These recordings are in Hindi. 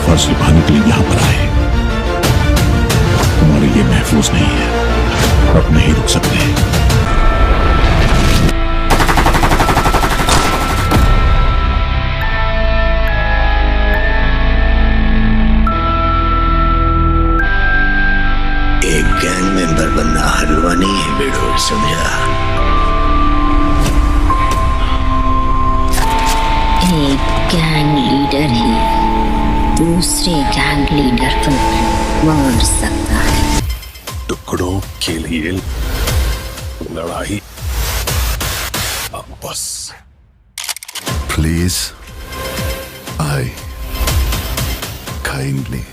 फर्ज निभाने के लिए यहां पर आए। तुम्हारे लिए महफूज नहीं है, अब नहीं रुक सकते। एक गैंग मेंबर बनना हलवा नहीं है बेड़ो, समझा? एक गैंग लीडर ही दूसरे गैंग लीडर को मार सकता है। टुकड़ों के लिए लड़ाई बस। प्लीज आई काइंडली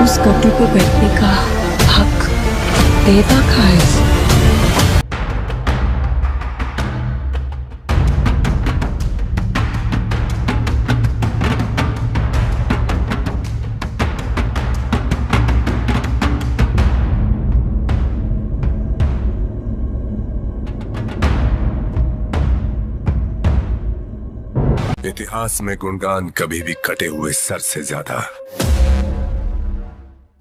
उस गद्दे पे बैठने का हक देता खाए। इतिहास में गुणगान कभी भी कटे हुए सर से ज्यादा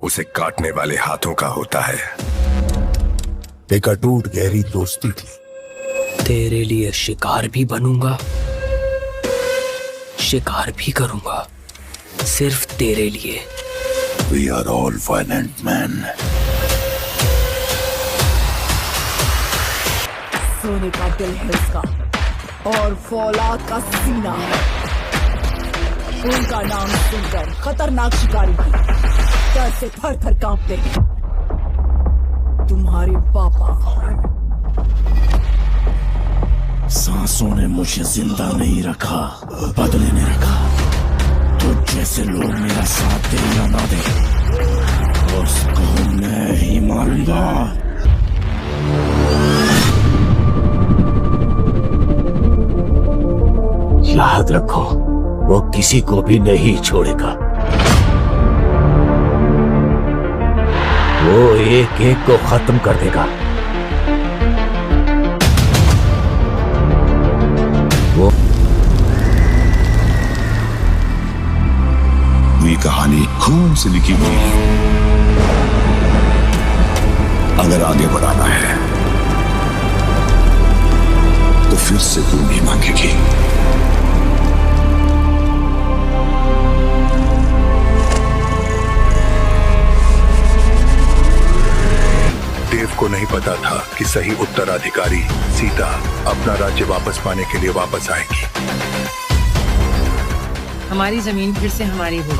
उसे काटने वाले हाथों का होता है। एक अटूट गहरी दोस्ती थी। तेरे लिए शिकार भी बनूंगा, शिकार भी करूंगा, सिर्फ तेरे लिए। We are all violent men. सोने का दिल है उसका और फौलाद का सीना है। उनका नाम सुनकर खतरनाक शिकारी भी डर से थर थर कांपते हैं। तुम्हारे पापा सांसों ने मुझे जिंदा नहीं रखा, बदले ने रखा। तो जैसे लोग मेरा साथ दे या ना दे, उसको मैं ही मारूंगा। याद रखो, वो किसी को भी नहीं छोड़ेगा। वो एक एक को खत्म कर देगा। वो ये कहानी खून से लिखी हुई है। अगर आगे बढ़ाना है तो फिर से तुम ही मांगेगी। देव को नहीं पता था कि सही उत्तराधिकारी सीता अपना राज्य वापस पाने के लिए वापस आएगी। हमारी जमीन फिर से हमारी हो।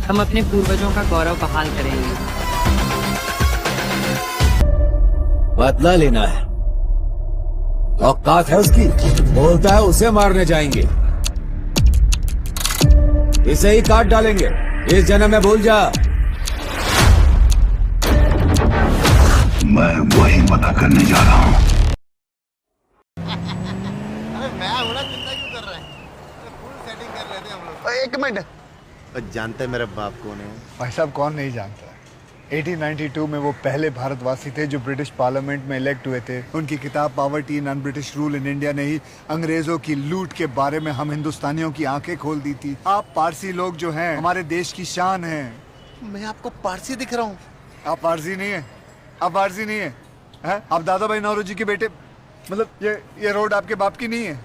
हम अपने पूर्वजों का गौरव बहाल करेंगे। बदला लेना है, औकात है उसकी। बोलता है उसे मारने जाएंगे, इसे ही काट डालेंगे। इस जन्म में भूल जा। मैं वही पता करने जा रहा हूँ। अरे मैं होना चिंता क्यों कर रहा है? फुल सेटिंग कर लेते हैं हम लोग। एक मिनट, जानते हैं मेरा बाप कौन है? भाई साहब कौन नहीं जानता। 1892 में वो पहले भारतवासी थे जो ब्रिटिश पार्लियामेंट में इलेक्ट हुए थे। उनकी किताब poverty non British rule in India ने ही अंग्रेजों की लूट के बारे में हम हिंदुस्तानियों की आंखें खोल दी थी। आप पारसी लोग जो हैं हमारे देश की शान हैं। मैं आपको पारसी दिख रहा हूँ? आप पारसी नहीं है, आप पारसी नहीं है? आप दादा भाई नौरोजी के बेटे। मतलब ये रोड आपके बाप की नहीं है?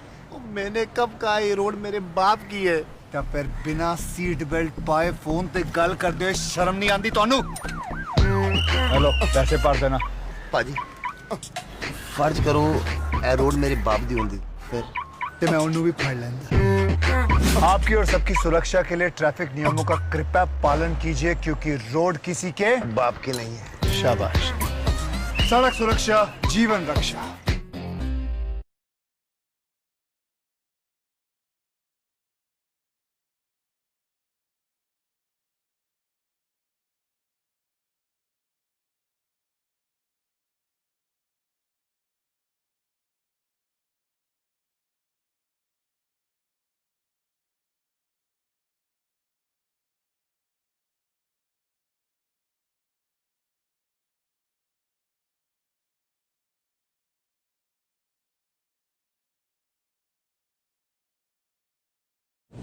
मैंने कब कहा ये रोड मेरे बाप की है? तब फिर बिना सीट बेल्ट पाए फोन पे गल कर दे, शर्म नहीं आती तो? हेलो, पैसे पार देना। पाजी फर्ज करो ए रोड मेरे बाप दी होंदी, फिर ते मैं उन्हें भी फाड़ लेंदा। आपकी और सबकी सुरक्षा के लिए ट्रैफिक नियमों का कृपया पालन कीजिए, क्योंकि रोड किसी के बाप के नहीं है। शाबाश। सड़क सुरक्षा जीवन रक्षा।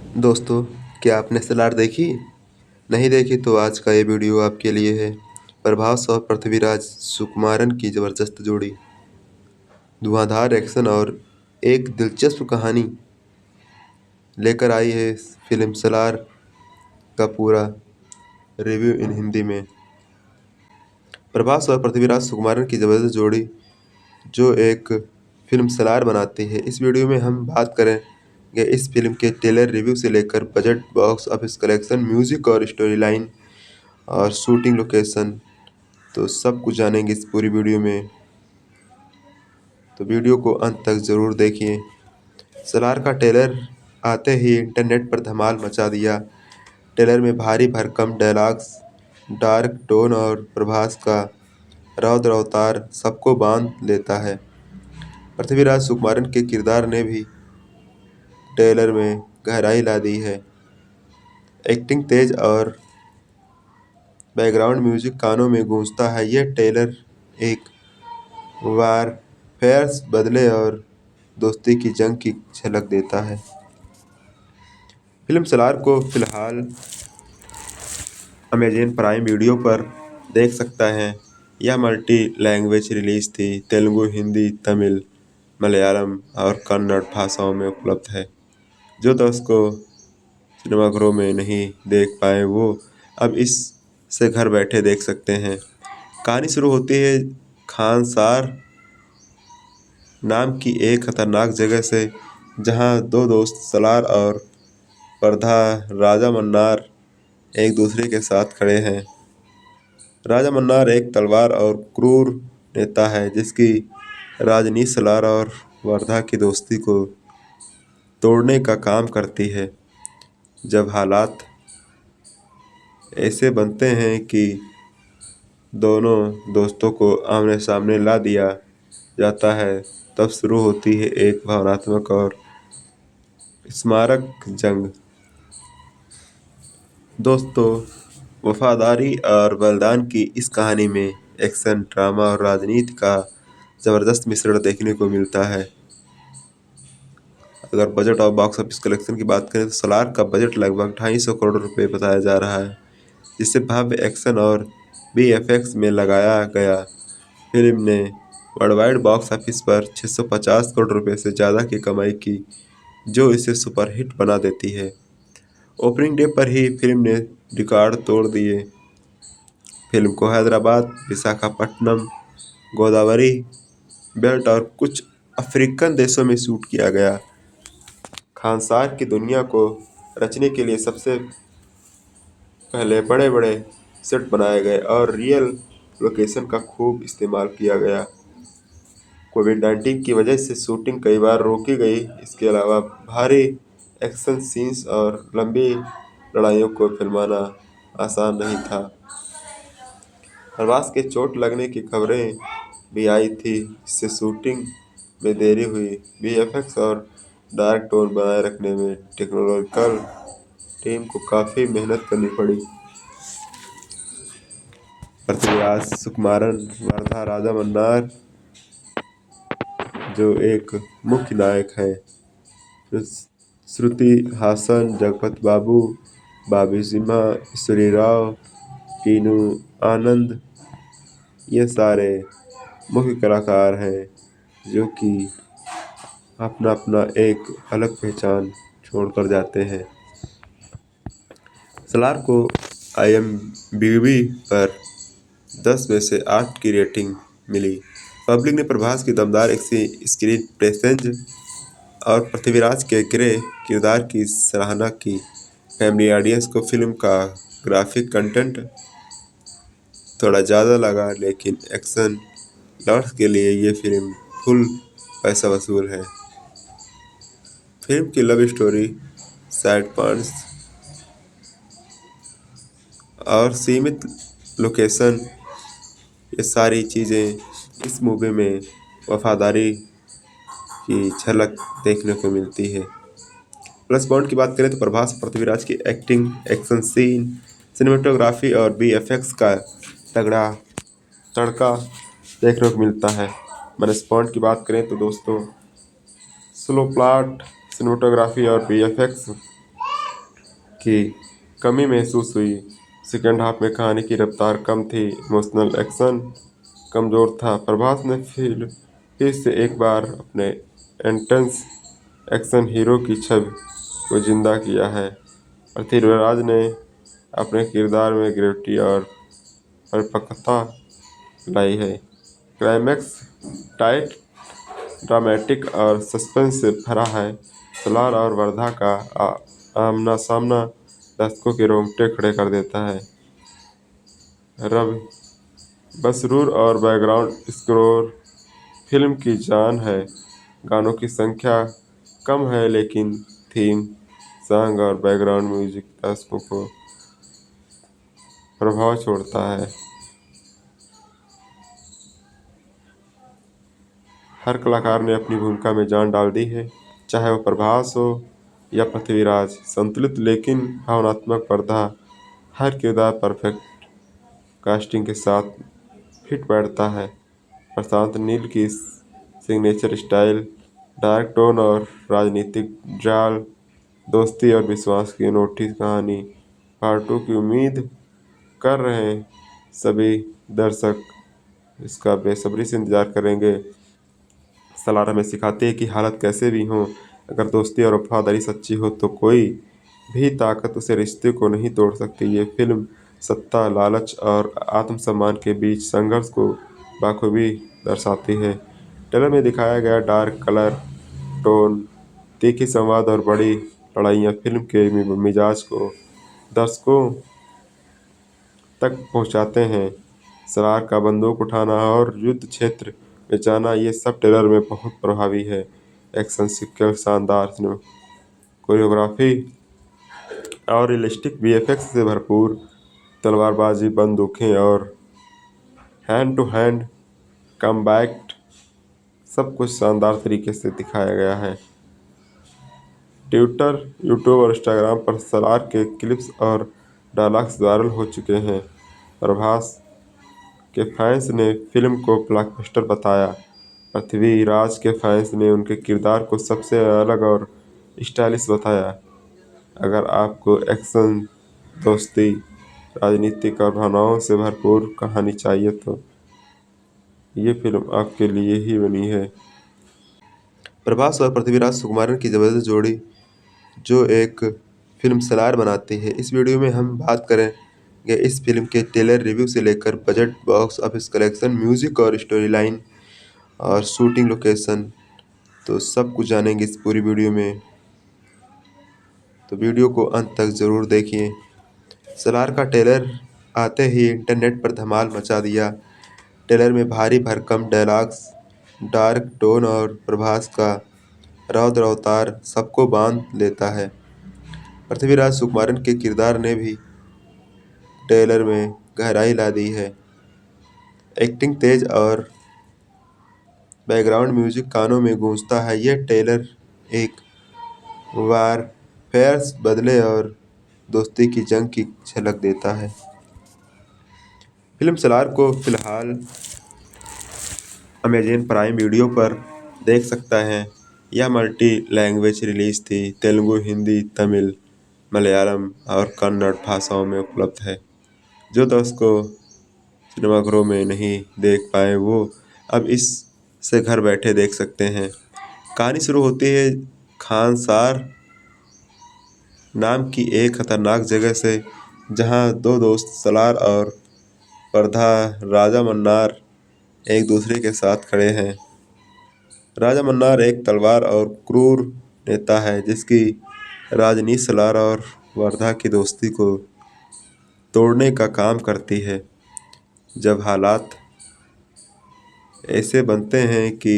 दोस्तों, क्या आपने सलार देखी? नहीं देखी तो आज का ये वीडियो आपके लिए है। प्रभास और पृथ्वीराज सुकुमारन की ज़बरदस्त जोड़ी, धुआंधार एक्शन और एक दिलचस्प कहानी लेकर आई है फिल्म सलार का पूरा रिव्यू इन हिंदी में। प्रभास और पृथ्वीराज सुकुमारन की ज़बरदस्त जोड़ी जो एक फिल्म सलार बनाती है। इस वीडियो में हम बात करेंगे इस फिल्म के ट्रेलर रिव्यू से लेकर budget, box office collection, music और स्टोरी लाइन और शूटिंग लोकेशन, तो सब कुछ जानेंगे इस पूरी वीडियो में। तो वीडियो को अंत तक ज़रूर देखिए। सलार का ट्रेलर आते ही इंटरनेट पर धमाल मचा दिया। ट्रेलर में भारी भरकम डायलॉग्स, डार्क टोन और प्रभास का रौद्र अवतार सबको बांध लेता है। पृथ्वीराज सुकुमारन के किरदार ने भी ट्रेलर में गहराई ला दी है। एक्टिंग तेज और बैकग्राउंड म्यूजिक कानों में गूंजता है। यह ट्रेलर एक वारफेयर, बदले और दोस्ती की जंग की झलक देता है। फिल्म सलार को फिलहाल अमेज़न प्राइम वीडियो पर देख सकता है। यह मल्टी लैंग्वेज रिलीज थी। तेलुगु, हिंदी, तमिल, मलयालम और कन्नड़ भाषाओं में उपलब्ध है। जो दर्शकों सिनेमाघरों में नहीं देख पाए वो अब इससे घर बैठे देख सकते हैं। कहानी शुरू होती है खानसार नाम की एक खतरनाक जगह से, जहां दो दोस्त सलार और प्रधा राजा मन्नार एक दूसरे के साथ खड़े हैं। राजा मन्नार एक तलवार और क्रूर नेता है जिसकी राजनीति सलार और वर्धा की दोस्ती को तोड़ने का काम करती है। जब हालात ऐसे बनते हैं कि दोनों दोस्तों को आमने सामने ला दिया जाता है, तब शुरू होती है एक भावनात्मक और स्मारक जंग। दोस्तों, वफादारी और बलिदान की इस कहानी में एक्शन, ड्रामा और राजनीति का ज़बरदस्त मिश्रण देखने को मिलता है। अगर बजट और बॉक्स ऑफिस कलेक्शन की बात करें तो सलार का बजट लगभग 250 करोड़ रुपए बताया जा रहा है, जिसे भव्य एक्शन और VFX में लगाया गया। फिल्म ने वर्ल्डवाइड बॉक्स ऑफिस पर 650 करोड़ रुपए से ज़्यादा की कमाई की, जो इसे सुपरहिट बना देती है। ओपनिंग डे पर ही फिल्म ने रिकॉर्ड तोड़ दिए। फिल्म को हैदराबाद, विशाखापट्टनम, गोदावरी बेल्ट और कुछ अफ्रीकन देशों में शूट किया गया। खानसार की दुनिया को रचने के लिए सबसे पहले बड़े बड़े सेट बनाए गए और रियल लोकेशन का खूब इस्तेमाल किया गया। कोविड-19 की वजह से शूटिंग कई बार रोकी गई। इसके अलावा भारी एक्शन सीन्स और लंबी लड़ाइयों को फिल्माना आसान नहीं था। प्रभास के चोट लगने की खबरें भी आई थी, जिससे शूटिंग में देरी हुई। VFX और डार्क टोन बनाए रखने में टेक्नोलॉजिकल टीम को काफ़ी मेहनत करनी पड़ी। पृथ्वीराज सुकुमारन, वर्धा राजा मन्नार जो एक मुख्य नायक है, श्रुति हासन, जगपति बाबू, बाबी सिम्हा, ईश्वरी राव, टीनू आनंद, ये सारे मुख्य कलाकार हैं जो कि अपना अपना एक अलग पहचान छोड़कर जाते हैं। सलार को IMDb पर 10 में से 8 की रेटिंग मिली। पब्लिक ने प्रभास की दमदार स्क्रीन प्रेजेंस और पृथ्वीराज के ग्रे किरदार की सराहना की। फैमिली ऑडियंस को फिल्म का ग्राफिक कंटेंट थोड़ा ज़्यादा लगा, लेकिन एक्शन लवर्स के लिए ये फिल्म फुल पैसा वसूल है। फिल्म की लव स्टोरी, सैड पॉइंट्स और सीमित लोकेशन, ये सारी चीज़ें इस मूवी में वफादारी की झलक देखने को मिलती है। प्लस पॉइंट की बात करें तो प्रभास पृथ्वीराज की एक्टिंग, एक्शन सीन, सिनेमेटोग्राफी और VFX का तगड़ा तड़का देखने को मिलता है। माइनस पॉइंट की बात करें तो दोस्तों स्लो प्लॉट, सिनेमेटोग्राफी और VFX की कमी महसूस हुई। सेकेंड हाफ में कहानी की रफ्तार कम थी, इमोशनल एक्शन कमज़ोर था। प्रभास ने फिर से एक बार अपने इंटेंस एक्शन हीरो की छवि को जिंदा किया है। पृथ्वीराज ने अपने किरदार में ग्रेविटी और परिपक्वता लाई है। क्लाइमैक्स टाइट, ड्रामेटिक और सस्पेंस से भरा है। सलार और वर्धा का आमना सामना दर्शकों के रोंगटे खड़े कर देता है। रवि बसरूर और बैकग्राउंड स्कोर फिल्म की जान है। गानों की संख्या कम है, लेकिन थीम सॉन्ग और बैकग्राउंड म्यूजिक दर्शकों को प्रभाव छोड़ता है। हर कलाकार ने अपनी भूमिका में जान डाल दी है, चाहे वो प्रभास हो या पृथ्वीराज। संतुलित लेकिन भावनात्मक पर्दा, हर किरदार परफेक्ट कास्टिंग के साथ फिट बैठता है। प्रशांत नील की सिग्नेचर स्टाइल, डार्क टोन और राजनीतिक जाल, दोस्ती और विश्वास की अनूठी कहानी। पार्ट 2 की उम्मीद कर रहे हैं सभी दर्शक, इसका बेसब्री से इंतजार करेंगे। सलार हमें सिखाती है कि हालत कैसे भी हो, अगर दोस्ती और वफादारी सच्ची हो तो कोई भी ताकत उसे रिश्ते को नहीं तोड़ सकती। ये फिल्म सत्ता, लालच और आत्मसम्मान के बीच संघर्ष को बाखूबी दर्शाती है। ट्रेलर में दिखाया गया डार्क कलर टोन, तीखी संवाद और बड़ी लड़ाइयाँ फिल्म के मिजाज को दर्शकों तक पहुंचाते हैं। सलार का बंदूक उठाना और युद्ध क्षेत्र में जाना, ये सब ट्रेलर में बहुत प्रभावी है। एक्शन सीक्वेंस शानदार, कोरियोग्राफी और रियलिस्टिक वीएफएक्स से भरपूर, तलवारबाजी, बंदूकें और हैंड टू हैंड कॉम्बैट, सब कुछ शानदार तरीके से दिखाया गया है। ट्विटर, यूट्यूब और इंस्टाग्राम पर सलार के क्लिप्स और डायलॉग्स वायरल हो चुके हैं। प्रभास के फैंस ने फिल्म को ब्लॉकबस्टर बताया। पृथ्वीराज के फैंस ने उनके किरदार को सबसे अलग और स्टाइलिश बताया। अगर आपको एक्शन, दोस्ती, राजनीतिक और भावनाओं से भरपूर कहानी चाहिए तो ये फिल्म आपके लिए ही बनी है। प्रभास और पृथ्वीराज सुकुमारन की जबरदस्त जोड़ी जो एक फिल्म सलार बनाती है। इस वीडियो में हम बात करेंगे इस फिल्म के ट्रेलर रिव्यू से लेकर budget, box office collection, music और स्टोरी लाइन और शूटिंग लोकेशन, तो सब कुछ जानेंगे इस पूरी वीडियो में, तो वीडियो को अंत तक ज़रूर देखिए। सलार का ट्रेलर आते ही इंटरनेट पर धमाल मचा दिया। ट्रेलर में भारी भरकम डायलॉग्स, डार्क टोन और प्रभास का रौद्र अवतार सबको बांध लेता है। पृथ्वीराज सुकुमारन के किरदार ने भी ट्रेलर में गहराई ला दी है। एक्टिंग तेज और बैकग्राउंड म्यूजिक कानों में गूंजता है। यह ट्रेलर एक वारफेयर, बदले और दोस्ती की जंग की झलक देता है। फिल्म सलार को फिलहाल अमेज़न प्राइम वीडियो पर देख सकता है। यह मल्टी लैंग्वेज रिलीज थी, तेलुगु, हिंदी, तमिल, मलयालम और कन्नड़ भाषाओं में उपलब्ध है। जो दर्शकों सिनेमाघरों में नहीं देख पाए वो अब इससे घर बैठे देख सकते हैं। कहानी शुरू होती है खानसार नाम की एक खतरनाक जगह से, जहां दो दोस्त सलार और वर्धा राजा मन्नार एक दूसरे के साथ खड़े हैं। राजा मन्नार एक तलवार और क्रूर नेता है जिसकी राजनीति सलार और वर्धा की दोस्ती को तोड़ने का काम करती है। जब हालात ऐसे बनते हैं कि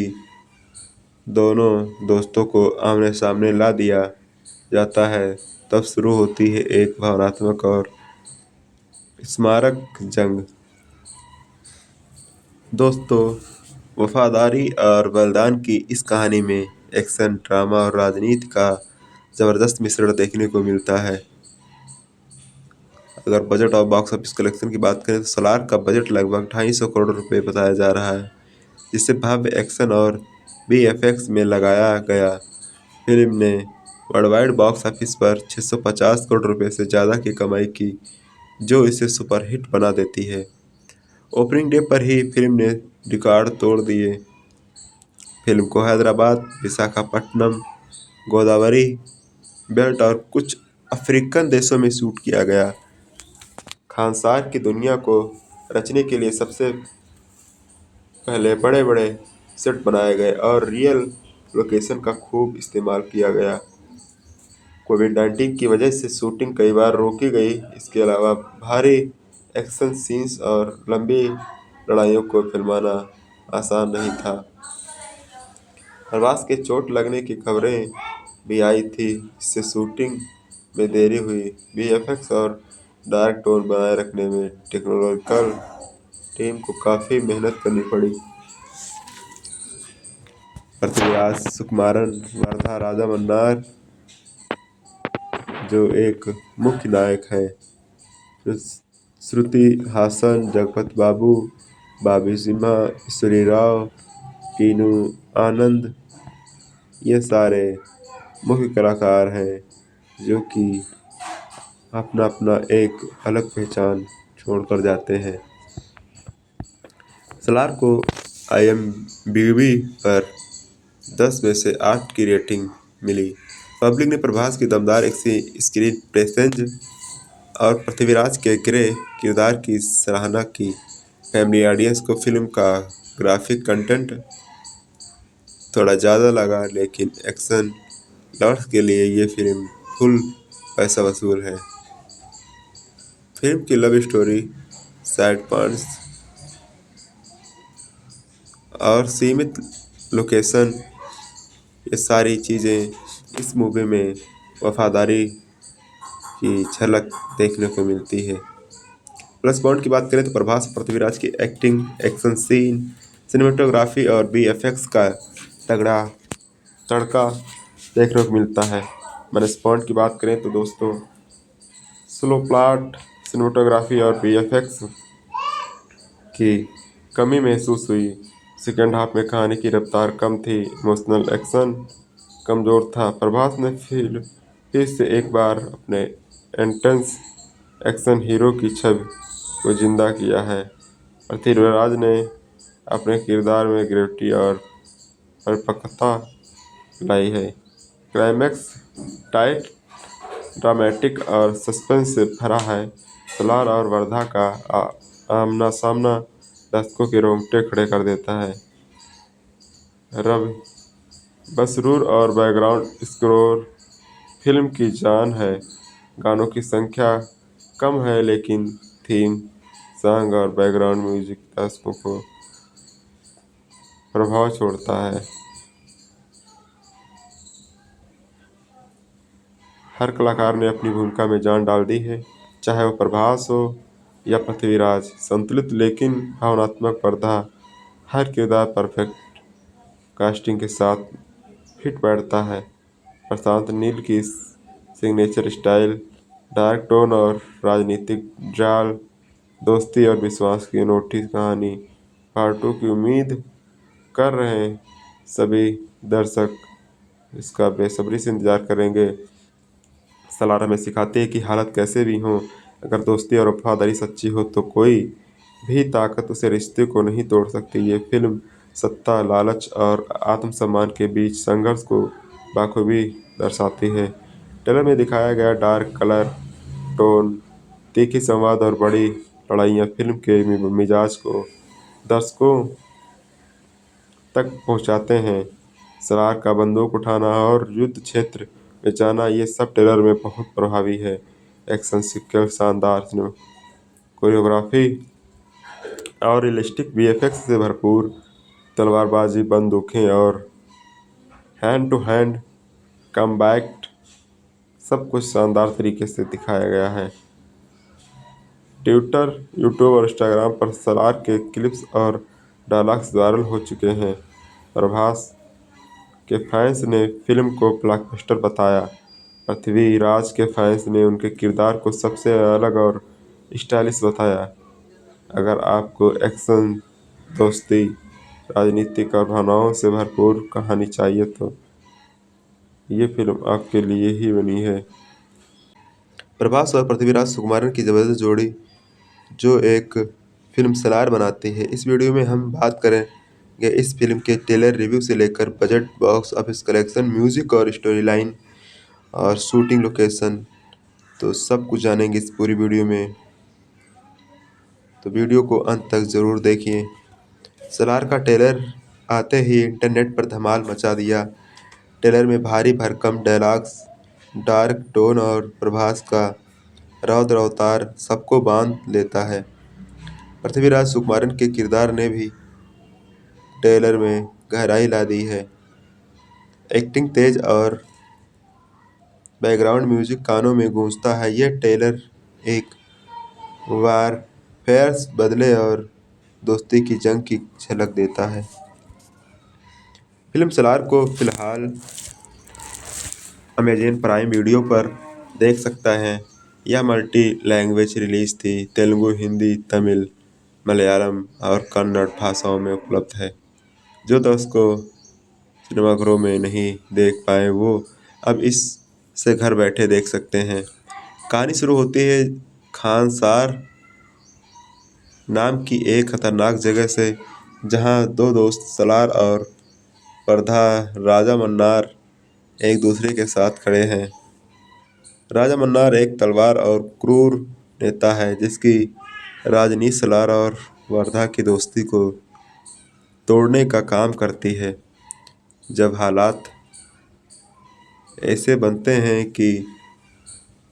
दोनों दोस्तों को आमने सामने ला दिया जाता है, तब शुरू होती है एक भावनात्मक और स्मारक जंग। दोस्तों, वफादारी और बलिदान की इस कहानी में एक्शन, ड्रामा और राजनीति का ज़बरदस्त मिश्रण देखने को मिलता है। अगर बजट और बॉक्स ऑफिस कलेक्शन की बात करें तो सलार का बजट लगभग 250 करोड़ रुपए बताया जा रहा है, जिससे भव्य एक्शन और वीएफएक्स में लगाया गया। फिल्म ने वर्ल्डवाइड बॉक्स ऑफिस पर 650 करोड़ रुपए से ज़्यादा की कमाई की, जो इसे सुपरहिट बना देती है। ओपनिंग डे पर ही फिल्म ने रिकॉर्ड तोड़ दिए। फिल्म को हैदराबाद, विशाखापट्टनम, गोदावरी बेल्ट और कुछ अफ्रीकन देशों में शूट किया गया। खानसार की दुनिया को रचने के लिए सबसे पहले बड़े बड़े सेट बनाए गए और रियल लोकेशन का खूब इस्तेमाल किया गया। कोविड-19 की वजह से शूटिंग कई बार रोकी गई। इसके अलावा भारी एक्शन सीन्स और लंबी लड़ाइयों को फिल्माना आसान नहीं था। प्रभास के चोट लगने की खबरें भी आई थी, जिससे शूटिंग में देरी हुई। वीएफएक्स और डार्क टोन बनाए रखने में टेक्नोलॉजिकल टीम को काफ़ी मेहनत करनी पड़ी। पृथ्वीराज सुकुमारन, वर्धा राजा मन्नार जो एक मुख्य नायक है, श्रुति हासन, जगपति बाबू, बॉबी सिम्हा, ईश्वरी राव, टीनू आनंद, ये सारे मुख्य कलाकार हैं जो कि अपना अपना एक अलग पहचान छोड़कर जाते हैं। सलार को IMDb पर 10 में से 8 की रेटिंग मिली। पब्लिक ने प्रभास की दमदार स्क्रीन प्रेजेंस और पृथ्वीराज के ग्रे किरदार की सराहना की। फैमिली ऑडियंस को फिल्म का ग्राफिक कंटेंट थोड़ा ज़्यादा लगा, लेकिन एक्शन लवर्स के लिए ये फिल्म फुल पैसा वसूल है। फिल्म की लव स्टोरी, सैड पॉइंट्स और सीमित लोकेशन, ये सारी चीज़ें इस मूवी में वफादारी की झलक देखने को मिलती है। प्लस पॉइंट की बात करें तो प्रभास और पृथ्वीराज की एक्टिंग, एक्शन सीन, सिनेमेटोग्राफी और VFX का तगड़ा तड़का देखने को मिलता है। माइनस पॉइंट की बात करें तो दोस्तों, स्लो प्लॉट, सिनेमेटोग्राफी और VFX की कमी महसूस हुई। सेकेंड हाफ में कहानी की रफ्तार कम थी, इमोशनल एक्शन कमज़ोर था। प्रभास ने फिर से एक बार अपने इंटेंस एक्शन हीरो की छवि को जिंदा किया है। पृथ्वीराज ने अपने किरदार में ग्रेविटी और परिपक्वता लाई है। क्लाइमैक्स टाइट, ड्रामेटिक और सस्पेंस से भरा है। सलार और वर्धा का आमना सामना दर्शकों के रोंगटे खड़े कर देता है। रवि बसरूर और बैकग्राउंड स्कोर फिल्म की जान है। गानों की संख्या कम है, लेकिन थीम सॉन्ग और बैकग्राउंड म्यूजिक दर्शकों को प्रभाव छोड़ता है। हर कलाकार ने अपनी भूमिका में जान डाल दी है, चाहे वो प्रभास हो या पृथ्वीराज। संतुलित लेकिन भावनात्मक पर्दा, हर किरदार परफेक्ट कास्टिंग के साथ फिट बैठता है। प्रशांत नील की सिग्नेचर स्टाइल, डार्क टोन और राजनीतिक जाल, दोस्ती और विश्वास की अनोखी कहानी। पार्ट 2 की उम्मीद कर रहे हैं सभी दर्शक, इसका बेसब्री से इंतजार करेंगे। सलार हमें सिखाती है कि हालत कैसे भी हो, अगर दोस्ती और वफादारी सच्ची हो तो कोई भी ताकत उसे रिश्ते को नहीं तोड़ सकती। ये फिल्म सत्ता, लालच और आत्मसम्मान के बीच संघर्ष को बाखूबी दर्शाती है। ट्रेलर में दिखाया गया डार्क कलर टोन, तीखी संवाद और बड़ी लड़ाइयाँ फिल्म के मिजाज को दर्शकों तक पहुँचाते हैं। सलार का बंदूक उठाना और युद्ध क्षेत्र में जाना, ये सब ट्रेलर में बहुत प्रभावी है। एक्शन सीक्वेंस शानदार, कोरियोग्राफी और रियलिस्टिक VFX से भरपूर, तलवारबाजी, बंदूकें और हैंड टू हैंड कॉम्बैट, सब कुछ शानदार तरीके से दिखाया गया है। ट्विटर, यूट्यूब और इंस्टाग्राम पर सलार के क्लिप्स और डायलॉग्स वायरल हो चुके हैं। प्रभास के फैंस ने फिल्म को ब्लॉकबस्टर बताया। पृथ्वीराज के फैंस ने उनके किरदार को सबसे अलग और स्टाइलिश बताया। अगर आपको एक्शन, दोस्ती, राजनीतिक और भावनाओं से भरपूर कहानी चाहिए तो ये फिल्म आपके लिए ही बनी है। प्रभास और पृथ्वीराज सुकुमारन की जबरदस्त जोड़ी जो एक फिल्म सलार बनाती है। इस वीडियो में हम बात करेंगे इस फिल्म के ट्रेलर रिव्यू से लेकर budget, box office collection, music और स्टोरी लाइन और शूटिंग लोकेशन, तो सब कुछ जानेंगे इस पूरी वीडियो में। तो वीडियो को अंत तक ज़रूर देखिए। सलार का ट्रेलर आते ही इंटरनेट पर धमाल मचा दिया। ट्रेलर में भारी भरकम डायलॉग्स, डार्क टोन और प्रभास का रौद्र अवतार सबको बांध लेता है। पृथ्वीराज सुकुमारन के किरदार ने भी ट्रेलर में गहराई ला दी है। एक्टिंग तेज और बैकग्राउंड म्यूजिक कानों में गूंजता है। यह ट्रेलर एक वारफेयर, बदले और दोस्ती की जंग की झलक देता है। फिल्म सलार को फिलहाल अमेज़न प्राइम वीडियो पर देख सकता है। यह मल्टी लैंग्वेज रिलीज थी। तेलुगु, हिंदी, तमिल, मलयालम और कन्नड़ भाषाओं में उपलब्ध है। जो दर्शकों सिनेमाघरों में नहीं देख पाए वो अब इससे घर बैठे देख सकते हैं। कहानी शुरू होती है खानसार नाम की एक खतरनाक जगह से, जहां दो दोस्त सलार और प्रधा राजा मन्नार एक दूसरे के साथ खड़े हैं। राजा मन्नार एक तलवार और क्रूर नेता है जिसकी राजनीति सलार और वर्धा की दोस्ती को तोड़ने का काम करती है। जब हालात ऐसे बनते हैं कि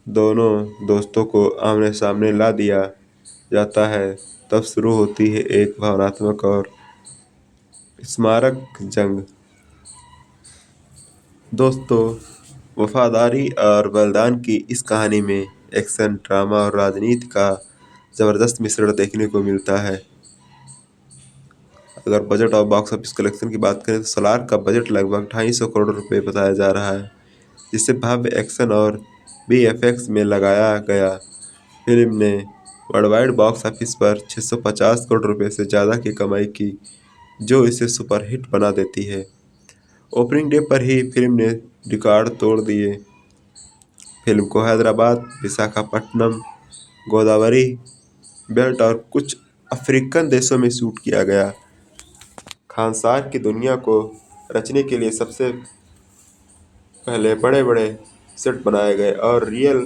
दोनों दोस्तों को आमने सामने ला दिया जाता है, तब शुरू होती है एक भावनात्मक और स्मारक जंग। दोस्तों, वफादारी और बलिदान की इस कहानी में एक्शन, ड्रामा और राजनीति का ज़बरदस्त मिश्रण देखने को मिलता है। अगर बजट और बॉक्स ऑफिस कलेक्शन की बात करें तो सलार का बजट लगभग 250 करोड़ रुपए बताया जा रहा है, जिसे भव्य एक्शन और VFX में लगाया गया। फिल्म ने वर्ल्डवाइड बॉक्स ऑफिस पर 650 करोड़ रुपए से ज़्यादा की कमाई की, जो इसे सुपरहिट बना देती है। ओपनिंग डे पर ही फिल्म ने रिकॉर्ड तोड़ दिए। फिल्म को हैदराबाद, विशाखापट्टनम, गोदावरी बेल्ट और कुछ अफ्रीकन देशों में शूट किया गया। खानसार की दुनिया को रचने के लिए सबसे पहले बड़े बड़े सेट बनाए गए और रियल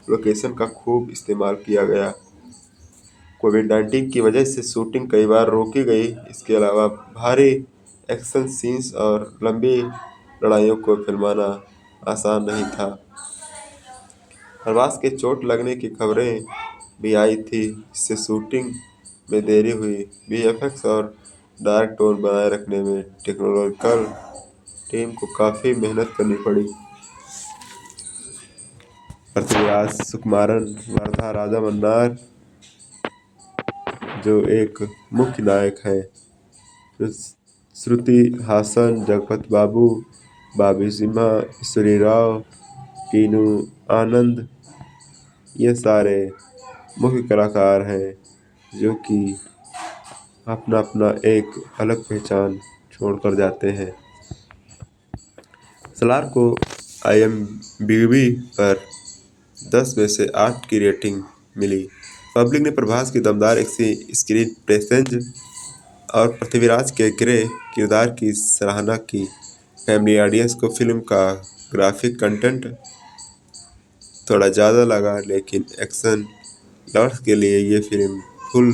लोकेशन का खूब इस्तेमाल किया गया। कोविड-19 की वजह से शूटिंग कई बार रोकी गई। इसके अलावा भारी एक्शन सीन्स और लंबी लड़ाइयों को फिल्माना आसान नहीं था। प्रभास के चोट लगने की खबरें भी आई थी, जिससे शूटिंग में देरी हुई। VFX और डार्क टोन बनाए रखने में टेक्नोलॉजिकल टीम को काफ़ी मेहनत करनी पड़ी। पृथ्वीराज सुकुमारन, वर्धा राजा मन्नार जो एक मुख्य नायक है, श्रुति हासन, जगपति बाबू, बॉबी सिम्हा, ईश्वरी राव, टीनू आनंद, ये सारे मुख्य कलाकार हैं जो कि अपना अपना एक अलग पहचान छोड़कर जाते हैं। सलार को IMDb पर 10 में से 8 की रेटिंग मिली। पब्लिक ने प्रभास की दमदार स्क्रीन प्रेजेंस और पृथ्वीराज के ग्रे किरदार की सराहना की। फैमिली ऑडियंस को फिल्म का ग्राफिक कंटेंट थोड़ा ज़्यादा लगा, लेकिन एक्शन लवर्स के लिए ये फिल्म फुल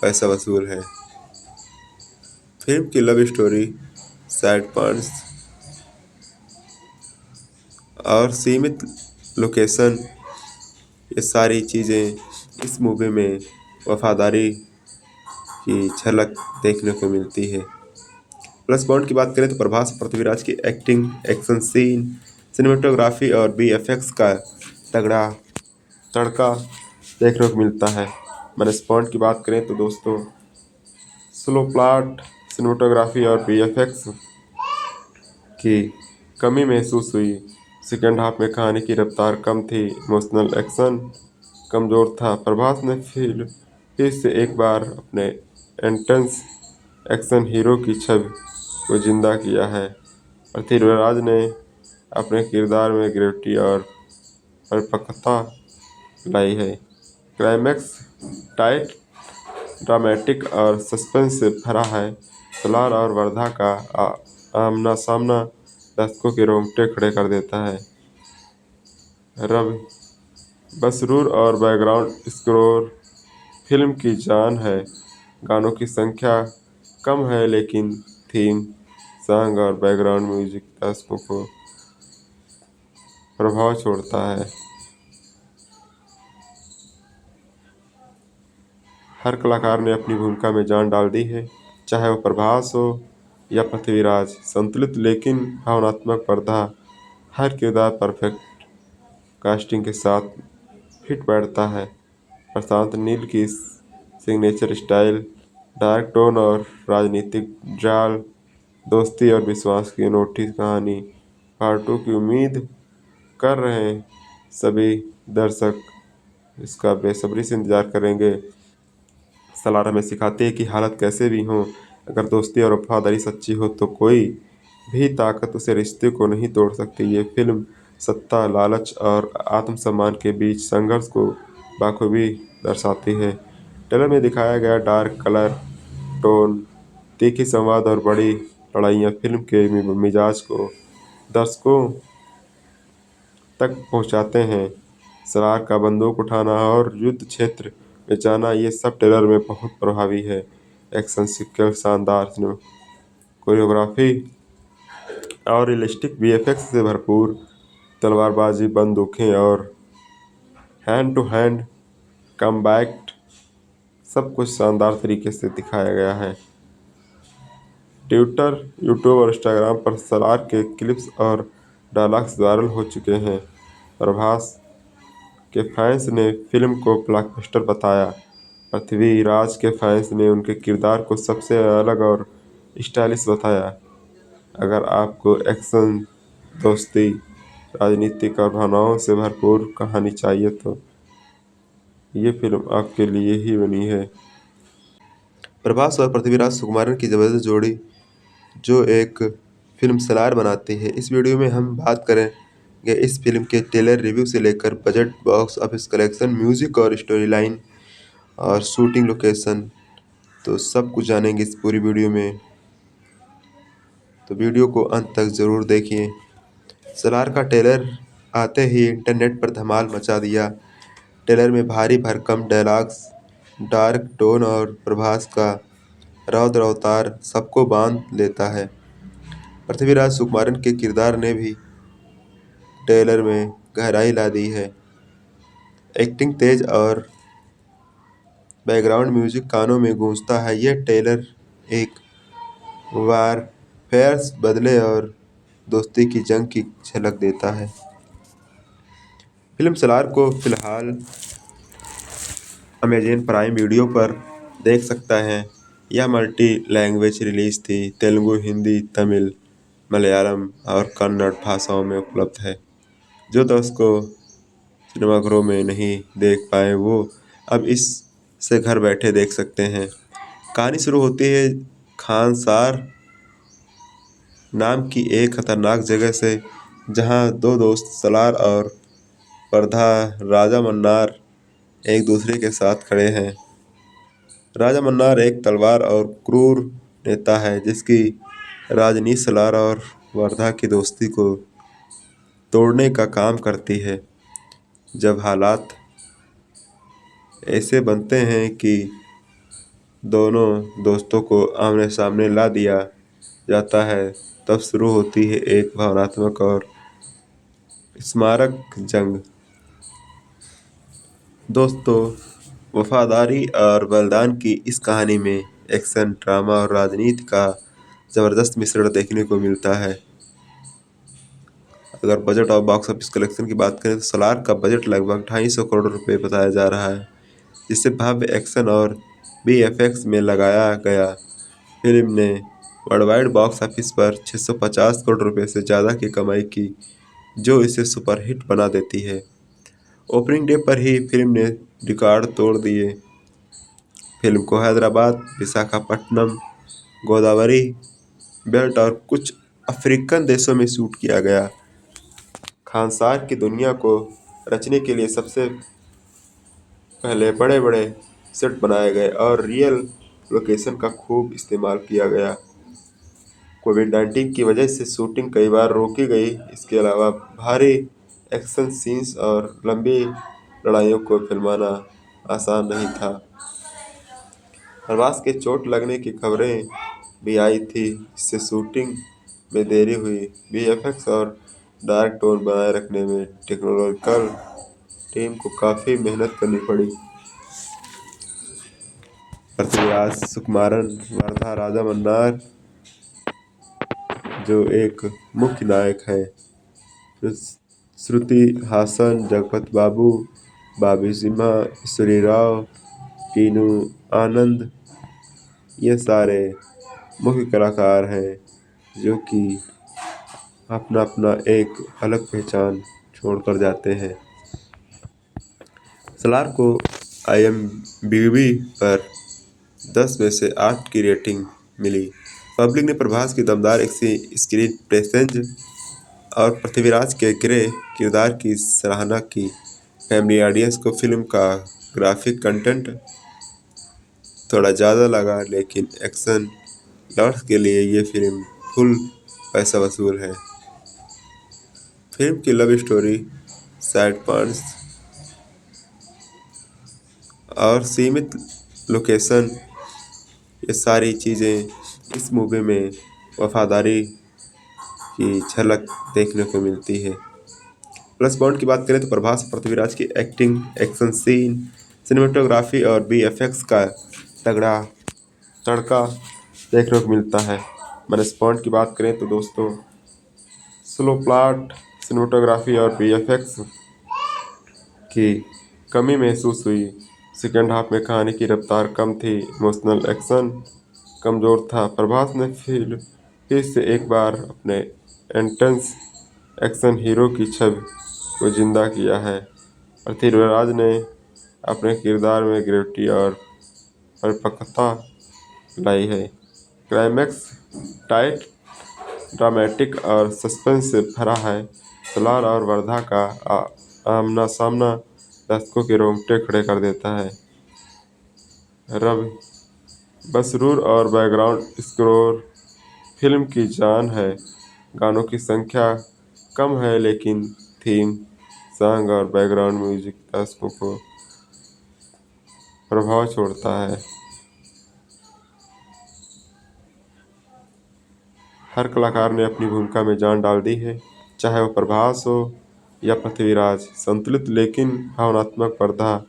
पैसा वसूल है। फिल्म की लव स्टोरी, सैड पॉइंट्स और सीमित लोकेशन, ये सारी चीज़ें इस मूवी में वफादारी की झलक देखने को मिलती है। प्लस पॉइंट की बात करें तो प्रभास और पृथ्वीराज की एक्टिंग, एक्शन सीन, सिनेमेटोग्राफी और VFX का तगड़ा तड़का देखने को मिलता है। माइनस पॉइंट की बात करें तो दोस्तों स्लो प्लॉट, सिनेमेटोग्राफी और VFX की कमी महसूस हुई। सेकेंड हाफ में कहानी की रफ्तार कम थी, इमोशनल एक्शन कमज़ोर था। प्रभास ने फिर से एक बार अपने इंटेंस एक्शन हीरो की छवि को जिंदा किया है। पृथ्वीराज ने अपने किरदार में ग्रेविटी और परिपक्वता लाई है। क्लाइमैक्स टाइट, ड्रामेटिक और सस्पेंस से भरा है। सलार और वर्धा का आमना सामना दर्शकों के रोंगटे खड़े कर देता है। रवि बसरूर और बैकग्राउंड स्कोर फिल्म की जान है। गानों की संख्या कम है, लेकिन थीम सॉन्ग और बैकग्राउंड म्यूजिक दर्शकों को प्रभाव छोड़ता है। हर कलाकार ने अपनी भूमिका में जान डाल दी है, चाहे वो प्रभास हो या पृथ्वीराज। संतुलित लेकिन भावनात्मक पर्दा, हर किरदार परफेक्ट कास्टिंग के साथ फिट बैठता है। प्रशांत नील की सिग्नेचर स्टाइल, डार्क टोन और राजनीतिक जाल, दोस्ती और विश्वास की अनूठी कहानी। पार्ट 2 की उम्मीद कर रहे हैं सभी दर्शक, इसका बेसब्री से इंतजार करेंगे। सलार हमें सिखाती है कि हालत कैसे भी हो, अगर दोस्ती और वफादारी सच्ची हो तो कोई भी ताकत उसे रिश्ते को नहीं तोड़ सकती। ये फिल्म सत्ता, लालच और आत्मसम्मान के बीच संघर्ष को बाखूबी दर्शाती है। ट्रेलर में दिखाया गया डार्क कलर टोन, तीखी संवाद और बड़ी लड़ाइयाँ फिल्म के मिजाज को दर्शकों तक पहुंचाते हैं। सलार का बंदूक उठाना और युद्ध क्षेत्र में जाना, ये सब ट्रेलर में बहुत प्रभावी है। एक्शन सीक्वेंस शानदार, कोरियोग्राफी और रियलिस्टिक वीएफएक्स से भरपूर, तलवारबाजी, बंदूकें और हैंड टू हैंड कॉम्बैट, सब कुछ शानदार तरीके से दिखाया गया है। ट्विटर, यूट्यूब और इंस्टाग्राम पर सलार के क्लिप्स और डायलॉग्स वायरल हो चुके हैं। प्रभास के फैंस ने फिल्म को ब्लॉकबस्टर बताया। पृथ्वीराज के फैंस ने उनके किरदार को सबसे अलग और स्टाइलिश बताया। अगर आपको एक्शन, दोस्ती, राजनीतिक और भावनाओं से भरपूर कहानी चाहिए तो ये फिल्म आपके लिए ही बनी है। प्रभास और पृथ्वीराज सुकुमारन की जबरदस्त जोड़ी जो एक फिल्म सलार बनाती है। इस वीडियो में हम बात करेंगे इस फिल्म के ट्रेलर रिव्यू से लेकर budget, box office collection, music और स्टोरी लाइन और शूटिंग लोकेशन, तो सब कुछ जानेंगे इस पूरी वीडियो में, तो वीडियो को अंत तक ज़रूर देखिए। सलार का ट्रेलर आते ही इंटरनेट पर धमाल मचा दिया। ट्रेलर में भारी भरकम डायलॉग्स, डार्क टोन और प्रभास का रौद्र अवतार सबको बांध लेता है। पृथ्वीराज सुकुमारन के किरदार ने भी ट्रेलर में गहराई ला दी है। एक्टिंग तेज और बैकग्राउंड म्यूजिक कानों में गूंजता है। यह ट्रेलर एक वारफेयर, बदले और दोस्ती की जंग की झलक देता है। फिल्म सलार को फिलहाल अमेज़न प्राइम वीडियो पर देख सकता है। यह मल्टी लैंग्वेज रिलीज थी, तेलुगु, हिंदी, तमिल, मलयालम और कन्नड़ भाषाओं में उपलब्ध है। जो दर्शकों सिनेमाघरों में नहीं देख पाए वो अब इससे घर बैठे देख सकते हैं। कहानी शुरू होती है खानसार नाम की एक खतरनाक जगह से, जहां दो दोस्त सलार और वर्धा राजा मन्नार एक दूसरे के साथ खड़े हैं। राजा मन्नार एक तलवार और क्रूर नेता है जिसकी राजनीति सलार और वर्धा की दोस्ती को तोड़ने का काम करती है। जब हालात ऐसे बनते हैं कि दोनों दोस्तों को आमने सामने ला दिया जाता है, तब शुरू होती है एक भावनात्मक और स्मारक जंग। दोस्तों, वफादारी और बलिदान की इस कहानी में एक्शन, ड्रामा और राजनीति का ज़बरदस्त मिश्रण देखने को मिलता है। अगर बजट और बॉक्स ऑफिस कलेक्शन की बात करें तो सलार का बजट लगभग 250 करोड़ रुपए बताया जा रहा है, जिससे भव्य एक्शन और वीएफएक्स में लगाया गया। फिल्म ने वर्ल्डवाइड बॉक्स ऑफिस पर 650 करोड़ रुपए से ज़्यादा की कमाई की, जो इसे सुपरहिट बना देती है। ओपनिंग डे पर ही फिल्म ने रिकॉर्ड तोड़ दिए। फिल्म को हैदराबाद, विशाखापट्टनम, गोदावरी बेल्ट और कुछ अफ्रीकन देशों में शूट किया गया। खानसार की दुनिया को रचने के लिए सबसे पहले बड़े बड़े सेट बनाए गए और रियल लोकेशन का खूब इस्तेमाल किया गया। कोविड-19 की वजह से शूटिंग कई बार रोकी गई। इसके अलावा भारी एक्शन सीन्स और लंबी लड़ाइयों को फिल्माना आसान नहीं था। प्रभास के चोट लगने की खबरें भी आई थी, इससे शूटिंग में देरी हुई। वीएफएक्स और डार्क टोन बनाए रखने में टेक्नोलॉजिकल टीम को काफ़ी मेहनत करनी पड़ी। पृथ्वीराज सुकुमारन, वर्धा राजा मन्नार जो एक मुख्य नायक है, श्रुति हासन, जगपति बाबू, बॉबी सिम्हा, ईश्वरी राव, टीनू आनंद, ये सारे मुख्य कलाकार हैं जो कि अपना अपना एक अलग पहचान छोड़कर जाते हैं। सलार को IMDb पर 10 में से 8 की रेटिंग मिली। पब्लिक ने प्रभास की दमदार स्क्रीन प्रेजेंस और पृथ्वीराज के ग्रे किरदार की सराहना की। फैमिली ऑडियंस को फिल्म का ग्राफिक कंटेंट थोड़ा ज़्यादा लगा, लेकिन एक्शन लवर्स के लिए ये फिल्म फुल पैसा वसूल है। फिल्म की लव स्टोरी, सैड पॉइंट्स और सीमित लोकेशन, ये सारी चीज़ें इस मूवी में वफादारी की झलक देखने को मिलती है। प्लस पॉइंट की बात करें तो प्रभास और पृथ्वीराज की एक्टिंग, एक्शन सीन, सिनेमेटोग्राफी और VFX का तगड़ा तड़का देखने को मिलता है। माइनस पॉइंट की बात करें तो दोस्तों स्लो प्लॉट, सिनेमेटोग्राफी और VFX की कमी महसूस हुई। सेकेंड हाफ में कहानी की रफ्तार कम थी, इमोशनल एक्शन कमज़ोर था। प्रभास ने फिर से एक बार अपने इंटेंस एक्शन हीरो की छवि को जिंदा किया है। पृथ्वीराज ने अपने किरदार में ग्रेविटी और परिपक्वता लाई है। क्लाइमैक्स टाइट, ड्रामेटिक और सस्पेंस से भरा है। सलार और वर्धा का आमना सामना दर्शकों के रोंगटे खड़े कर देता है। रवि बसरूर और बैकग्राउंड स्कोर फिल्म की जान है। गानों की संख्या कम है, लेकिन थीम सॉन्ग और बैकग्राउंड म्यूजिक दर्शकों को प्रभाव छोड़ता है। हर कलाकार ने अपनी भूमिका में जान डाल दी है, चाहे वो प्रभास हो या पृथ्वीराज। संतुलित लेकिन भावनात्मक पर्दा,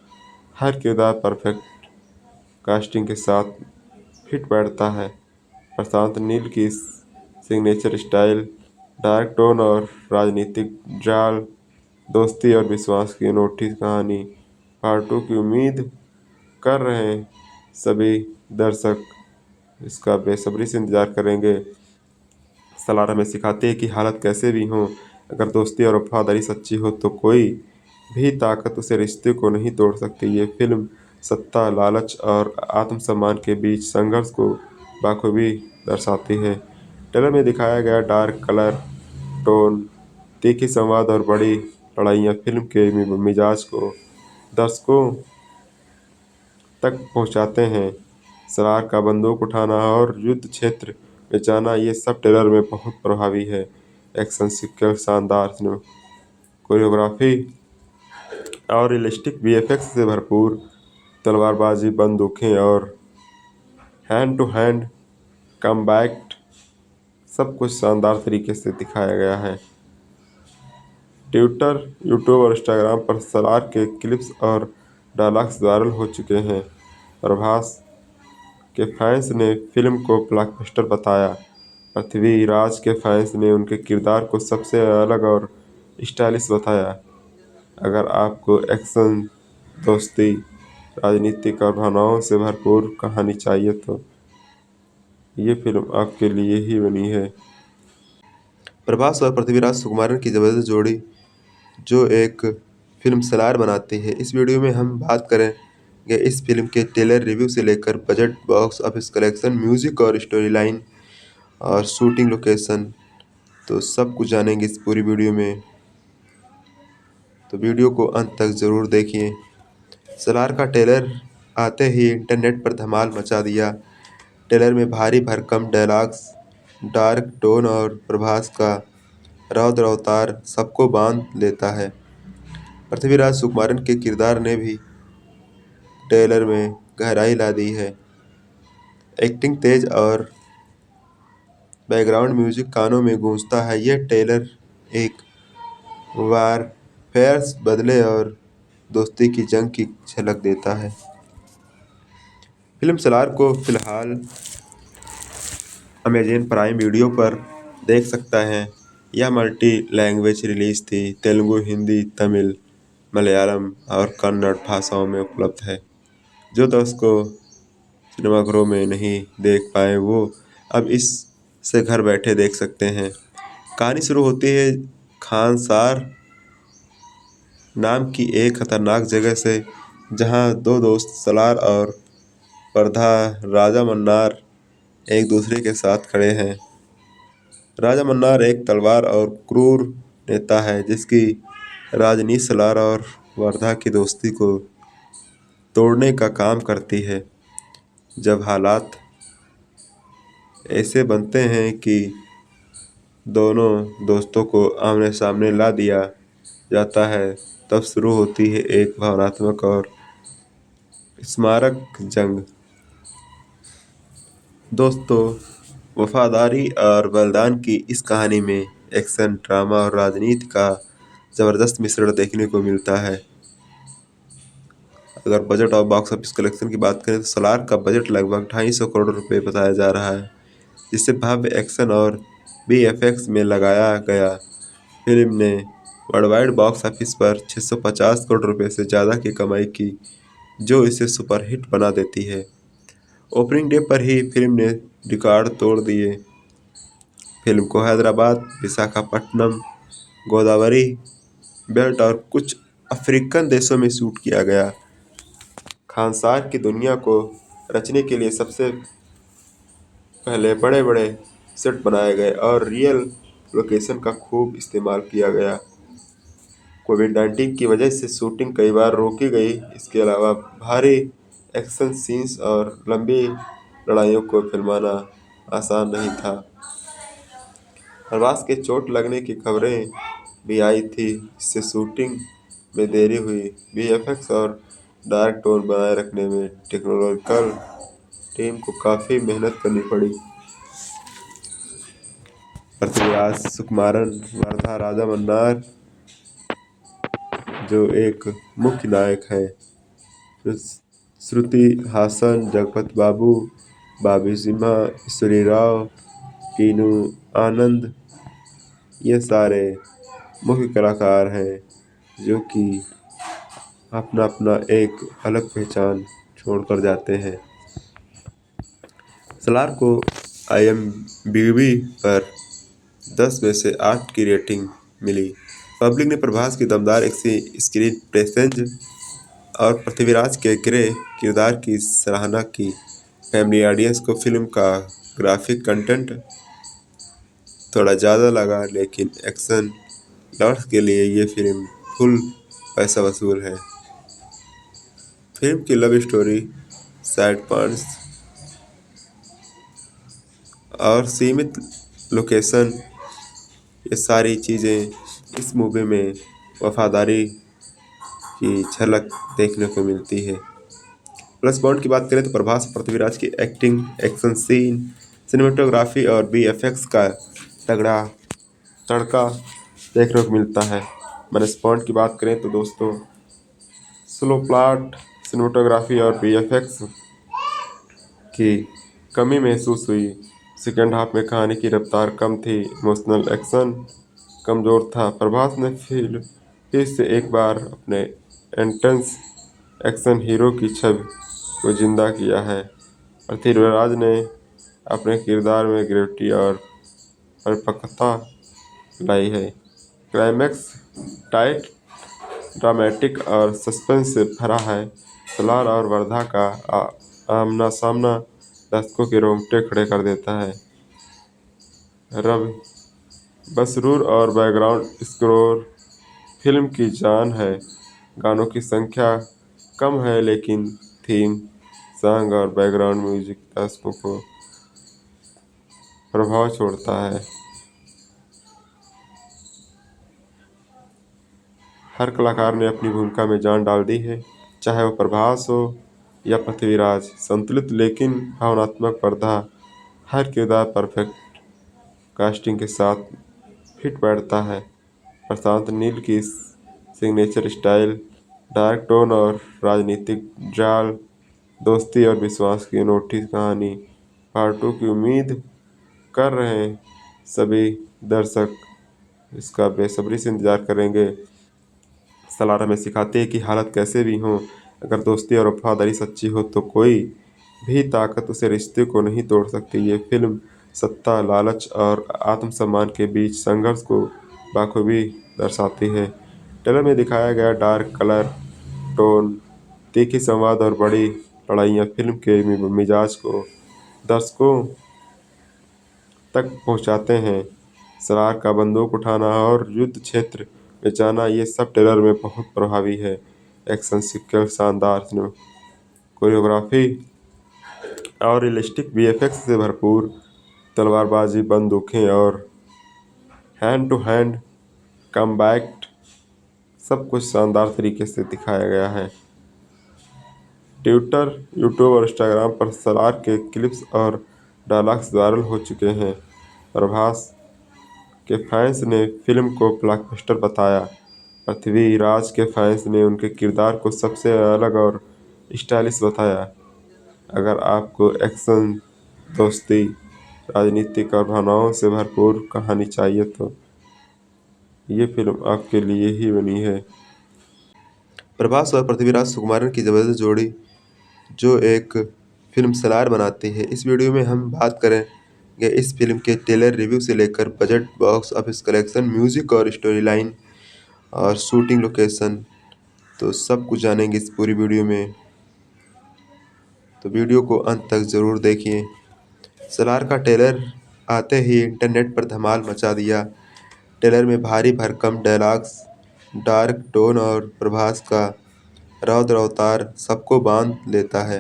हर किरदार परफेक्ट कास्टिंग के साथ फिट बैठता है। प्रशांत नील की सिग्नेचर स्टाइल, डार्क टोन और राजनीतिक जाल, दोस्ती और विश्वास की अनोखी कहानी। पार्ट 2 की उम्मीद कर रहे हैं सभी दर्शक, इसका बेसब्री से इंतजार करेंगे। सलार हमें सिखाती है कि हालत कैसे भी हो, अगर दोस्ती और वफादारी सच्ची हो तो कोई भी ताकत उसे रिश्ते को नहीं तोड़ सकती। ये फिल्म सत्ता, लालच और आत्मसम्मान के बीच संघर्ष को बाखूबी दर्शाती है। ट्रेलर में दिखाया गया डार्क कलर टोन, तीखी संवाद और बड़ी लड़ाइयाँ फिल्म के मिजाज को दर्शकों तक पहुँचाते हैं। सलार का बंदूक उठाना और युद्ध क्षेत्र में जाना, ये सब ट्रेलर में बहुत प्रभावी है। एक्शन सीक्वेंस शानदार, कोरियोग्राफी और रियलिस्टिक VFX से भरपूर, तलवारबाजी, बंदूकें और हैंड टू हैंड कॉम्बैट, सब कुछ शानदार तरीके से दिखाया गया है। ट्विटर, यूट्यूब और इंस्टाग्राम पर सलार के क्लिप्स और डायलॉग्स वायरल हो चुके हैं। प्रभास के फैंस ने फिल्म को ब्लॉकबस्टर बताया। पृथ्वीराज के फैंस ने उनके किरदार को सबसे अलग और स्टाइलिश बताया। अगर आपको एक्शन, दोस्ती, राजनीतिक और भावनाओं से भरपूर कहानी चाहिए तो ये फिल्म आपके लिए ही बनी है। प्रभास और पृथ्वीराज सुकुमारन की ज़बरदस्त जोड़ी जो एक फिल्म सलार बनाती है। इस वीडियो में हम बात करेंगे इस फिल्म के ट्रेलर रिव्यू से लेकर budget, box office collection, music और स्टोरी लाइन और शूटिंग लोकेशन, तो सब कुछ जानेंगे इस पूरी वीडियो में। तो वीडियो को अंत तक ज़रूर देखिए। सलार का ट्रेलर आते ही इंटरनेट पर धमाल मचा दिया। ट्रेलर में भारी भरकम डायलॉग्स, डार्क टोन और प्रभास का रौद्र अवतार सबको बांध लेता है। पृथ्वीराज सुकुमारन के किरदार ने भी ट्रेलर में गहराई ला दी है। एक्टिंग तेज और बैकग्राउंड म्यूजिक कानों में गूंजता है। यह ट्रेलर एक वारफेयर, बदले और दोस्ती की जंग की झलक देता है। फिल्म सलार को फिलहाल अमेज़न प्राइम वीडियो पर देख सकता है। यह मल्टी लैंग्वेज रिलीज थी। तेलुगु, हिंदी, तमिल, मलयालम और कन्नड़ भाषाओं में उपलब्ध है। जो दर्शकों सिनेमाघरों में नहीं देख पाए वो अब इससे घर बैठे देख सकते हैं। कहानी शुरू होती है खानसार नाम की एक खतरनाक जगह से, जहां दो दोस्त सलार और वर्धा राजा मन्नार एक दूसरे के साथ खड़े हैं। राजा मन्नार एक तलवार और क्रूर नेता है जिसकी राजनीति सलार और वर्धा की दोस्ती को तोड़ने का काम करती है। जब हालात ऐसे बनते हैं कि दोनों दोस्तों को आमने सामने ला दिया जाता है, तब शुरू होती है एक भावनात्मक और स्मारक जंग। दोस्तों, वफादारी और बलिदान की इस कहानी में एक्शन, ड्रामा और राजनीति का ज़बरदस्त मिश्रण देखने को मिलता है। अगर बजट और बॉक्स ऑफिस कलेक्शन की बात करें तो सलार का बजट लगभग 250 करोड़ रुपए बताया जा रहा है, जिससे भव्य एक्शन और VFX में लगाया गया। फिल्म ने वर्ल्डवाइड बॉक्स ऑफिस पर 650 करोड़ रुपए से ज़्यादा की कमाई की, जो इसे सुपरहिट बना देती है। ओपनिंग डे पर ही फिल्म ने रिकॉर्ड तोड़ दिए। फिल्म को हैदराबाद, विशाखापट्टनम, गोदावरी बेल्ट और कुछ अफ्रीकन देशों में शूट किया गया। खानसार की दुनिया को रचने के लिए सबसे पहले बड़े बड़े सेट बनाए गए और रियल लोकेशन का खूब इस्तेमाल किया गया। कोविड-19 की वजह से शूटिंग कई बार रोकी गई। इसके अलावा भारी एक्शन सीन्स और लंबी लड़ाइयों को फिल्माना आसान नहीं था। प्रभास के चोट लगने की खबरें भी आई थी, इससे शूटिंग में देरी हुई। VFX और डार्क टोन बनाए रखने में टेक्नोलॉजिकल टीम को काफ़ी मेहनत करनी पड़ी। पृथ्वीराज सुकुमारन, वर्धा राजा मन्नार जो एक मुख्य नायक है, श्रुति हासन, जगपति बाबू, बाबी सिम्हा, ईश्वरी राव, कीनू आनंद, ये सारे मुख्य कलाकार हैं जो कि अपना अपना एक अलग पहचान छोड़कर जाते हैं। सलार को IMDb पर 10 में से 8 की रेटिंग मिली। पब्लिक ने प्रभास की दमदार स्क्रीन प्रेजेंस और पृथ्वीराज के ग्रे किरदार की सराहना की। फैमिली ऑडियंस को फिल्म का ग्राफिक कंटेंट थोड़ा ज़्यादा लगा, लेकिन एक्शन लवर्स के लिए ये फिल्म फुल पैसा वसूल है। फिल्म की लव स्टोरी, सैड पॉइंट्स और सीमित लोकेशन, ये सारी चीज़ें इस मूवी में वफादारी की झलक देखने को मिलती है। प्लस पॉइंट की बात करें तो प्रभास पृथ्वीराज की एक्टिंग, एक्शन सीन, सिनेमेटोग्राफी और VFX का तगड़ा तड़का देखने को मिलता है। माइनस पॉइंट की बात करें तो दोस्तों, स्लो प्लॉट, सिनेमेटोग्राफी और VFX की कमी महसूस हुई। सेकेंड हाफ में कहानी की रफ्तार कम थी, इमोशनल एक्शन कमज़ोर था। प्रभास ने फिर से एक बार अपने इंटेंस एक्शन हीरो की छवि को जिंदा किया है। पृथ्वीराज ने अपने किरदार में ग्रेविटी और परिपक्वता लाई है। क्लाइमैक्स टाइट, ड्रामेटिक और सस्पेंस से भरा है। सलार और वर्धा का आमना सामना दर्शकों के रोंगटे खड़े कर देता है। रवि बसरूर और बैकग्राउंड स्कोर फिल्म की जान है। गानों की संख्या कम है लेकिन थीम सॉन्ग और बैकग्राउंड म्यूजिक दर्शकों को प्रभाव छोड़ता है। हर कलाकार ने अपनी भूमिका में जान डाल दी है, चाहे वो प्रभास हो या पृथ्वीराज। संतुलित लेकिन भावनात्मक पर्दा, हर किरदार परफेक्ट कास्टिंग के साथ फिट बैठता है। प्रशांत नील की सिग्नेचर स्टाइल, डार्क टोन और राजनीतिक जाल, दोस्ती और विश्वास की अनूठी कहानी। पार्ट 2 की उम्मीद कर रहे हैं सभी दर्शक, इसका बेसब्री से इंतजार करेंगे। सलार हमें सिखाती है कि हालत कैसे भी हो, अगर दोस्ती और वफादारी सच्ची हो तो कोई भी ताकत उसे रिश्ते को नहीं तोड़ सकती। ये फिल्म सत्ता, लालच और आत्मसम्मान के बीच संघर्ष को बाखूबी दर्शाती है। ट्रेलर में दिखाया गया डार्क कलर टोन, तीखी संवाद और बड़ी लड़ाइयाँ फिल्म के मिजाज को दर्शकों तक पहुंचाते हैं। सलार का बंदूक उठाना और युद्ध क्षेत्र में जाना, ये सब ट्रेलर में बहुत प्रभावी है। एक्शन सीक्वेंस शानदार, कोरियोग्राफी और रियलिस्टिक वीएफएक्स से भरपूर, तलवारबाजी, बंदूकें और हैंड टू हैंड कॉम्बैट, सब कुछ शानदार तरीके से दिखाया गया है। ट्विटर, यूट्यूब और इंस्टाग्राम पर सलार के क्लिप्स और डायलॉग्स वायरल हो चुके हैं। प्रभास के फैंस ने फिल्म को ब्लॉकबस्टर बताया। पृथ्वीराज के फैंस ने उनके किरदार को सबसे अलग और स्टाइलिश बताया। अगर आपको एक्शन, दोस्ती, राजनीतिक और भावनाओं से भरपूर कहानी चाहिए तो ये फिल्म आपके लिए ही बनी है। प्रभास और पृथ्वीराज सुकुमारन की जबरदस्त जोड़ी जो एक फिल्म सलार बनाती है। इस वीडियो में हम बात करेंगे इस फिल्म के ट्रेलर रिव्यू से लेकर budget, box office collection, music और स्टोरी लाइन और शूटिंग लोकेशन, तो सब कुछ जानेंगे इस पूरी वीडियो में, तो वीडियो को अंत तक ज़रूर देखिए। सलार का ट्रेलर आते ही इंटरनेट पर धमाल मचा दिया। ट्रेलर में भारी भरकम डायलॉग्स, डार्क टोन और प्रभास का रौद्र अवतार सबको बांध लेता है।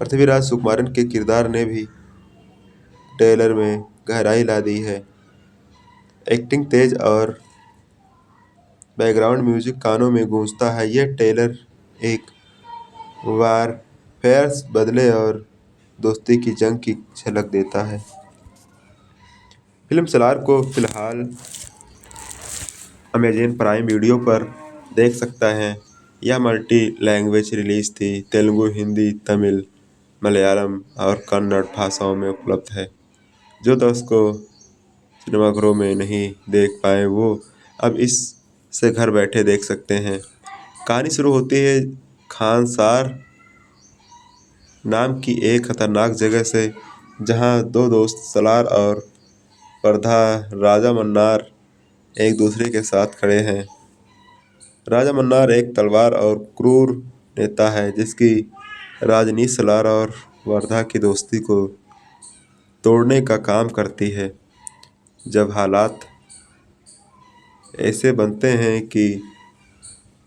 पृथ्वीराज सुकुमारन के किरदार ने भी ट्रेलर में गहराई ला दी है। एक्टिंग तेज और बैकग्राउंड म्यूजिक कानों में गूंजता है। यह ट्रेलर एक वारफेयर, बदले और दोस्ती की जंग की झलक देता है। फिल्म सलार को फिलहाल अमेज़न प्राइम वीडियो पर देख सकता है। यह मल्टी लैंग्वेज रिलीज थी, तेलुगु, हिंदी, तमिल, मलयालम और कन्नड़ भाषाओं में उपलब्ध है। जो दर्शकों सिनेमाघरों में नहीं देख पाए वो अब इससे घर बैठे देख सकते हैं। कहानी शुरू होती है खानसार नाम की एक खतरनाक जगह से, जहां दो दोस्त सलार और प्रधा राजा मन्नार एक दूसरे के साथ खड़े हैं। राजा मन्नार एक तलवार और क्रूर नेता है जिसकी राजनीति सलार और वर्धा की दोस्ती को तोड़ने का काम करती है। जब हालात ऐसे बनते हैं कि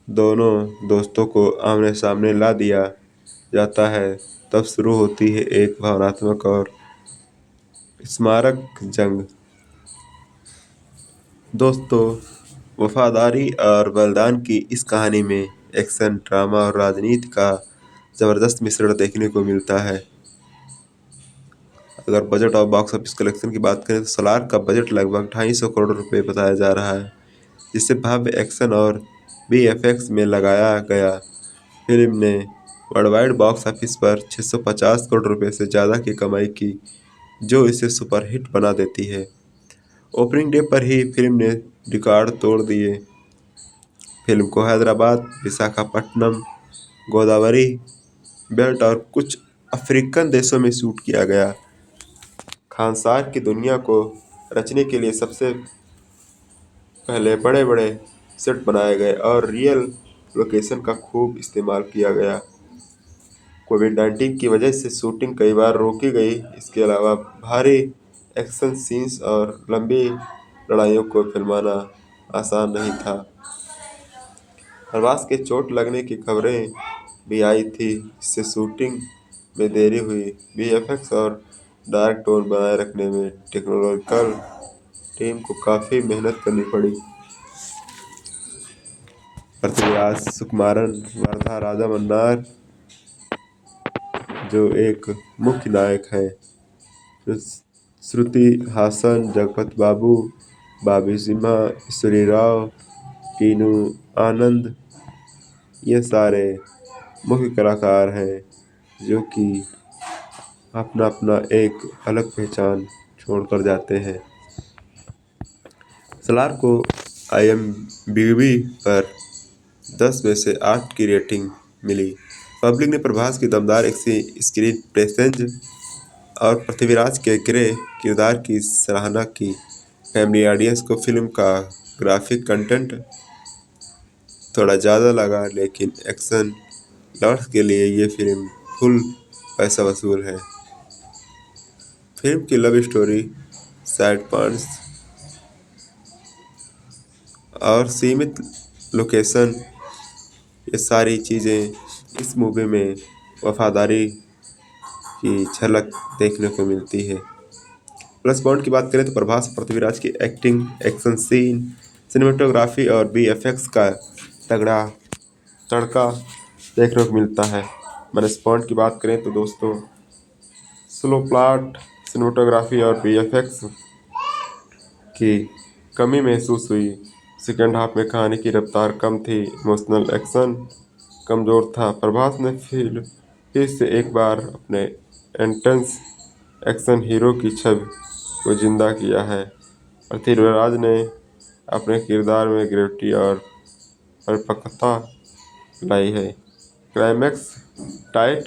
दोनों दोस्तों को आमने सामने ला दिया जाता है, तब शुरू होती है एक भावनात्मक और स्मारक जंग। दोस्तों, वफादारी और बलिदान की इस कहानी में एक्शन, ड्रामा और राजनीति का ज़बरदस्त मिश्रण देखने को मिलता है। अगर बजट और बॉक्स ऑफिस कलेक्शन की बात करें तो सलार का बजट लगभग 250 करोड़ रुपए बताया जा रहा है, जिससे भव्य एक्शन और वीएफएक्स में लगाया गया। फिल्म ने वर्ल्डवाइड बॉक्स ऑफिस पर 650 करोड़ रुपए से ज़्यादा की कमाई की, जो इसे सुपरहिट बना देती है। ओपनिंग डे पर ही फिल्म ने रिकॉर्ड तोड़ दिए। फिल्म को हैदराबाद, विशाखापट्टनम, गोदावरी बेल्ट और कुछ अफ्रीकन देशों में शूट किया गया। खानसार की दुनिया को रचने के लिए सबसे पहले बड़े बड़े सेट बनाए गए और रियल लोकेशन का खूब इस्तेमाल किया गया। कोविड-19 की वजह से शूटिंग कई बार रोकी गई। इसके अलावा भारी एक्शन सीन्स और लंबी लड़ाइयों को फिल्माना आसान नहीं था। प्रभास के चोट लगने की खबरें भी आई थी, इससे शूटिंग में देरी हुई। वीएफएक्स और डार्क टोन बनाए रखने में टेक्नोलॉजिकल टीम को काफ़ी मेहनत करनी पड़ी। पृथ्वीराज सुकुमारन, वर्धा राजा मन्नार जो एक मुख्य नायक हैं, श्रुति हासन, जगपति बाबू, बॉबी सिम्हा, ईश्वरी राव, टीनू आनंद, ये सारे मुख्य कलाकार हैं जो कि अपना अपना एक अलग पहचान छोड़कर जाते हैं। सलार को IMDb पर 10 में से 8 की रेटिंग मिली। पब्लिक ने प्रभास की दमदार स्क्रीन प्रेजेंस और पृथ्वीराज के ग्रे किरदार की सराहना की। फैमिली ऑडियंस को फिल्म का ग्राफिक कंटेंट थोड़ा ज़्यादा लगा, लेकिन एक्शन लवर्स के लिए ये फिल्म फुल पैसा वसूल है। फिल्म की लव स्टोरी, सैड पॉइंट्स और सीमित लोकेशन, ये सारी चीज़ें इस मूवी में वफादारी की झलक देखने को मिलती है। प्लस पॉइंट की बात करें तो प्रभास और पृथ्वीराज की एक्टिंग, एक्शन सीन, सिनेमेटोग्राफी और VFX का तगड़ा तड़का देखने को मिलता है। माइनस पॉइंट की बात करें तो दोस्तों, स्लो प्लॉट, सिनेमेटोग्राफी और VFX की कमी महसूस हुई। सेकेंड हाफ में कहानी की रफ्तार कम थी, इमोशनल एक्शन कमज़ोर था। प्रभास ने फिर से एक बार अपने इंटेंस एक्शन हीरो की छवि को जिंदा किया है। पृथ्वीराज ने अपने किरदार में ग्रेविटी और परिपक्वता लाई है। क्लाइमैक्स टाइट,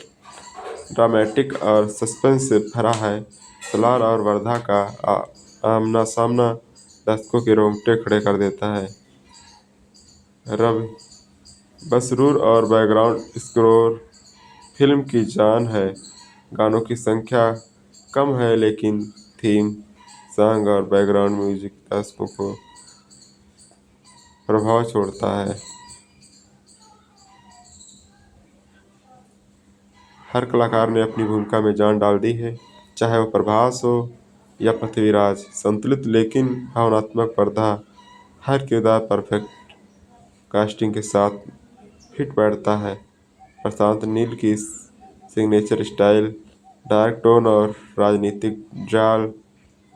ड्रामेटिक और सस्पेंस से भरा है। सलार और वर्धा का आमना सामना दर्शकों के रोंगटे खड़े कर देता है। रवि बसरूर और बैकग्राउंड स्कोर फिल्म की जान है। गानों की संख्या कम है, लेकिन थीम सॉन्ग और बैकग्राउंड म्यूजिक दर्शकों को प्रभाव छोड़ता है। हर कलाकार ने अपनी भूमिका में जान डाल दी है, चाहे वो प्रभास हो या पृथ्वीराज। संतुलित लेकिन भावनात्मक पर्दा, हर किरदार परफेक्ट कास्टिंग के साथ फिट बैठता है। प्रशांत नील की सिग्नेचर स्टाइल, डार्क टोन और राजनीतिक जाल,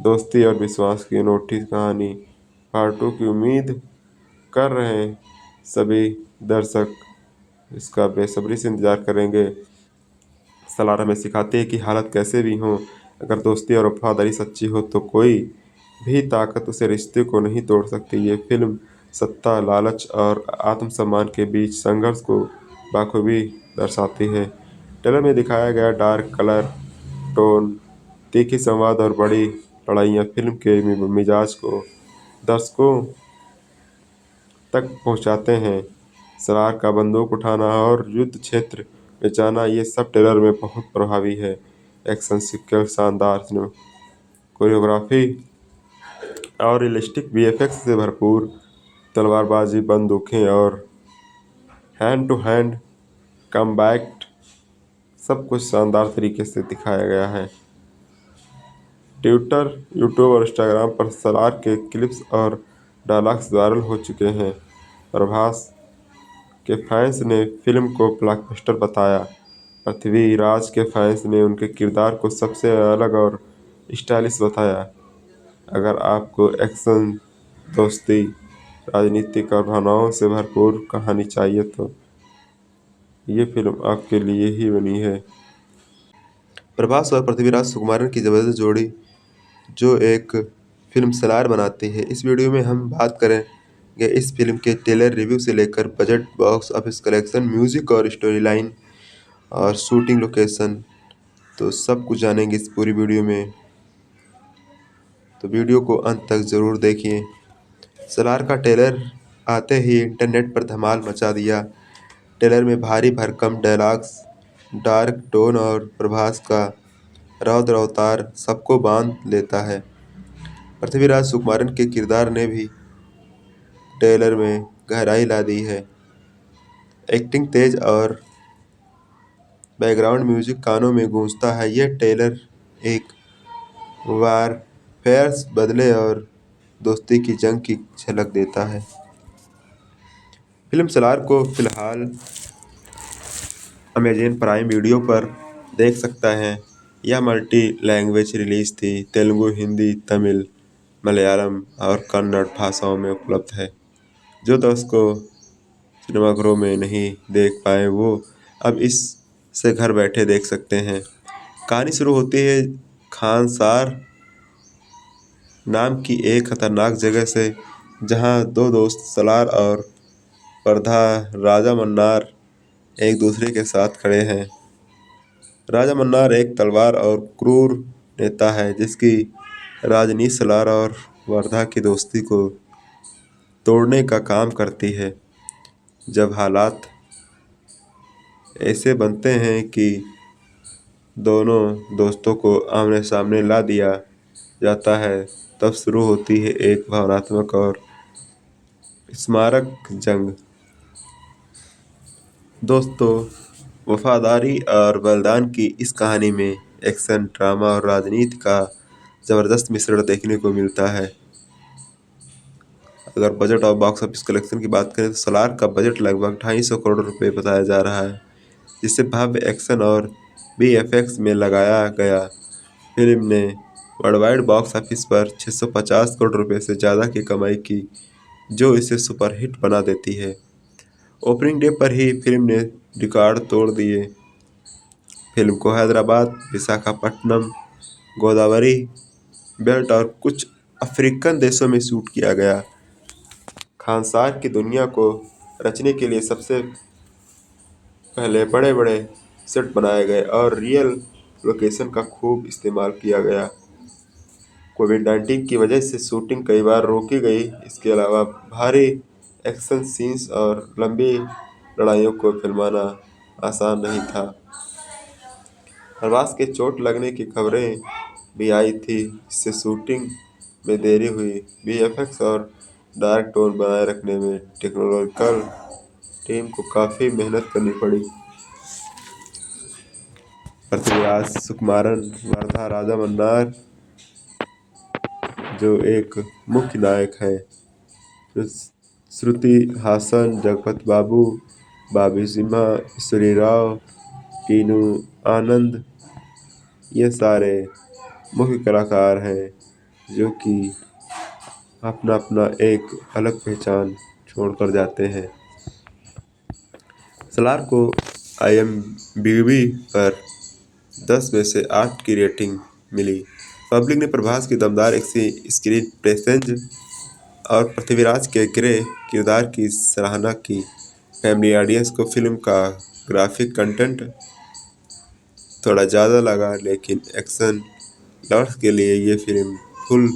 दोस्ती और विश्वास की अनोखी कहानी। पार्ट 2 की उम्मीद कर रहे हैं सभी दर्शक, इसका बेसब्री से इंतजार करेंगे। सलार हमें सिखाते हैं कि हालत कैसे भी हो, अगर दोस्ती और वफादारी सच्ची हो तो कोई भी ताकत उसे रिश्ते को नहीं तोड़ सकती। ये फिल्म सत्ता, लालच और आत्मसम्मान के बीच संघर्ष को बाखूबी दर्शाती है। ट्रेलर में दिखाया गया डार्क कलर टोन, तीखी संवाद और बड़ी लड़ाइयाँ फिल्म के मिजाज को दर्शकों तक पहुँचाते हैं। सलार का बंदूक उठाना और युद्ध क्षेत्र में जाना, ये सब ट्रेलर में बहुत प्रभावी है। एक्शन सीक्वेंस शानदार, कोरियोग्राफी और रियलिस्टिक VFX से भरपूर, तलवारबाजी, बंदूकें और हैंड टू हैंड कॉम्बैट, सब कुछ शानदार तरीके से दिखाया गया है। ट्विटर, यूट्यूब और इंस्टाग्राम पर सलार के क्लिप्स और डायलॉग्स वायरल हो चुके हैं। प्रभास के फैंस ने फिल्म को ब्लॉकबस्टर बताया। पृथ्वीराज के फैंस ने उनके किरदार को सबसे अलग और स्टाइलिश बताया। अगर आपको एक्शन, दोस्ती, राजनीतिक और भावनाओं से भरपूर कहानी चाहिए तो ये फिल्म आपके लिए ही बनी है। प्रभास और पृथ्वीराज सुकुमारन की ज़बरदस्त जोड़ी जो एक फिल्म सलार बनाती है। इस वीडियो में हम बात करेंगे इस फिल्म के ट्रेलर रिव्यू से लेकर budget, box office collection, music और स्टोरी लाइन और शूटिंग लोकेशन, तो सब कुछ जानेंगे इस पूरी वीडियो में, तो वीडियो को अंत तक ज़रूर देखिए। सलार का ट्रेलर आते ही इंटरनेट पर धमाल मचा दिया। ट्रेलर में भारी भरकम डायलॉग्स, डार्क टोन और प्रभास का रौद्र अवतार सबको बांध लेता है। पृथ्वीराज सुकुमारन के किरदार ने भी ट्रेलर में गहराई ला दी है। एक्टिंग तेज और बैकग्राउंड म्यूजिक कानों में गूंजता है। यह ट्रेलर एक वारफेयर बदले और दोस्ती की जंग की झलक देता है। फिल्म सलार को फिलहाल अमेज़न प्राइम वीडियो पर देख सकता है। यह मल्टी लैंग्वेज रिलीज थी। तेलुगु, हिंदी, तमिल, मलयालम और कन्नड़ भाषाओं में उपलब्ध है। जो दर्शकों सिनेमाघरों में नहीं देख पाए वो अब इससे घर बैठे देख सकते हैं। कहानी शुरू होती है खानसार नाम की एक खतरनाक जगह से, जहां दो दोस्त सलार और वर्धा राजा मन्नार एक दूसरे के साथ खड़े हैं। राजा मन्नार एक तलवार और क्रूर नेता है जिसकी राजनीति सलार और वर्धा की दोस्ती को तोड़ने का काम करती है। जब हालात ऐसे बनते हैं कि दोनों दोस्तों को आमने सामने ला दिया जाता है, तब शुरू होती है एक भावनात्मक और स्मारक जंग। दोस्तों, वफादारी और बलिदान की इस कहानी में एक्शन, ड्रामा और राजनीति का जबरदस्त मिश्रण देखने को मिलता है। अगर बजट और बॉक्स ऑफिस कलेक्शन की बात करें तो सलार का बजट लगभग 250 करोड़ रुपए बताया जा रहा है, जिसे भव्य एक्शन और VFX में लगाया गया। फिल्म ने वर्ल्डवाइड बॉक्स ऑफिस पर 650 करोड़ रुपए से ज़्यादा की कमाई की, जो इसे सुपरहिट बना देती है। ओपनिंग डे पर ही फिल्म ने रिकॉर्ड तोड़ दिए। फिल्म को हैदराबाद, विशाखापट्टनम, गोदावरी बेल्ट और कुछ अफ्रीकन देशों में शूट किया गया। खानसार की दुनिया को रचने के लिए सबसे पहले बड़े बड़े सेट बनाए गए और रियल लोकेशन का खूब इस्तेमाल किया गया। कोविड-19 की वजह से शूटिंग कई बार रोकी गई। इसके अलावा भारी एक्शन सीन्स और लंबी लड़ाइयों को फिल्माना आसान नहीं था। प्रभास के चोट लगने की खबरें भी आई थी, जिससे शूटिंग में देरी हुई। VFX और डार्क टोन बनाए रखने में टेक्नोलॉजिकल टीम को काफ़ी मेहनत करनी पड़ी। पृथ्वीराज सुकुमारन, वर्धा राजा मन्नार जो एक मुख्य नायक है, श्रुति हासन, जगपति बाबू, बॉबी सिम्हा, ईश्वरी राव, टीनू आनंद, ये सारे मुख्य कलाकार हैं जो कि अपना अपना एक अलग पहचान छोड़कर जाते हैं। सलार को IMDb पर 10 में से 8 की रेटिंग मिली। पब्लिक ने प्रभास की दमदार स्क्रीन प्रेजेंस और पृथ्वीराज के ग्रे किरदार की सराहना की। फैमिली ऑडियंस को फिल्म का ग्राफिक कंटेंट थोड़ा ज़्यादा लगा, लेकिन एक्शन लवर्स के लिए ये फिल्म फुल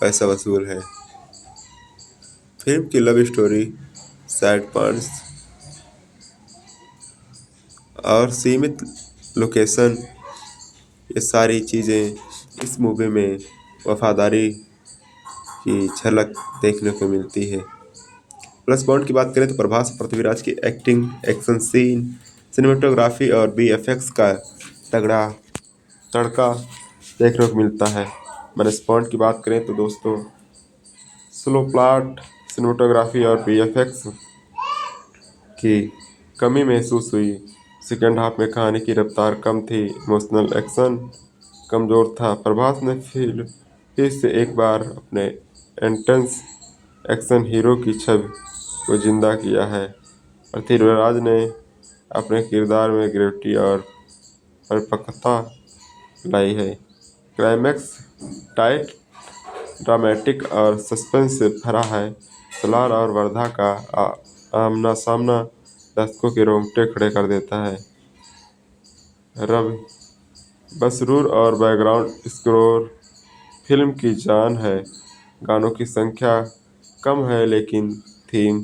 पैसा वसूल है। फिल्म की लव स्टोरी, सैड पॉइंट्स और सीमित लोकेशन, ये सारी चीज़ें इस मूवी में वफादारी की झलक देखने को मिलती है। प्लस पॉइंट की बात करें तो प्रभास और पृथ्वीराज की एक्टिंग, एक्शन सीन, सिनेमेटोग्राफी और VFX का तगड़ा तड़का देखने को मिलता है। माइनस पॉइंट की बात करें तो दोस्तों स्लो प्लॉट, सिनेमेटोग्राफी और VFX की कमी महसूस हुई। सेकेंड हाफ में कहानी की रफ्तार कम थी, इमोशनल एक्शन कमज़ोर था। प्रभास ने फिर से एक बार अपने इंटेंस एक्शन हीरो की छवि को जिंदा किया है। पृथ्वीराज ने अपने किरदार में ग्रेविटी और परिपक्वता लाई है। क्लाइमैक्स टाइट, ड्रामेटिक और सस्पेंस से भरा है। सलार और वर्धा का आमना सामना दर्शकों के रोंगटे खड़े कर देता है। रवि बसरूर और बैकग्राउंड स्कोर फिल्म की जान है। गानों की संख्या कम है, लेकिन थीम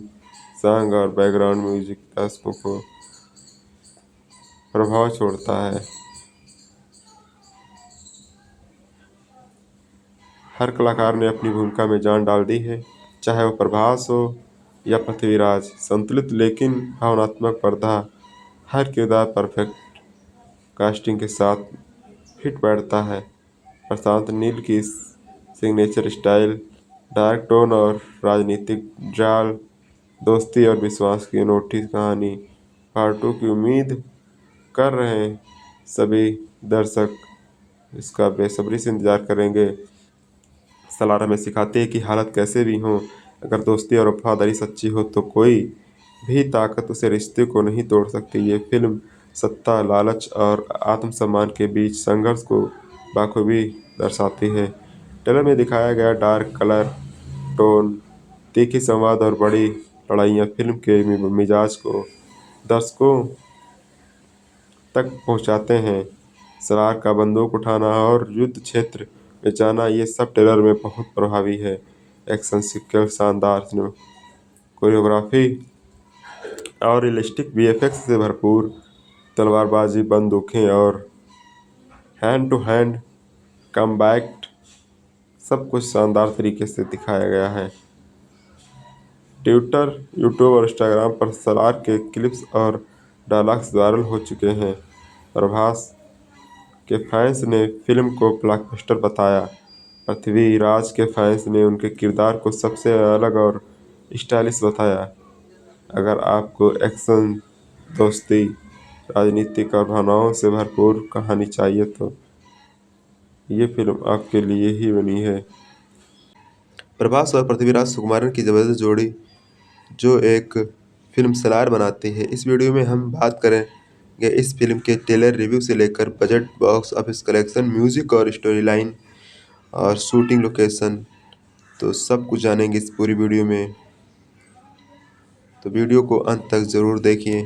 सॉन्ग और बैकग्राउंड म्यूजिक दर्शकों को प्रभाव छोड़ता है। हर कलाकार ने अपनी भूमिका में जान डाल दी है, चाहे वो प्रभास हो, या पृथ्वीराज। संतुलित लेकिन भावनात्मक पर्दा, हर किरदार परफेक्ट कास्टिंग के साथ फिट बैठता है। प्रशांत नील की सिग्नेचर स्टाइल, डार्क टोन और राजनीतिक जाल, दोस्ती और विश्वास की अनोखी कहानी। पार्ट 2 की उम्मीद कर रहे हैं सभी दर्शक, इसका बेसब्री से इंतजार करेंगे। सलार हमें सिखाती है कि हालत कैसे भी हो, अगर दोस्ती और वफादारी सच्ची हो तो कोई भी ताकत उसे रिश्ते को नहीं तोड़ सकती। ये फिल्म सत्ता, लालच और आत्मसम्मान के बीच संघर्ष को बाखूबी दर्शाती है। ट्रेलर में दिखाया गया डार्क कलर टोन, तीखी संवाद और बड़ी लड़ाइयाँ फिल्म के मिजाज को दर्शकों तक पहुंचाते हैं। सलार का बंदूक उठाना और युद्ध क्षेत्र में जाना, ये सब ट्रेलर में बहुत प्रभावी है। एक्शन सीक्वेंस शानदार, कोरियोग्राफी और रियलिस्टिक वीएफएक्स से भरपूर, तलवारबाजी, बंदूकें और हैंड टू हैंड कॉम्बैट, सब कुछ शानदार तरीके से दिखाया गया है। ट्विटर, यूट्यूब और इंस्टाग्राम पर सलार के क्लिप्स और डायलॉग्स वायरल हो चुके हैं। प्रभास के फैंस ने फिल्म को ब्लॉकबस्टर बताया। पृथ्वीराज के फैंस ने उनके किरदार को सबसे अलग और स्टाइलिश बताया। अगर आपको एक्शन, दोस्ती, राजनीतिक और भावनाओं से भरपूर कहानी चाहिए तो ये फिल्म आपके लिए ही बनी है। प्रभास और पृथ्वीराज सुकुमारन की जबरदस्त जोड़ी जो एक फिल्म सलार बनाती है। इस वीडियो में हम बात करेंगे इस फिल्म के ट्रेलर रिव्यू से लेकर budget, box office collection, music और स्टोरी लाइन और शूटिंग लोकेशन, तो सब कुछ जानेंगे इस पूरी वीडियो में, तो वीडियो को अंत तक ज़रूर देखिए।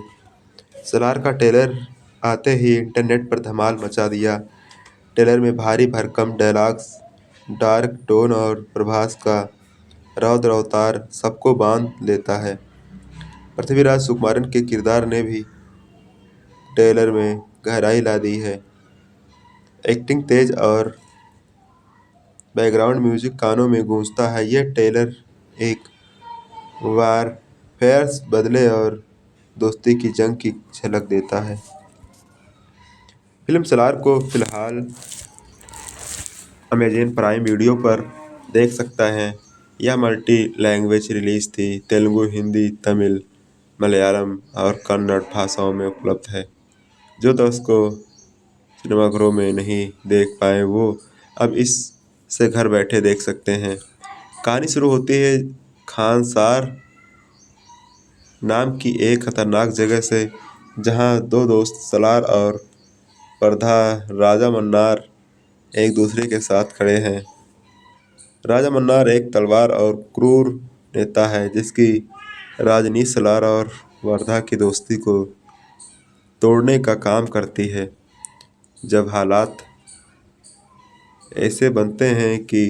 सलार का ट्रेलर आते ही इंटरनेट पर धमाल मचा दिया। ट्रेलर में भारी भरकम डायलॉग्स, डार्क टोन और प्रभास का रौद्र अवतार सबको बांध लेता है। पृथ्वीराज सुकुमारन के किरदार ने भी ट्रेलर में गहराई ला दी है। एक्टिंग तेज और बैकग्राउंड म्यूजिक कानों में गूंजता है। यह ट्रेलर एक वारफेयर, बदले और दोस्ती की जंग की झलक देता है। फिल्म सलार को फिलहाल अमेज़न प्राइम वीडियो पर देख सकता है। यह मल्टी लैंग्वेज रिलीज थी, तेलुगु, हिंदी, तमिल, मलयालम और कन्नड़ भाषाओं में उपलब्ध है। जो दर्शकों सिनेमाघरों में नहीं देख पाए वो अब इससे घर बैठे देख सकते हैं। कहानी शुरू होती है खानसार नाम की एक खतरनाक जगह से, जहां दो दोस्त सलार और प्रधा राजा मन्नार एक दूसरे के साथ खड़े हैं। राजा मन्नार एक तलवार और क्रूर नेता है जिसकी राजनीति सलार और वर्धा की दोस्ती को तोड़ने का काम करती है। जब हालात ऐसे बनते हैं कि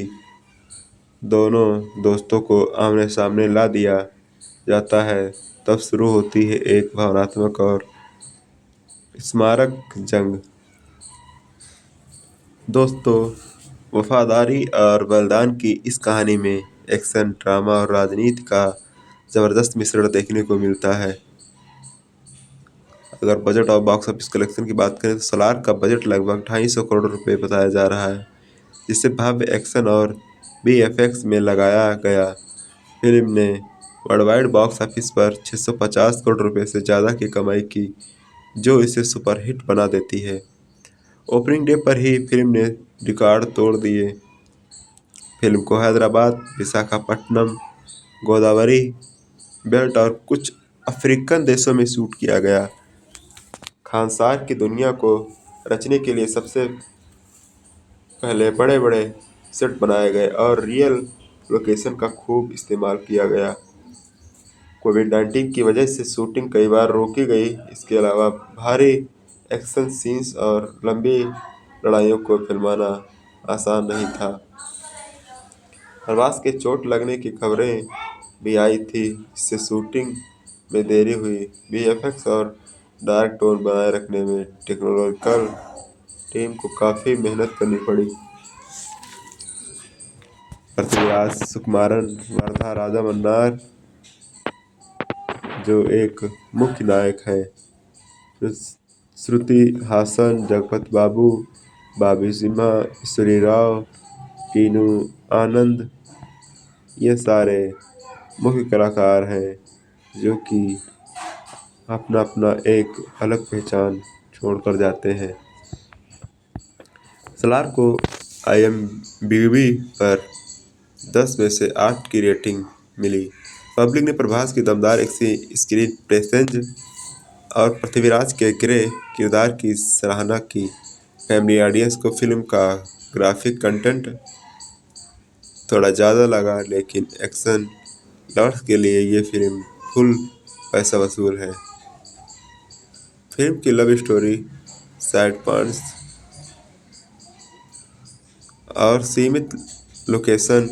दोनों दोस्तों को आमने सामने ला दिया जाता है, तब शुरू होती है एक भावनात्मक और स्मारक जंग। दोस्तों, वफादारी और बलिदान की इस कहानी में एक्शन, ड्रामा और राजनीति का ज़बरदस्त मिश्रण देखने को मिलता है। अगर बजट और बॉक्स ऑफिस कलेक्शन की बात करें तो सलार का बजट लगभग 250 करोड़ रुपए बताया जा रहा है, जिसे भव्य एक्शन और वीएफएक्स में लगाया गया। फिल्म ने वर्ल्डवाइड बॉक्स ऑफिस पर 650 करोड़ रुपए से ज़्यादा की कमाई की, जो इसे सुपरहिट बना देती है। ओपनिंग डे पर ही फिल्म ने रिकॉर्ड तोड़ दिए। फिल्म को हैदराबाद, विशाखापट्टनम, गोदावरी बेल्ट और कुछ अफ्रीकन देशों में शूट किया गया। खानसार की दुनिया को रचने के लिए सबसे पहले बड़े बड़े सेट बनाए गए और रियल लोकेशन का खूब इस्तेमाल किया गया। कोविड-19 की वजह से शूटिंग कई बार रोकी गई। इसके अलावा भारी एक्शन सीन्स और लंबी लड़ाइयों को फिल्माना आसान नहीं था। प्रभास के चोट लगने की खबरें भी आई थी, जिससे शूटिंग में देरी हुई। वीएफएक्स और डार्क टोन बनाए रखने में टेक्नोलॉजिकल टीम को काफ़ी मेहनत करनी पड़ी। पृथ्वीराज सुकुमारन, वर्धा राजा मन्नार जो एक मुख्य नायक है। श्रुति हासन, जगपति बाबू, बॉबी सिम्हा, ईश्वरी राव, टीनू आनंद, ये सारे मुख्य कलाकार हैं जो कि अपना अपना एक अलग पहचान छोड़कर जाते हैं। सलार को IMDb पर 10 में से 8 की रेटिंग मिली। पब्लिक ने प्रभास की दमदार स्क्रीन प्रेजेंस और पृथ्वीराज के ग्रे किरदार की सराहना की। फैमिली ऑडियंस को फिल्म का ग्राफिक कंटेंट थोड़ा ज़्यादा लगा, लेकिन एक्शन लवर्स के लिए ये फिल्म फुल पैसा वसूल है। फिल्म की लव स्टोरी, सैड पॉइंट्स और सीमित लोकेशन,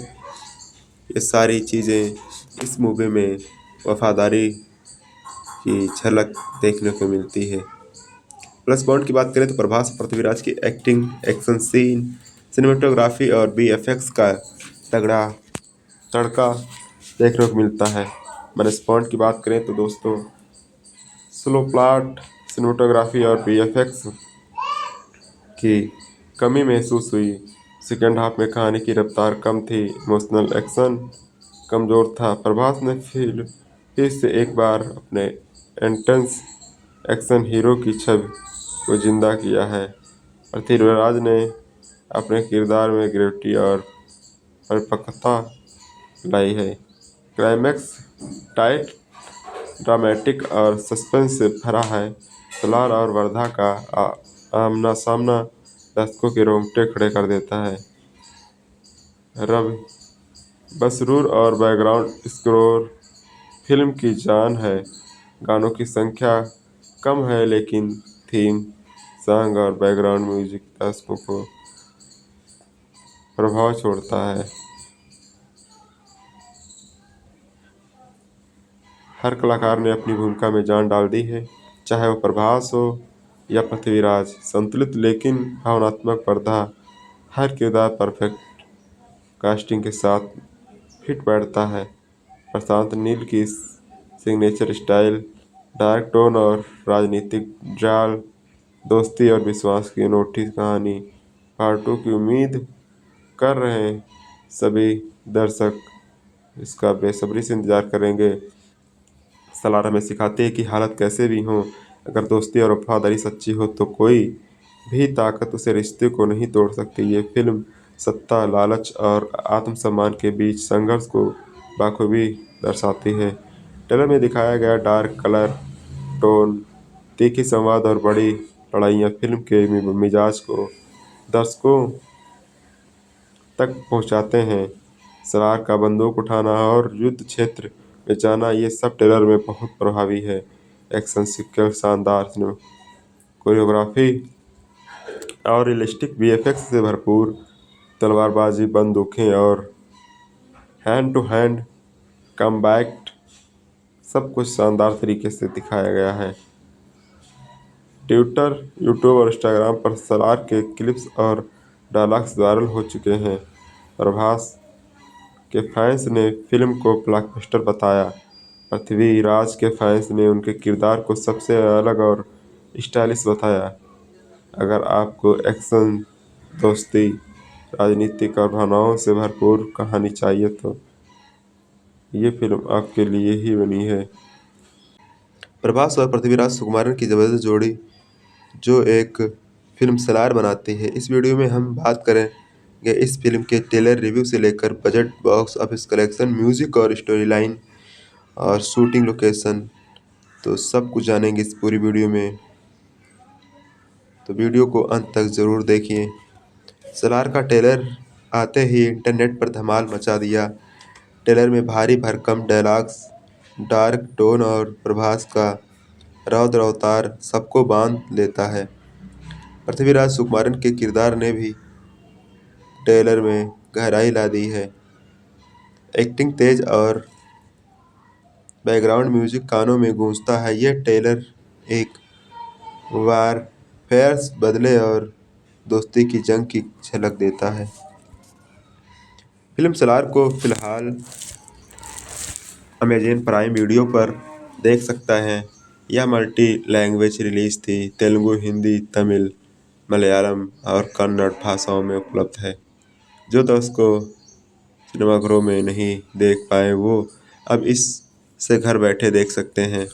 ये सारी चीज़ें इस मूवी में वफादारी की झलक देखने को मिलती है। प्लस पॉइंट की बात करें तो प्रभास और पृथ्वीराज की एक्टिंग, एक्शन सीन, सिनेमेटोग्राफी और VFX का तगड़ा तड़का देखने को मिलता है। माइनस पॉइंट की बात करें तो दोस्तों स्लो प्लॉट, सिनेमेटोग्राफी और VFX की कमी महसूस हुई। सेकेंड हाफ में कहानी की रफ्तार कम थी, इमोशनल एक्शन कमज़ोर था। प्रभास ने फिर से एक बार अपने इंटेंस एक्शन हीरो की छवि को जिंदा किया है। पृथ्वीराज ने अपने किरदार में ग्रेविटी और परिपक्वता लाई है। क्लाइमैक्स टाइट, ड्रामेटिक और सस्पेंस से भरा है। सलार और वर्धा का आमना सामना दर्शकों के रोंगटे खड़े कर देता है। रवि बसरूर और बैकग्राउंड स्कोर फिल्म की जान है। गानों की संख्या कम है, लेकिन थीम सॉन्ग और बैकग्राउंड म्यूजिक दर्शकों को प्रभाव छोड़ता है। हर कलाकार ने अपनी भूमिका में जान डाल दी है, चाहे वो प्रभास हो या पृथ्वीराज। संतुलित लेकिन भावनात्मक पर्दा, हर किरदार परफेक्ट कास्टिंग के साथ फिट बैठता है। प्रशांत नील की सिग्नेचर स्टाइल, डार्क टोन और राजनीतिक ड्राल, दोस्ती और विश्वास की अनूठी कहानी। पार्ट 2 की उम्मीद कर रहे हैं सभी दर्शक, इसका बेसब्री से इंतजार करेंगे। सलार हमें सिखाती है कि हालत कैसे भी हो, अगर दोस्ती और वफादारी सच्ची हो तो कोई भी ताकत उसे रिश्ते को नहीं तोड़ सकती। ये फिल्म सत्ता, लालच और आत्मसम्मान के बीच संघर्ष को बाखूबी दर्शाती है। ट्रेलर में दिखाया गया डार्क कलर टोन, तीखी संवाद और बड़ी लड़ाइयाँ फिल्म के मिजाज को दर्शकों तक पहुँचाते हैं। सलार का बंदूक उठाना और युद्ध क्षेत्र में जाना, ये सब ट्रेलर में बहुत प्रभावी है। एक्शन सीक्वेंस शानदार, कोरियोग्राफी और रियलिस्टिक VFX से भरपूर, तलवारबाजी, बंदूकें और हैंड टू हैंड कॉम्बैट, सब कुछ शानदार तरीके से दिखाया गया है। ट्विटर, यूट्यूब और इंस्टाग्राम पर सलार के क्लिप्स और डायलॉग्स वायरल हो चुके हैं। प्रभास के फैंस ने फिल्म को ब्लॉकबस्टर बताया। पृथ्वीराज के फैंस ने उनके किरदार को सबसे अलग और स्टाइलिश बताया। अगर आपको एक्शन, दोस्ती, राजनीतिक और भावनाओं से भरपूर कहानी चाहिए तो ये फिल्म आपके लिए ही बनी है। प्रभास और पृथ्वीराज सुकुमारन की ज़बरदस्त जोड़ी जो एक फिल्म सलार बनाती है। इस वीडियो में हम बात करेंगे इस फिल्म के ट्रेलर रिव्यू से लेकर budget, box office collection, music और स्टोरी लाइन और शूटिंग लोकेशन, तो सब कुछ जानेंगे इस पूरी वीडियो में, तो वीडियो को अंत तक ज़रूर देखिए। सलार का ट्रेलर आते ही इंटरनेट पर धमाल मचा दिया। ट्रेलर में भारी भरकम डायलॉग्स, डार्क टोन और प्रभास का रौद्र अवतार सबको बांध लेता है। पृथ्वीराज सुकुमारन के किरदार ने भी ट्रेलर में गहराई ला दी है। एक्टिंग तेज और बैकग्राउंड म्यूजिक कानों में गूंजता है। यह ट्रेलर एक वारफेयर, बदले और दोस्ती की जंग की झलक देता है। फिल्म सलार को फिलहाल अमेज़न प्राइम वीडियो पर देख सकता है। यह मल्टी लैंग्वेज रिलीज थी, तेलुगु, हिंदी, तमिल, मलयालम और कन्नड़ भाषाओं में उपलब्ध है। जो दर्शकों सिनेमाघरों में नहीं देख पाए वो अब इससे घर बैठे देख सकते हैं।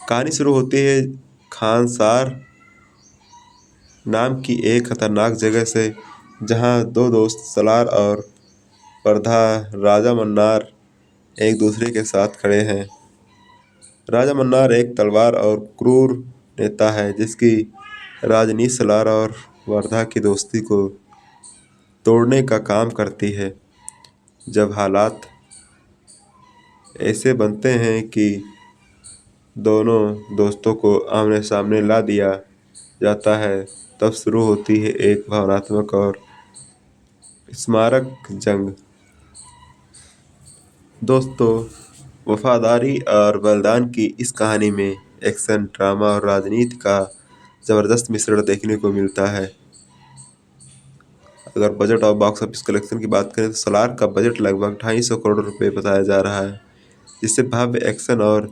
कहानी शुरू होती है खानसार नाम की एक खतरनाक जगह से, जहां दो दोस्त सलार और वर्धा राजा मन्नार एक दूसरे के साथ खड़े हैं। राजा मन्नार एक तलवार और क्रूर नेता है जिसकी राजनीति सलार और वर्धा की दोस्ती को तोड़ने का काम करती है। जब हालात ऐसे बनते हैं कि दोनों दोस्तों को आमने सामने ला दिया जाता है, तब शुरू होती है एक भावनात्मक और स्मारक जंग। दोस्तों, वफादारी और बलिदान की इस कहानी में एक्शन, ड्रामा और राजनीति का जबरदस्त मिश्रण देखने को मिलता है। अगर बजट और बॉक्स ऑफिस कलेक्शन की बात करें तो सलार का बजट लगभग 250 करोड़ रुपए बताया जा रहा है, जिससे भव्य एक्शन और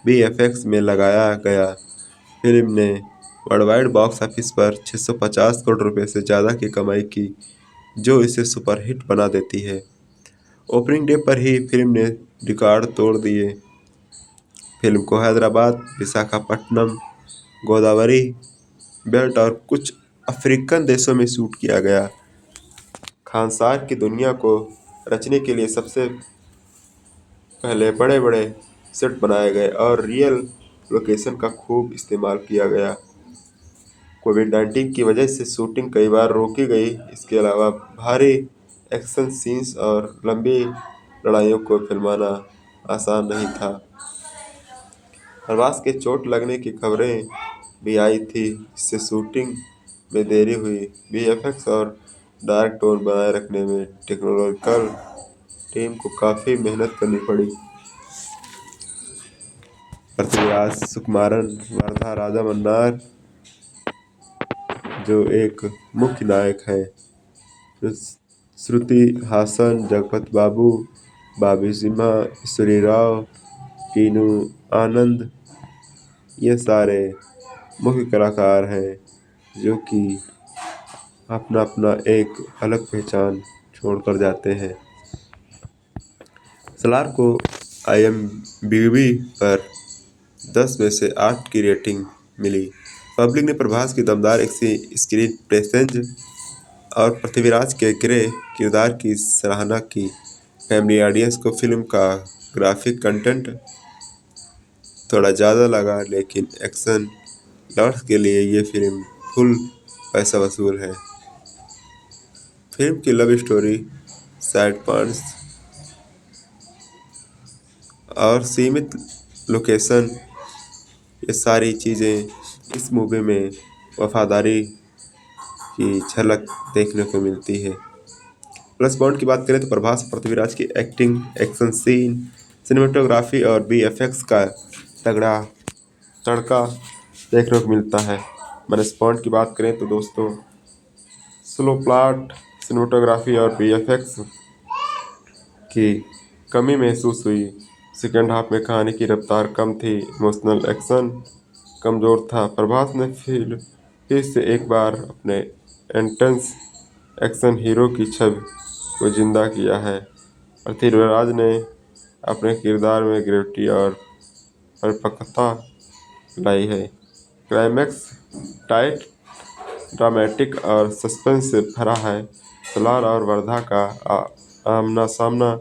VFX में लगाया गया। फिल्म ने वर्ल्डवाइड बॉक्स ऑफिस पर 650 करोड़ रुपए से ज़्यादा की कमाई की, जो इसे सुपरहिट बना देती है। ओपनिंग डे पर ही फिल्म ने रिकॉर्ड तोड़ दिए। फिल्म को हैदराबाद, विशाखापट्टनम, गोदावरी बेल्ट और कुछ अफ्रीकन देशों में शूट किया गया। खानसार की दुनिया को रचने के लिए सबसे पहले बड़े बड़े सेट बनाए गए और रियल लोकेशन का खूब इस्तेमाल किया गया। कोविड-19 की वजह से शूटिंग कई बार रोकी गई। इसके अलावा भारी एक्शन सीन्स और लंबी लड़ाइयों को फिल्माना आसान नहीं था। प्रभास के चोट लगने की खबरें भी आई थी, जिससे शूटिंग में देरी हुई। VFX और डार्क टोन बनाए रखने में टेक्नोलॉजिकल टीम को काफ़ी मेहनत करनी पड़ी। पृथ्वीराज सुकुमारन, वर्धा राजा मन्नार जो एक मुख्य नायक है, श्रुति हासन, जगपति बाबू, बाबी सिम्हा, ईश्वरी राव, कीनू आनंद, ये सारे मुख्य कलाकार हैं जो कि अपना अपना एक अलग पहचान छोड़कर जाते हैं। सलार को IMDb पर 10 में से 8 की रेटिंग मिली। पब्लिक ने प्रभास की दमदार स्क्रीन प्रेजेंस और पृथ्वीराज के ग्रे किरदार की सराहना की। फैमिली ऑडियंस को फिल्म का ग्राफिक कंटेंट थोड़ा ज़्यादा लगा, लेकिन एक्शन लवर्स के लिए ये फिल्म फुल पैसा वसूल है। फिल्म की लव स्टोरी, साइड पॉइंट्स और सीमित लोकेशन, ये सारी चीज़ें इस मूवी में वफादारी की झलक देखने को मिलती है। प्लस पॉइंट की बात करें तो प्रभास पृथ्वीराज की एक्टिंग, एक्शन सीन, सिनेमेटोग्राफी और VFX का तगड़ा तड़का देखने को मिलता है। माइनस पॉइंट की बात करें तो दोस्तों, स्लो प्लॉट, सिनेमेटोग्राफी और VFX की कमी महसूस हुई। सेकेंड हाफ में कहानी की रफ्तार कम थी, इमोशनल एक्शन कमज़ोर था। प्रभास ने फिर से एक बार अपने इंटेंस एक्शन हीरो की छवि को जिंदा किया है। पृथ्वीराज ने अपने किरदार में ग्रेविटी और परिपक्वता लाई है। क्लाइमैक्स टाइट, ड्रामेटिक और सस्पेंस से भरा है। सलार और वर्धा का आमना सामना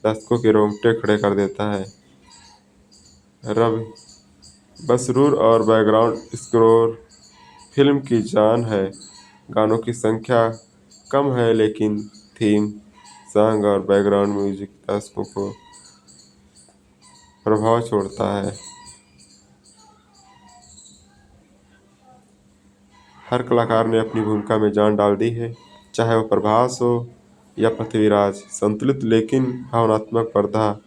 दर्शकों के रोंगटे खड़े कर देता है। रवि बसरूर और बैकग्राउंड स्कोर फिल्म की जान है। गानों की संख्या कम है, लेकिन थीम सॉन्ग और बैकग्राउंड म्यूजिक दर्शकों को प्रभाव छोड़ता है। हर कलाकार ने अपनी भूमिका में जान डाल दी है, चाहे वो प्रभास हो या पृथ्वीराज। संतुलित लेकिन भावनात्मक पर्दा,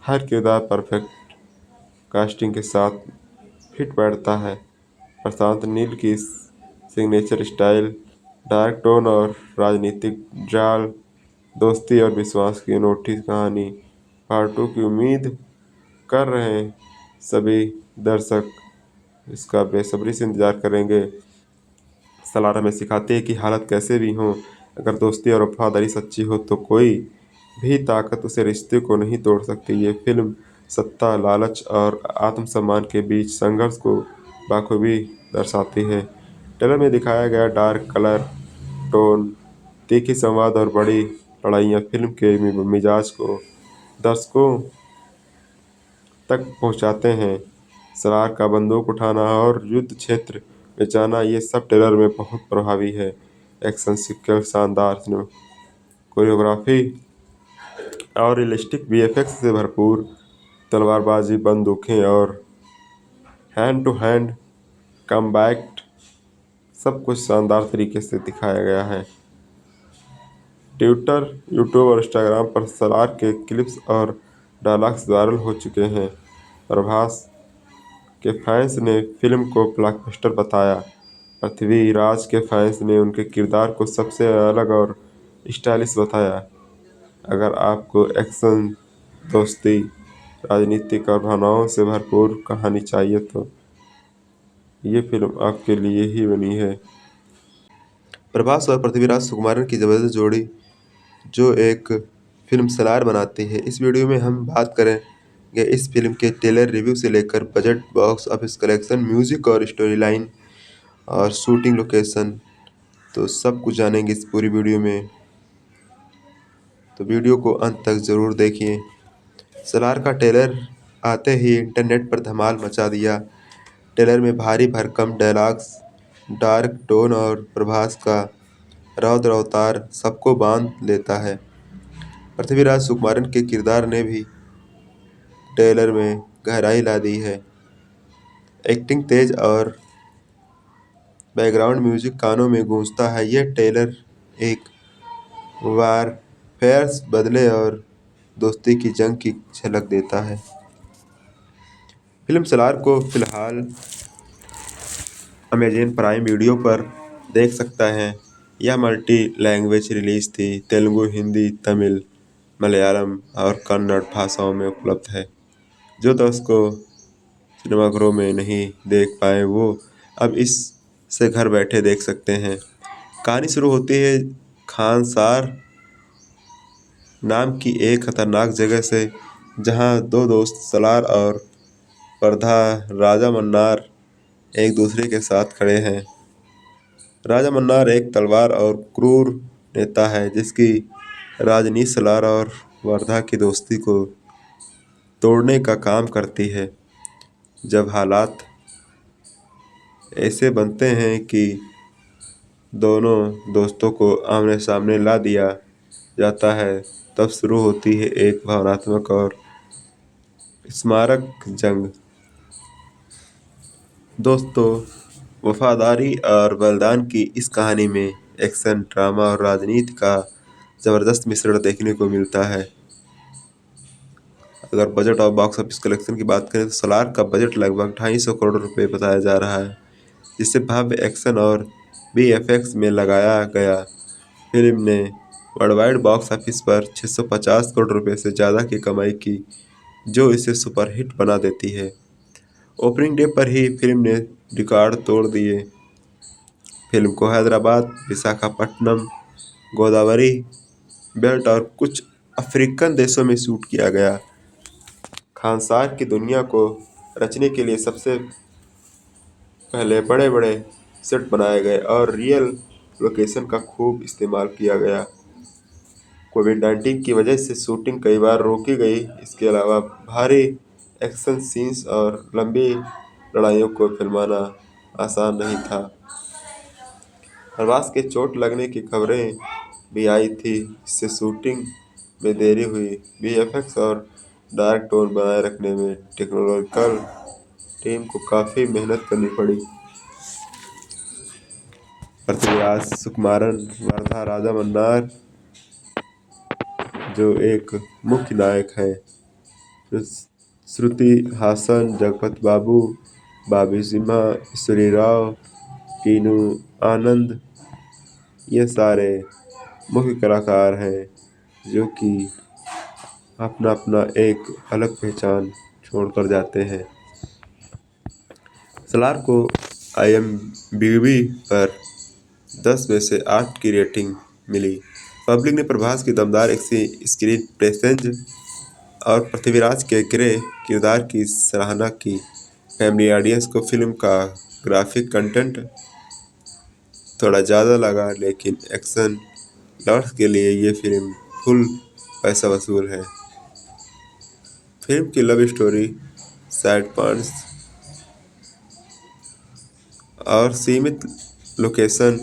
हर किरदार परफेक्ट कास्टिंग के साथ फिट बैठता है। प्रशांत नील की सिग्नेचर स्टाइल, डार्क टोन और राजनीतिक जाल, दोस्ती और विश्वास की अनूठी कहानी। पार्ट 2 की उम्मीद कर रहे हैं। सभी दर्शक इसका बेसब्री से इंतजार करेंगे। सलार हमें सिखाती है कि हालत कैसे भी हो, अगर दोस्ती और वफादारी सच्ची हो तो कोई भी ताकत उसे रिश्ते को नहीं तोड़ सकती। ये फिल्म सत्ता, लालच और आत्मसम्मान के बीच संघर्ष को बाखूबी दर्शाती है। ट्रेलर में दिखाया गया डार्क कलर टोन, तीखी संवाद और बड़ी लड़ाइयाँ फिल्म के मिजाज को दर्शकों तक पहुंचाते हैं। सलार का बंदूक उठाना और युद्ध क्षेत्र में जाना, ये सब ट्रेलर में बहुत प्रभावी है। एक्शन सीक्वेंस शानदार, कोरियोग्राफी और रियलिस्टिक वीएफएक्स से भरपूर, तलवारबाजी, बंदूकें और हैंड टू हैंड कॉम्बैट, सब कुछ शानदार तरीके से दिखाया गया है। ट्विटर, यूट्यूब और इंस्टाग्राम पर सलार के क्लिप्स और डायलॉग्स वायरल हो चुके हैं। प्रभास के फैंस ने फिल्म को ब्लॉकबस्टर बताया। पृथ्वीराज के फैंस ने उनके किरदार को सबसे अलग और स्टाइलिश बताया। अगर आपको एक्शन, दोस्ती, राजनीतिक और भावनाओं से भरपूर कहानी चाहिए तो ये फिल्म आपके लिए ही बनी है। प्रभास और पृथ्वीराज सुकुमारन की जबरदस्त जोड़ी जो एक फिल्म सलार बनाती है। इस वीडियो में हम बात करेंगे इस फिल्म के ट्रेलर रिव्यू से लेकर budget, box office collection, music और स्टोरी लाइन और शूटिंग लोकेशन, तो सब कुछ जानेंगे इस पूरी वीडियो में, तो वीडियो को अंत तक ज़रूर देखिए। सलार का ट्रेलर आते ही इंटरनेट पर धमाल मचा दिया। ट्रेलर में भारी भरकम डायलॉग्स, डार्क टोन और प्रभास का रौद्र अवतार सबको बांध लेता है। पृथ्वीराज सुकुमारन के किरदार ने भी ट्रेलर में गहराई ला दी है। एक्टिंग तेज और बैकग्राउंड म्यूजिक कानों में गूंजता है। यह ट्रेलर एक वारफेयर, बदले और दोस्ती की जंग की झलक देता है। फिल्म सलार को फिलहाल अमेज़न प्राइम वीडियो पर देख सकता है। यह मल्टी लैंग्वेज रिलीज थी, तेलुगु, हिंदी, तमिल, मलयालम और कन्नड़ भाषाओं में उपलब्ध है। जो दर्शकों सिनेमाघरों में नहीं देख पाए वो अब इससे घर बैठे देख सकते हैं। कहानी शुरू होती है खानसार नाम की एक खतरनाक जगह से, जहां दो दोस्त सलार और प्रधा राजा मन्नार एक दूसरे के साथ खड़े हैं। राजा मन्नार एक तलवार और क्रूर नेता है जिसकी राजनीति सलार और वर्धा की दोस्ती को तोड़ने का काम करती है। जब हालात ऐसे बनते हैं कि दोनों दोस्तों को आमने सामने ला दिया जाता है, तब शुरू होती है एक भावनात्मक और स्मारक जंग। दोस्तों, वफादारी और बलिदान की इस कहानी में एक्शन, ड्रामा और राजनीति का ज़बरदस्त मिश्रण देखने को मिलता है। अगर बजट और बॉक्स ऑफिस कलेक्शन की बात करें तो सलार का बजट लगभग 250 करोड़ रुपए बताया जा रहा है, जिससे भव्य एक्शन और वीएफएक्स में लगाया गया। फिल्म ने वर्ल्डवाइड बॉक्स ऑफिस पर 650 करोड़ रुपए से ज़्यादा की कमाई की, जो इसे सुपरहिट बना देती है। ओपनिंग डे पर ही फिल्म ने रिकॉर्ड तोड़ दिए। फिल्म को हैदराबाद, विशाखापट्टनम, गोदावरी बेल्ट और कुछ अफ्रीकन देशों में शूट किया गया। खानसार की दुनिया को रचने के लिए सबसे पहले बड़े बड़े सेट बनाए गए और रियल लोकेशन का खूब इस्तेमाल किया गया। कोविड-19 की वजह से शूटिंग कई बार रोकी गई। इसके अलावा भारी एक्शन सीन्स और लंबी लड़ाइयों को फिल्माना आसान नहीं था। प्रभास के चोट लगने की खबरें भी आई थी, इससे शूटिंग में देरी हुई। वीएफएक्स और डार्क टोन बनाए रखने में टेक्नोलॉजिकल टीम को काफ़ी मेहनत करनी पड़ी। पृथ्वीराज सुकुमारन, वर्धा राजा मन्नार जो एक मुख्य नायक है, श्रुति हासन, जगपति बाबू, बाबी सिम्हा, ईश्वरी राव, कीनू आनंद, ये सारे मुख्य कलाकार हैं जो कि अपना अपना एक अलग पहचान छोड़कर जाते हैं। सलार को IMDb पर 10 में से 8 की रेटिंग मिली। पब्लिक ने प्रभास की दमदार स्क्रीन प्रेजेंस और पृथ्वीराज के ग्रे किरदार की सराहना की। फैमिली ऑडियंस को फिल्म का ग्राफिक कंटेंट थोड़ा ज़्यादा लगा, लेकिन एक्शन लवर्स के लिए ये फिल्म फुल पैसा वसूल है। फिल्म की लव स्टोरी, सैड पॉइंट्स और सीमित लोकेशन,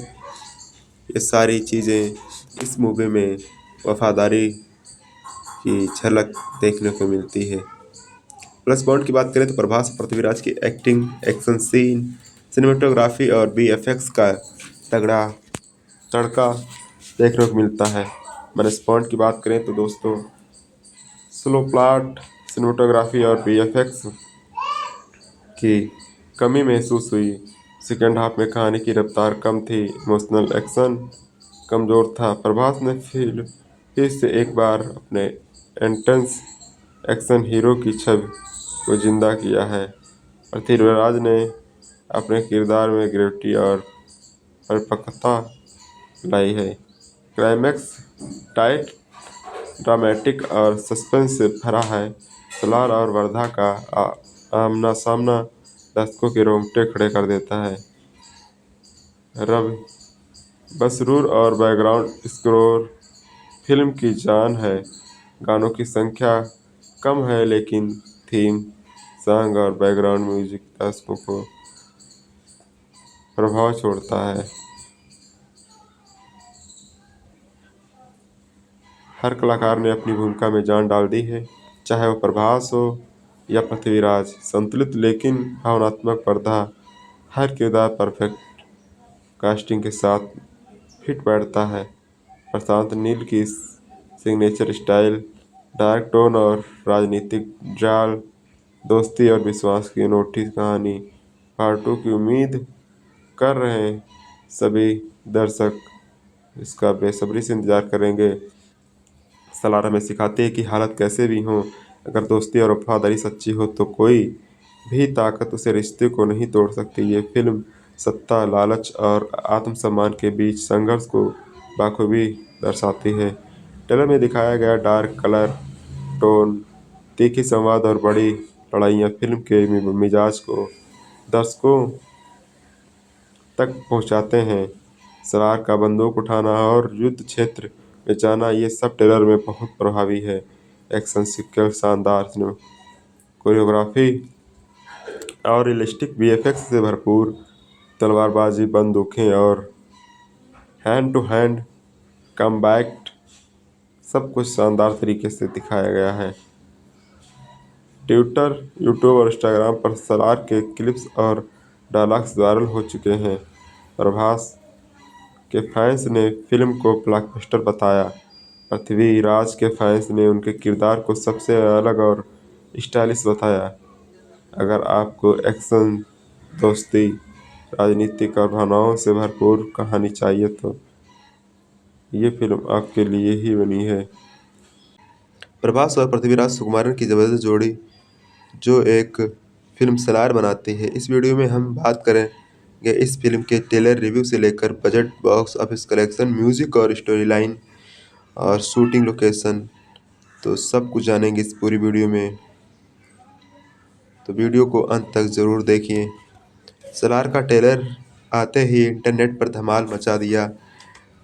ये सारी चीज़ें इस मूवी में वफादारी की झलक देखने को मिलती है। प्लस पॉइंट की बात करें तो प्रभास पृथ्वीराज की एक्टिंग, एक्शन सीन, सिनेमेटोग्राफी और VFX का तगड़ा तड़का देखने को मिलता है। माइनस पॉइंट की बात करें तो दोस्तों स्लो प्लॉट, सिनेमेटोग्राफी और VFX की कमी महसूस हुई। सेकेंड हाफ में कहानी की रफ्तार कम थी, इमोशनल एक्शन कमज़ोर था। प्रभास ने फिर से एक बार अपने इंटेंस एक्शन हीरो की छवि को जिंदा किया है। पृथ्वीराज ने अपने किरदार में ग्रेविटी और परिपक्वता लाई है। क्लाइमैक्स टाइट, ड्रामेटिक और सस्पेंस से भरा है। सलार और वर्धा का आमना सामना दर्शकों के रोंगटे खड़े कर देता है। रवि बसरूर और बैकग्राउंड स्कोर फिल्म की जान है। गानों की संख्या कम है, लेकिन थीम सॉन्ग और बैकग्राउंड म्यूजिक दर्शकों को प्रभाव छोड़ता है। हर कलाकार ने अपनी भूमिका में जान डाल दी है, चाहे वो प्रभास हो या पृथ्वीराज। संतुलित लेकिन भावनात्मक पर्दा, हर किरदार परफेक्ट कास्टिंग के साथ फिट बैठता है। प्रशांत नील की सिग्नेचर स्टाइल, डार्क टोन और राजनीतिक जाल, दोस्ती और विश्वास की अनोखी कहानी। पार्ट 2 की उम्मीद कर रहे हैं सभी दर्शक, इसका बेसब्री से इंतजार करेंगे। सलार हमें सिखाती है कि हालत कैसे भी हो, अगर दोस्ती और वफादारी सच्ची हो तो कोई भी ताकत उसे रिश्ते को नहीं तोड़ सकती। ये फिल्म सत्ता, लालच और आत्मसम्मान के बीच संघर्ष को बाखूबी दर्शाती है। ट्रेलर में दिखाया गया डार्क कलर टोन, तीखी संवाद और बड़ी लड़ाइयाँ फिल्म के मिजाज को दर्शकों तक पहुँचाते हैं। सलार का बंदूक उठाना और युद्ध क्षेत्र में जाना, ये सब ट्रेलर में बहुत प्रभावी है। एक्शन सीक्वेंस शानदार, कोरियोग्राफी और रियलिस्टिक VFX से भरपूर, तलवारबाजी, बंदूकें और हैंड टू हैंड कॉम्बैट, सब कुछ शानदार तरीके से दिखाया गया है। ट्विटर, यूट्यूब और इंस्टाग्राम पर सलार के क्लिप्स और डायलॉग्स वायरल हो चुके हैं। प्रभास के फैंस ने फिल्म को ब्लॉकबस्टर बताया। पृथ्वीराज के फैंस ने उनके किरदार को सबसे अलग और स्टाइलिश बताया। अगर आपको एक्शन, दोस्ती, राजनीतिक और भावनाओं से भरपूर कहानी चाहिए तो ये फिल्म आपके लिए ही बनी है। प्रभास और पृथ्वीराज सुकुमारन की ज़बरदस्त जोड़ी जो एक फिल्म सलार बनाती है। इस वीडियो में हम बात करेंगे इस फिल्म के ट्रेलर रिव्यू से लेकर budget, box office collection, music और स्टोरी लाइन और शूटिंग लोकेशन, तो सब कुछ जानेंगे इस पूरी वीडियो में, तो वीडियो को अंत तक ज़रूर देखिए। सलार का ट्रेलर आते ही इंटरनेट पर धमाल मचा दिया।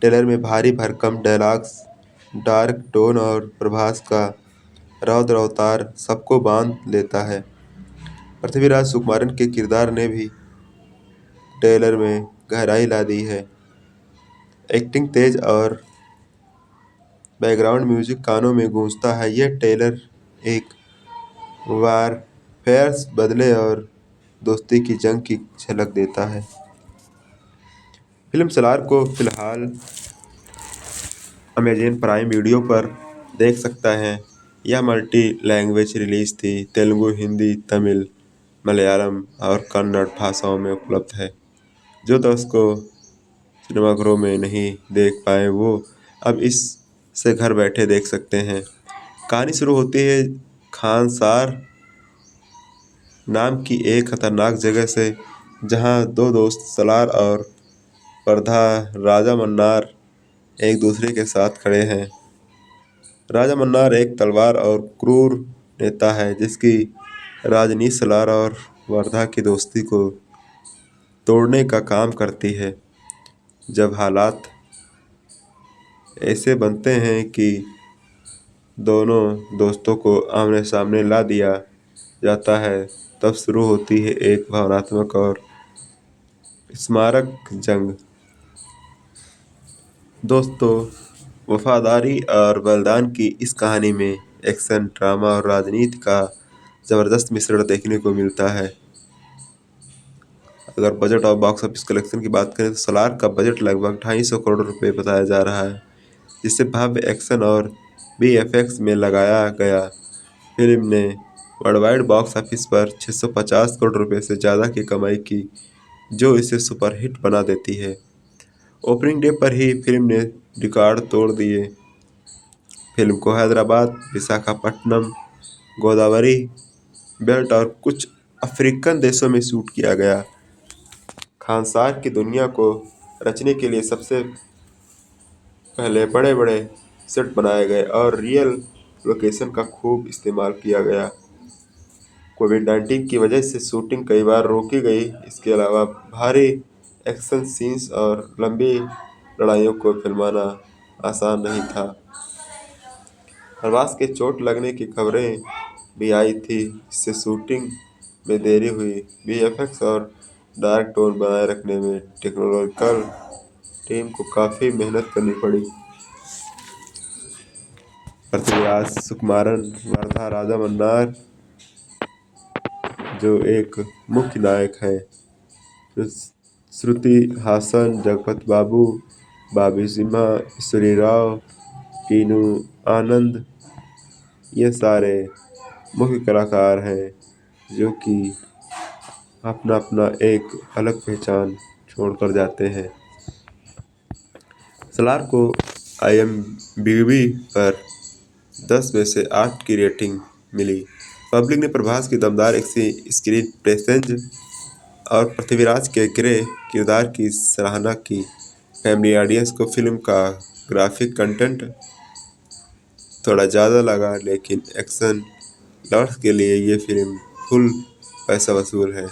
ट्रेलर में भारी भरकम डायलॉग्स, डार्क टोन और प्रभास का रौद्र अवतार सबको बांध लेता है। पृथ्वीराज सुकुमारन के किरदार ने भी ट्रेलर में गहराई ला दी है। एक्टिंग तेज और बैकग्राउंड म्यूजिक कानों में गूंजता है। यह ट्रेलर एक वारफेयर, बदले और दोस्ती की जंग की झलक देता है। फिल्म सलार को फिलहाल अमेज़न प्राइम वीडियो पर देख सकता है। यह मल्टी लैंग्वेज रिलीज थी, तेलुगु, हिंदी, तमिल, मलयालम और कन्नड़ भाषाओं में उपलब्ध है। जो दर्शकों सिनेमाघरों में नहीं देख पाए वो अब इससे घर बैठे देख सकते हैं। कहानी शुरू होती है खानसार नाम की एक खतरनाक जगह से, जहां दो दोस्त सलार और वर्धा राजा मन्नार एक दूसरे के साथ खड़े हैं। राजा मन्नार एक तलवार और क्रूर नेता है जिसकी राजनीति सलार और वर्धा की दोस्ती को तोड़ने का काम करती है। जब हालात ऐसे बनते हैं कि दोनों दोस्तों को आमने सामने ला दिया जाता है, तब शुरू होती है एक भावनात्मक और स्मारक जंग। दोस्तों, वफादारी और बलिदान की इस कहानी में एक्शन, ड्रामा और राजनीति का जबरदस्त मिश्रण देखने को मिलता है। अगर बजट और बॉक्स ऑफिस कलेक्शन की बात करें तो सलार का बजट लगभग 250 करोड़ रुपए बताया जा रहा है, जिससे भव्य एक्शन और VFX में लगाया गया। फिल्म ने वर्ल्डवाइड बॉक्स ऑफिस पर 650 करोड़ रुपए से ज़्यादा की कमाई की, जो इसे सुपरहिट बना देती है। ओपनिंग डे पर ही फिल्म ने रिकॉर्ड तोड़ दिए। फिल्म को हैदराबाद, विशाखापट्टनम, गोदावरी बेल्ट और कुछ अफ्रीकन देशों में शूट किया गया। खानसार की दुनिया को रचने के लिए सबसे पहले बड़े बड़े सेट बनाए गए और रियल लोकेशन का खूब इस्तेमाल किया गया। कोविड-19 की वजह से शूटिंग कई बार रोकी गई। इसके अलावा भारी एक्शन सीन्स और लंबी लड़ाइयों को फिल्माना आसान नहीं था। प्रभास के चोट लगने की खबरें भी आई थी, इससे शूटिंग में देरी हुई। VFX और डार्क टोन बनाए रखने में टेक्नोलॉजिकल टीम को काफ़ी मेहनत करनी पड़ी। पृथ्वीराज सुकुमारन, वर्धा राजा मन्नार जो एक मुख्य नायक है, श्रुति हासन, जगपति बाबू, बॉबी सिम्हा, ईश्वरी राव, टीनू आनंद, ये सारे मुख्य कलाकार हैं जो कि अपना अपना एक अलग पहचान छोड़कर जाते हैं। सलार को IMDb पर 10 में से 8 की रेटिंग मिली। पब्लिक ने प्रभास की दमदार स्क्रीन प्रेजेंस और पृथ्वीराज के ग्रे किरदार की सराहना की। फैमिली ऑडियंस को फिल्म का ग्राफिक कंटेंट थोड़ा ज़्यादा लगा, लेकिन एक्शन लवर्स के लिए ये फिल्म फुल पैसा वसूल है।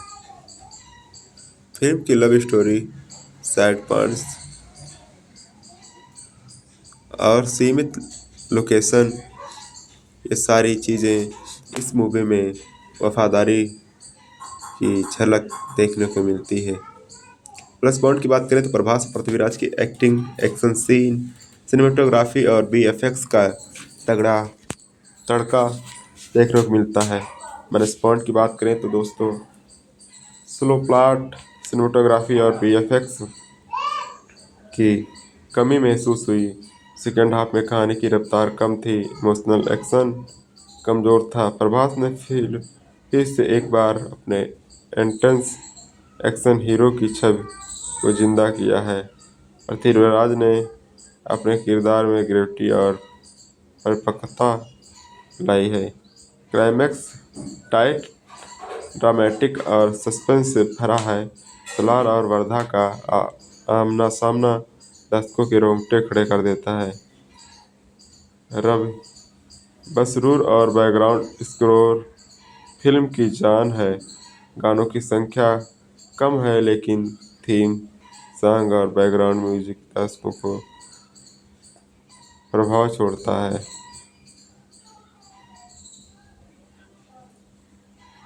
फिल्म की लव स्टोरी, सैड पॉइंट्स और सीमित लोकेशन, ये सारी चीज़ें इस मूवी में वफादारी की झलक देखने को मिलती है। प्लस पॉइंट की बात करें तो प्रभास पृथ्वीराज की एक्टिंग, एक्शन सीन, सिनेमेटोग्राफी और VFX का तगड़ा तड़का देखने को मिलता है। माइनस पॉइंट की बात करें तो दोस्तों, स्लो प्लॉट, सिनेमेटोग्राफी और VFX की कमी महसूस हुई। सेकेंड हाफ में कहानी की रफ्तार कम थी, इमोशनल एक्शन कमज़ोर था। प्रभास ने फिर से एक बार अपने इंटेंस एक्शन हीरो की छवि को जिंदा किया है। पृथ्वीराज ने अपने किरदार में ग्रेविटी और परिपक्वता लाई है। क्लाइमैक्स टाइट, ड्रामेटिक और सस्पेंस से भरा है। सलार और वर्धा का आमना सामना दर्शकों के रोंगटे खड़े कर देता है। रवि बसरूर और बैकग्राउंड स्कोर फिल्म की जान है। गानों की संख्या कम है, लेकिन थीम सॉन्ग और बैकग्राउंड म्यूजिक दर्शकों को प्रभाव छोड़ता है।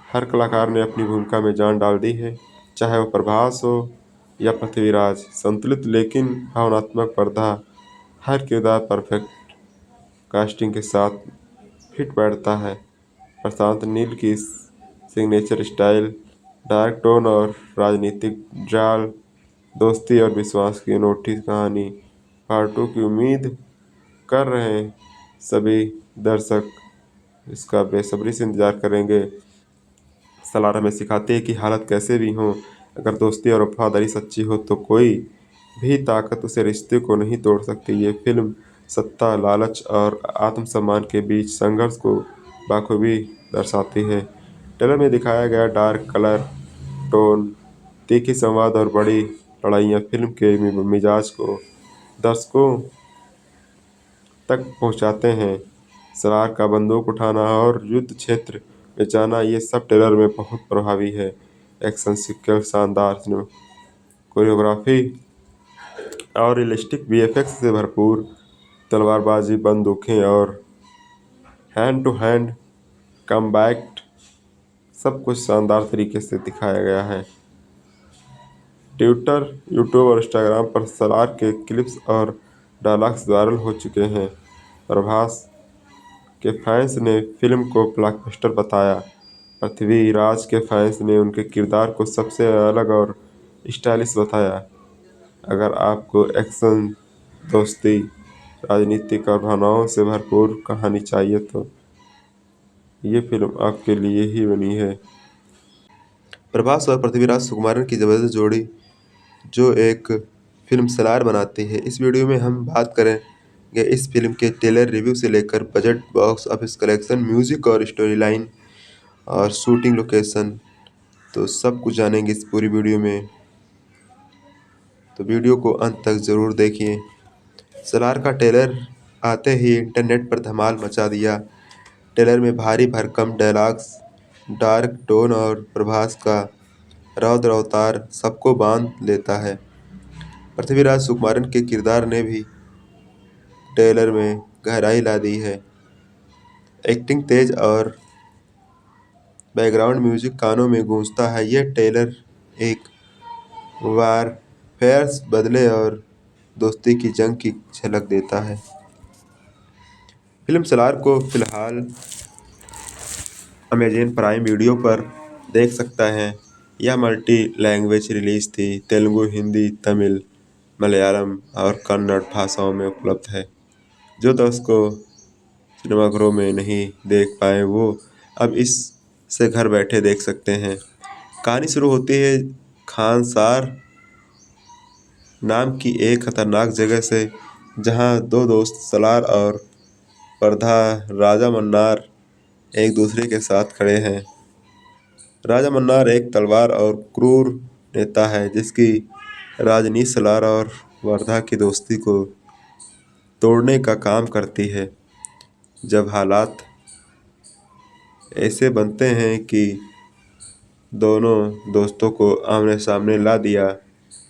हर कलाकार ने अपनी भूमिका में जान डाल दी है, चाहे वो प्रभास हो या पृथ्वीराज। संतुलित लेकिन भावनात्मक पर्दा, हर किरदार परफेक्ट कास्टिंग के साथ फिट बैठता है। प्रशांत नील की सिग्नेचर स्टाइल, डार्क टोन और राजनीतिक जाल, दोस्ती और विश्वास की अनोखी कहानी। पार्ट 2 की उम्मीद कर रहे हैं सभी दर्शक, इसका बेसब्री से इंतजार करेंगे। सलार हमें सिखाती है कि हालत कैसे भी हो, अगर दोस्ती और वफादारी सच्ची हो तो कोई भी ताकत उसे रिश्ते को नहीं तोड़ सकती। ये फिल्म सत्ता, लालच और आत्मसम्मान के बीच संघर्ष को बखूबी दर्शाती है। ट्रेलर में दिखाया गया डार्क कलर टोन तीखी संवाद और बड़ी लड़ाइयाँ फिल्म के मिजाज को दर्शकों तक पहुंचाते हैं। सलार का बंदूक उठाना और युद्ध क्षेत्र में जाना ये सब ट्रेलर में बहुत प्रभावी है। एक्शन सीक्वेंस शानदार कोरियोग्राफी और रियलिस्टिक वीएफएक्स से भरपूर, तलवारबाजी, बंदूकें और हैंड टू हैंड कॉम्बैट सब कुछ शानदार तरीके से दिखाया गया है। ट्विटर, यूट्यूब और इंस्टाग्राम पर सलार के क्लिप्स और डायलॉग्स वायरल हो चुके हैं। प्रभास के फैंस ने फिल्म को ब्लॉकबस्टर बताया। पृथ्वीराज के फैंस ने उनके किरदार को सबसे अलग और स्टाइलिश बताया। अगर आपको एक्शन, दोस्ती, राजनीतिक और भावनाओं से भरपूर कहानी चाहिए तो ये फिल्म आपके लिए ही बनी है। प्रभास और पृथ्वीराज सुकुमारन की जबरदस्त जोड़ी जो एक फिल्म सलार बनाती है। इस वीडियो में हम बात करेंगे इस फिल्म के ट्रेलर रिव्यू से लेकर budget, box office collection, music और स्टोरी लाइन और शूटिंग लोकेशन, तो सब कुछ जानेंगे इस पूरी वीडियो में। तो वीडियो को अंत तक ज़रूर देखिए। सलार का ट्रेलर आते ही इंटरनेट पर धमाल मचा दिया। ट्रेलर में भारी भरकम डायलॉग्स, डार्क टोन और प्रभास का रौद्र अवतार सबको बांध लेता है। पृथ्वीराज सुकुमारन के किरदार ने भी ट्रेलर में गहराई ला दी है। एक्टिंग तेज और बैकग्राउंड म्यूजिक कानों में गूंजता है। यह ट्रेलर एक वारफेयर, बदले और दोस्ती की जंग की झलक देता है। फिल्म सलार को फिलहाल अमेज़न प्राइम वीडियो पर देख सकता है। यह मल्टी लैंग्वेज रिलीज थी। तेलुगु, हिंदी, तमिल, मलयालम और कन्नड़ भाषाओं में उपलब्ध है। जो दर्शकों सिनेमाघरों में नहीं देख पाए वो अब इससे घर बैठे देख सकते हैं। कहानी शुरू होती है खानसार नाम की एक खतरनाक जगह से, जहां दो दोस्त सलार और प्रधा राजा मन्नार एक दूसरे के साथ खड़े हैं। राजा मन्नार एक तलवार और क्रूर नेता है जिसकी राजनीति सलार और वर्धा की दोस्ती को तोड़ने का काम करती है। जब हालात ऐसे बनते हैं कि दोनों दोस्तों को आमने सामने ला दिया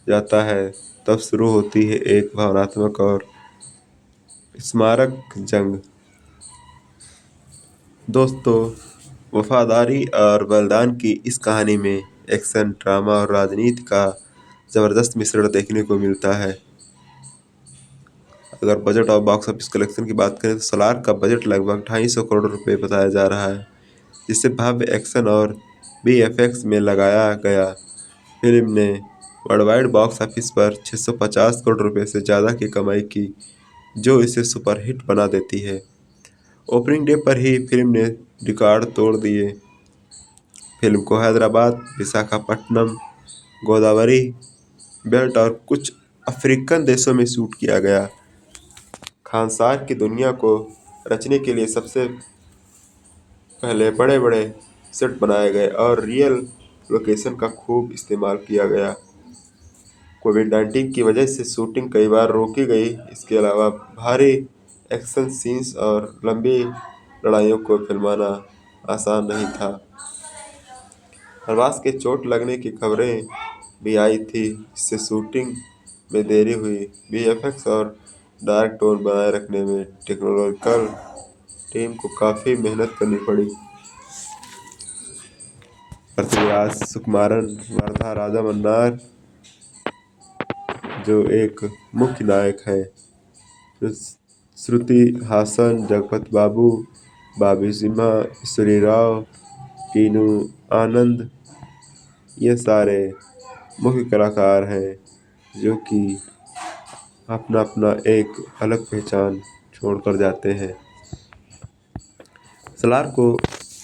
जाता है, तब शुरू होती है एक भावनात्मक और स्मारक जंग। दोस्तों, वफादारी और बलिदान की इस कहानी में एक्शन, ड्रामा और राजनीति का ज़बरदस्त मिश्रण देखने को मिलता है। अगर बजट और बॉक्स ऑफिस कलेक्शन की बात करें तो सलार का बजट लगभग 250 करोड़ रुपए बताया जा रहा है, जिससे भव्य एक्शन और वीएफएक्स में लगाया गया। फिल्म ने वर्ल्डवाइड बॉक्स ऑफिस पर 650 करोड़ रुपए से ज़्यादा की कमाई की, जो इसे सुपरहिट बना देती है। ओपनिंग डे पर ही फिल्म ने रिकॉर्ड तोड़ दिए। फिल्म को हैदराबाद, विशाखापट्टनम, गोदावरी बेल्ट और कुछ अफ्रीकन देशों में शूट किया गया। खानसार की दुनिया को रचने के लिए सबसे पहले बड़े बड़े सेट बनाए गए और रियल लोकेशन का खूब इस्तेमाल किया गया। कोविड-19 की वजह से शूटिंग कई बार रोकी गई। इसके अलावा भारी एक्शन सीन्स और लंबी लड़ाइयों को फिल्माना आसान नहीं था। प्रभास के चोट लगने की खबरें भी आई थी, इससे शूटिंग में देरी हुई। वीएफएक्स और डार्क टोन बनाए रखने में टेक्नोलॉजिकल टीम को काफ़ी मेहनत करनी पड़ी। पृथ्वीराज सुकुमारन, वर्धा राजा मन्नार जो एक मुख्य नायक है, श्रुति हासन, जगपत बाबू, बाबी सिम्हा, ईश्वरी राव, टीनू आनंद, ये सारे मुख्य कलाकार हैं जो कि अपना अपना एक अलग पहचान छोड़कर जाते हैं। सलार को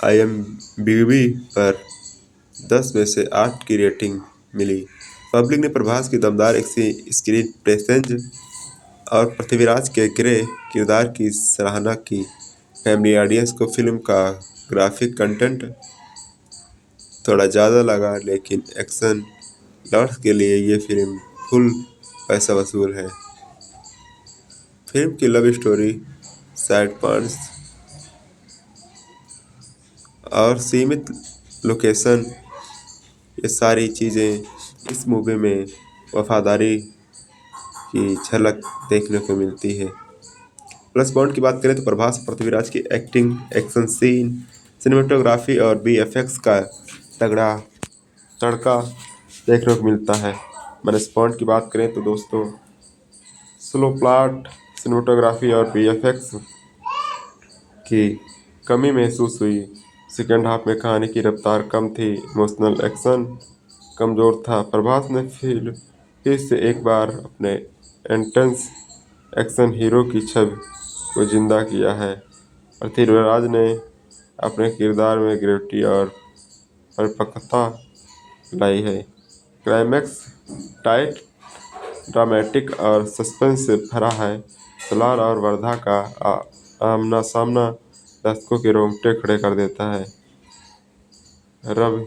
IMDb पर 10 में से 8 की रेटिंग मिली। पब्लिक ने प्रभास की दमदार स्क्रीन प्रेजेंस और पृथ्वीराज के ग्रे किरदार की सराहना की। फैमिली ऑडियंस को फिल्म का ग्राफिक कंटेंट थोड़ा ज़्यादा लगा, लेकिन एक्शन लवर्स के लिए ये फिल्म फुल पैसा वसूल है। फिल्म की लव स्टोरी, सैड पॉइंट्स और सीमित लोकेशन, ये सारी चीज़ें इस मूवी में वफादारी की झलक देखने को मिलती है। प्लस पॉइंट की बात करें तो प्रभास और पृथ्वीराज की एक्टिंग, एक्शन सीन, सिनेमेटोग्राफी और VFX का तगड़ा तड़का देखने को मिलता है। माइनस पॉइंट की बात करें तो दोस्तों स्लो प्लॉट, सिनेमेटोग्राफी और VFX की कमी महसूस हुई। सेकेंड हाफ में कहानी की रफ्तार कम थी, इमोशनल एक्शन कमज़ोर था। प्रभास ने फिर से एक बार अपने इंटेंस एक्शन हीरो की छवि को जिंदा किया है। पृथ्वीराज ने अपने किरदार में ग्रेविटी और परिपक्वता लाई है। क्लाइमैक्स टाइट, ड्रामेटिक और सस्पेंस से भरा है। सलार और वर्धा का आमना सामना दर्शकों के रोंगटे खड़े कर देता है। रवि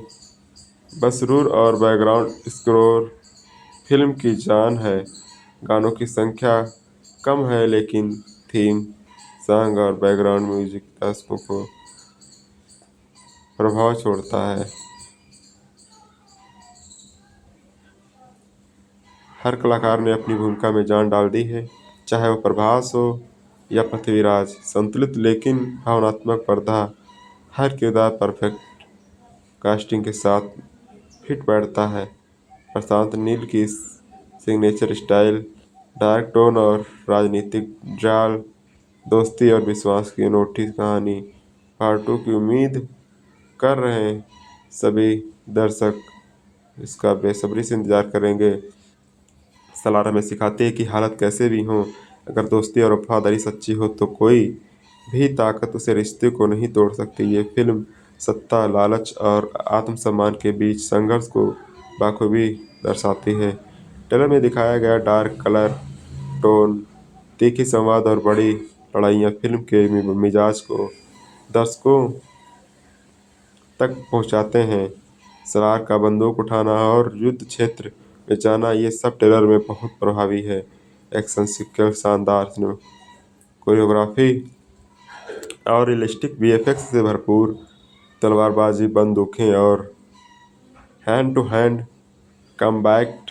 बसरूर और बैकग्राउंड स्कोर फिल्म की जान है। गानों की संख्या कम है लेकिन थीम सॉन्ग और बैकग्राउंड म्यूजिक दर्शकों को प्रभाव छोड़ता है। हर कलाकार ने अपनी भूमिका में जान डाल दी है, चाहे वो प्रभास हो या पृथ्वीराज। संतुलित लेकिन भावनात्मक पर्दा, हर किरदार परफेक्ट कास्टिंग के साथ फिट बैठता है। प्रशांत नील की सिग्नेचर स्टाइल, डार्क टोन और राजनीतिक जाल, दोस्ती और विश्वास की अनूठी कहानी पार्ट 2 की उम्मीद कर रहे हैं। सभी दर्शक इसका बेसब्री से इंतजार करेंगे। सलार हमें सिखाती है कि हालत कैसे भी हो, अगर दोस्ती और वफादारी सच्ची हो तो कोई भी ताकत उसे रिश्ते को नहीं तोड़ सकती। ये फिल्म सत्ता, लालच और आत्मसम्मान के बीच संघर्ष को बाखूबी दर्शाती है। ट्रेलर में दिखाया गया डार्क कलर टोन, तीखी संवाद और बड़ी लड़ाइयाँ फिल्म के मिजाज को दर्शकों तक पहुंचाते हैं। सलार का बंदूक उठाना और युद्ध क्षेत्र में जाना, ये सब ट्रेलर में बहुत प्रभावी है। एक्शन सीक्वेंस शानदार, कोरियोग्राफी और रियलिस्टिक VFX से भरपूर, तलवारबाजी, बंदूकें और हैंड टू हैंड कॉम्बैट,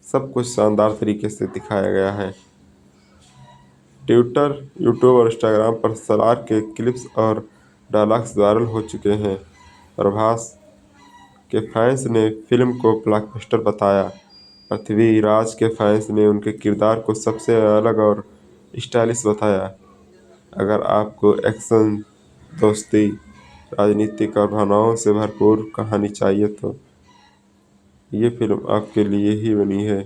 सब कुछ शानदार तरीके से दिखाया गया है। ट्विटर, यूट्यूब और इंस्टाग्राम पर सलार के क्लिप्स और डायलॉग्स वायरल हो चुके हैं। प्रभास के फैंस ने फिल्म को ब्लॉकबस्टर बताया। पृथ्वीराज के फैंस ने उनके किरदार को सबसे अलग और स्टाइलिश बताया। अगर आपको एक्शन, दोस्ती, राजनीतिक और भावनाओं से भरपूर कहानी चाहिए तो ये फिल्म आपके लिए ही बनी है।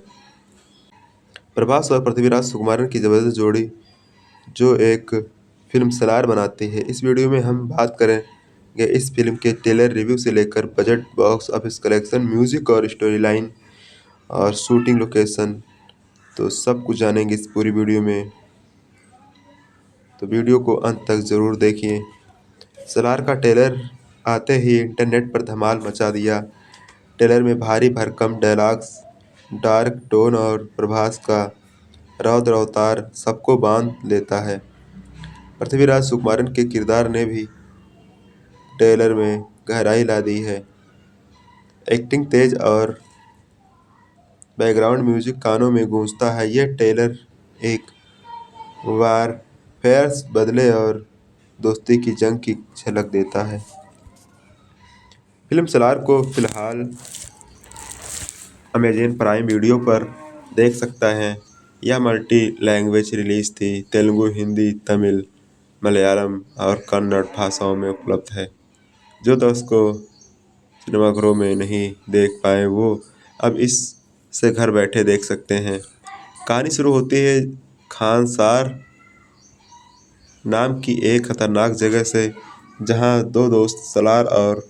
प्रभास और पृथ्वीराज सुकुमारन की ज़बरदस्त जोड़ी जो एक फिल्म सलार बनाती है। इस वीडियो में हम बात करेंगे इस फिल्म के ट्रेलर रिव्यू से लेकर budget, box office collection, music और स्टोरी लाइन और शूटिंग लोकेशन, तो सब कुछ जानेंगे इस पूरी वीडियो में। तो वीडियो को अंत तक ज़रूर देखिए। सलार का ट्रेलर आते ही इंटरनेट पर धमाल मचा दिया। ट्रेलर में भारी भरकम डायलॉग्स, डार्क टोन और प्रभास का रौद्र अवतार सबको बांध लेता है। पृथ्वीराज सुकुमारन के किरदार ने भी ट्रेलर में गहराई ला दी है। एक्टिंग तेज और बैकग्राउंड म्यूजिक कानों में गूंजता है। यह ट्रेलर एक वारफेयर, बदले और दोस्ती की जंग की झलक देता है। फिल्म सलार को फिलहाल अमेज़न प्राइम वीडियो पर देख सकता है। यह मल्टी लैंग्वेज रिलीज थी। तेलुगु, हिंदी, तमिल, मलयालम और कन्नड़ भाषाओं में उपलब्ध है। जो दर्शकों सिनेमाघरों में नहीं देख पाए वो अब इससे घर बैठे देख सकते हैं। कहानी शुरू होती है खानसार नाम की एक खतरनाक जगह से, जहां दो दोस्त सलार और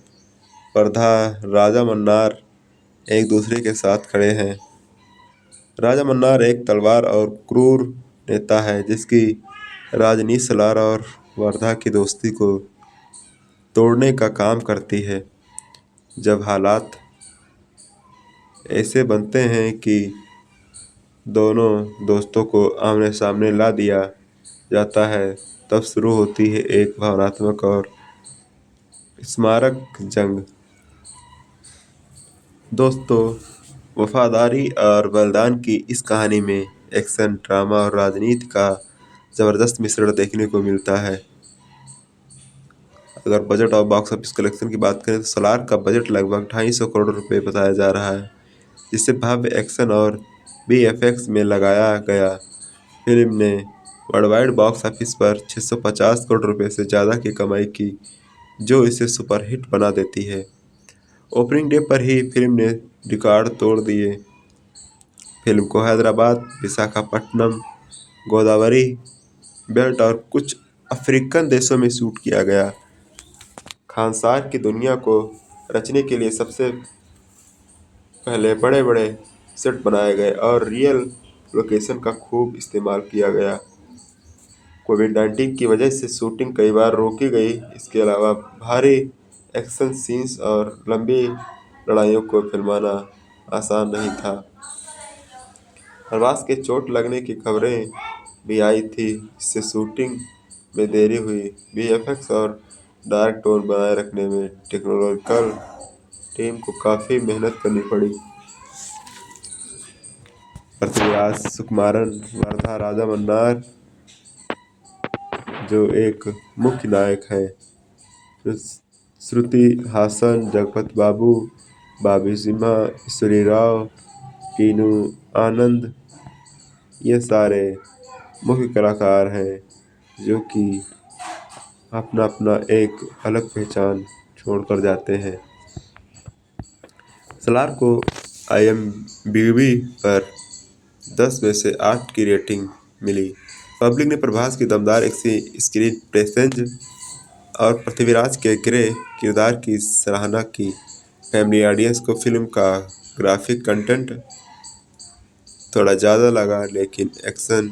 वर्धा राजा मन्नार एक दूसरे के साथ खड़े हैं। राजा मन्नार एक तलवार और क्रूर नेता है जिसकी राजनीति सलार और वर्धा की दोस्ती को तोड़ने का काम करती है। जब हालात ऐसे बनते हैं कि दोनों दोस्तों को आमने सामने ला दिया जाता है। तब शुरू होती है एक भावनात्मक और स्मारक जंग। दोस्तों, वफादारी और बलिदान की इस कहानी में एक्शन, ड्रामा और राजनीति का जबरदस्त मिश्रण देखने को मिलता है। अगर बजट और बॉक्स ऑफिस कलेक्शन की बात करें तो सलार का बजट लगभग 250 करोड़ रुपए बताया जा रहा है, जिससे भव्य एक्शन और VFX में लगाया गया। फिल्म ने वर्ल्डवाइड बॉक्स ऑफिस पर 650 करोड़ रुपए से ज़्यादा की कमाई की, जो इसे सुपरहिट बना देती है। ओपनिंग डे पर ही फिल्म ने रिकॉर्ड तोड़ दिए। फिल्म को हैदराबाद, विशाखापट्टनम, गोदावरी बेल्ट और कुछ अफ्रीकन देशों में शूट किया गया। खानसार की दुनिया को रचने के लिए सबसे पहले बड़े बड़े सेट बनाए गए और रियल लोकेशन का खूब इस्तेमाल किया गया। कोविड-19 की वजह से शूटिंग कई बार रोकी गई। इसके अलावा भारी एक्शन सीन्स और लंबी लड़ाइयों को फिल्माना आसान नहीं था। प्रभास के चोट लगने की खबरें भी आई थी, जिससे शूटिंग में देरी हुई। VFX और डार्क टोन बनाए रखने में टेक्नोलॉजिकल टीम को काफ़ी मेहनत करनी पड़ी। पृथ्वीराज सुकुमारन, वर्धा राजा मन्नार जो एक मुख्य नायक है, श्रुति हासन, जगपति बाबू, बॉबी सिम्हा, ईश्वरी राव, टीनू आनंद, ये सारे मुख्य कलाकार हैं जो कि अपना अपना एक अलग पहचान छोड़कर जाते हैं। सलार को IMDb पर 10 में से 8 की रेटिंग मिली। पब्लिक ने प्रभास की दमदार स्क्रीन प्रेजेंस और पृथ्वीराज के ग्रे किरदार की सराहना की। फैमिली ऑडियंस को फिल्म का ग्राफिक कंटेंट थोड़ा ज़्यादा लगा, लेकिन एक्शन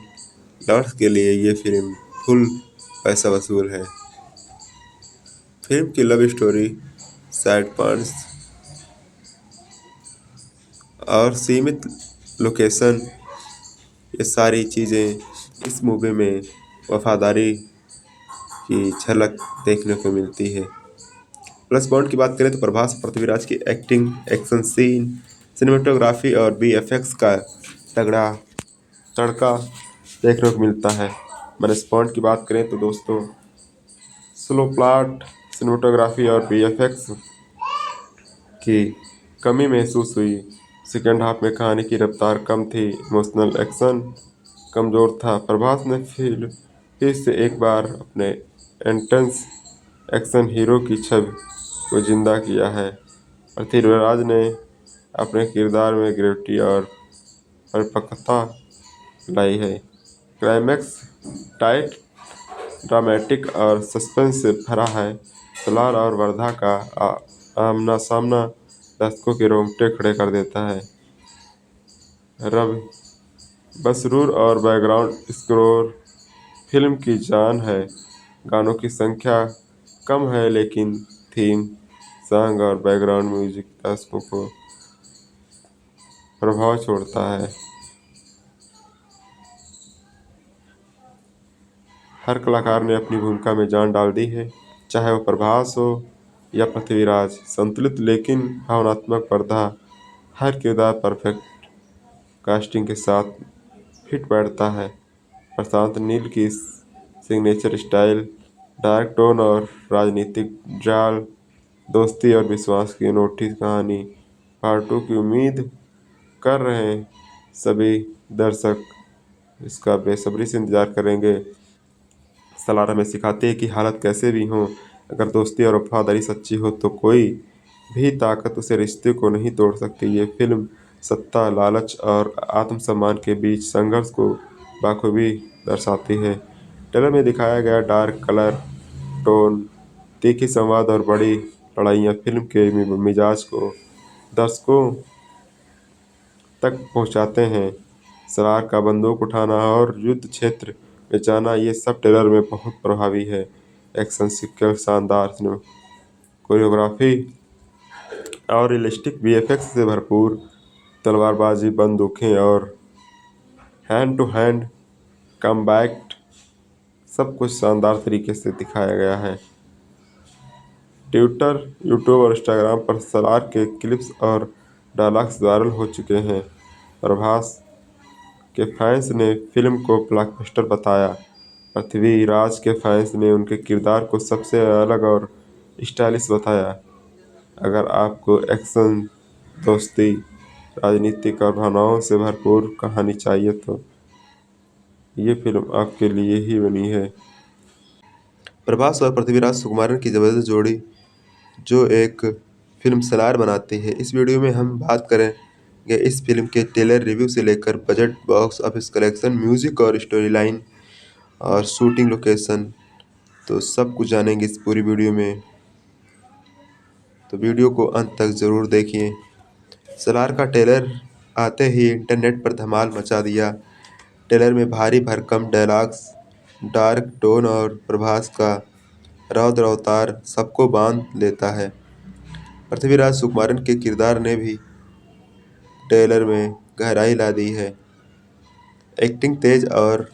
लवर्स के लिए ये फिल्म फुल पैसा वसूल है। फिल्म की लव स्टोरी, साइड पॉइंट्स और सीमित लोकेशन, ये सारी चीज़ें इस मूवी में वफादारी की झलक देखने को मिलती है। प्लस पॉइंट की बात करें तो प्रभास पृथ्वीराज की एक्टिंग, एक्शन सीन, सिनेमेटोग्राफी और VFX का तगड़ा तड़का देखने को मिलता है। माइनस पॉइंट की बात करें तो दोस्तों, स्लो प्लॉट, सिनेमेटोग्राफी और VFX की कमी महसूस हुई। सेकेंड हाफ में कहानी की रफ्तार कम थी, इमोशनल एक्शन कमज़ोर था। प्रभास ने फिर से एक बार अपने इंटेंस एक्शन हीरो की छवि को जिंदा किया है। पृथ्वीराज ने अपने किरदार में ग्रेविटी और परिपक्वता लाई है। क्लाइमैक्स टाइट, ड्रामेटिक और सस्पेंस से भरा है। सलार और वर्धा का आमना सामना दर्शकों के रोंगटे खड़े कर देता है। रवि बसरूर और बैकग्राउंड स्कोर फिल्म की जान है। गानों की संख्या कम है, लेकिन थीम सॉन्ग और बैकग्राउंड म्यूजिक दर्शकों को प्रभाव छोड़ता है। हर कलाकार ने अपनी भूमिका में जान डाल दी है, चाहे वो प्रभास हो या पृथ्वीराज। संतुलित लेकिन भावनात्मक पर्दा, हर किरदार परफेक्ट कास्टिंग के साथ फिट बैठता है। प्रशांत नील की सिग्नेचर स्टाइल, डार्क टोन और राजनीतिक जाल, दोस्ती और विश्वास की अनूठी कहानी। पार्ट 2 की उम्मीद कर रहे हैं सभी दर्शक, इसका बेसब्री से इंतजार करेंगे। सलार हमें सिखाती है कि हालत कैसे भी हो, अगर दोस्ती और वफादारी सच्ची हो तो कोई भी ताकत उसे रिश्ते को नहीं तोड़ सकती। ये फिल्म सत्ता, लालच और आत्मसम्मान के बीच संघर्ष को बाखूबी दर्शाती है। ट्रेलर में दिखाया गया डार्क कलर टोन, तीखी संवाद और बड़ी लड़ाइयाँ फिल्म के मिजाज को दर्शकों तक पहुँचाते हैं। सलार का बंदूक उठाना और युद्ध क्षेत्र में जाना, ये सब ट्रेलर में बहुत प्रभावी है। एक्शन सीक्वेंस शानदार, कोरियोग्राफी और रियलिस्टिक VFX से भरपूर। तलवारबाजी, बंदूकें और हैंड टू हैंड कॉम्बैट सब कुछ शानदार तरीके से दिखाया गया है। ट्विटर, यूट्यूब और इंस्टाग्राम पर सलार के क्लिप्स और डायलॉग्स वायरल हो चुके हैं। प्रभास के फैंस ने फिल्म को ब्लॉकबस्टर बताया। पृथ्वीराज के फैंस ने उनके किरदार को सबसे अलग और स्टाइलिश बताया। अगर आपको एक्शन, दोस्ती, राजनीतिक और भावनाओं से भरपूर कहानी चाहिए तो ये फिल्म आपके लिए ही बनी है। प्रभास और पृथ्वीराज सुकुमारन की जबरदस्त जोड़ी जो एक फिल्म सलार बनाती है। इस वीडियो में हम बात करेंगे इस फिल्म के ट्रेलर रिव्यू से लेकर budget, box office collection, music और स्टोरी लाइन और शूटिंग लोकेशन, तो सब कुछ जानेंगे इस पूरी वीडियो में। तो वीडियो को अंत तक ज़रूर देखिए। सलार का ट्रेलर आते ही इंटरनेट पर धमाल मचा दिया। ट्रेलर में भारी भरकम डायलॉग्स, डार्क टोन और प्रभास का रौद्र अवतार सबको बांध लेता है। पृथ्वीराज सुकुमारन के किरदार ने भी ट्रेलर में गहराई ला दी है। एक्टिंग तेज और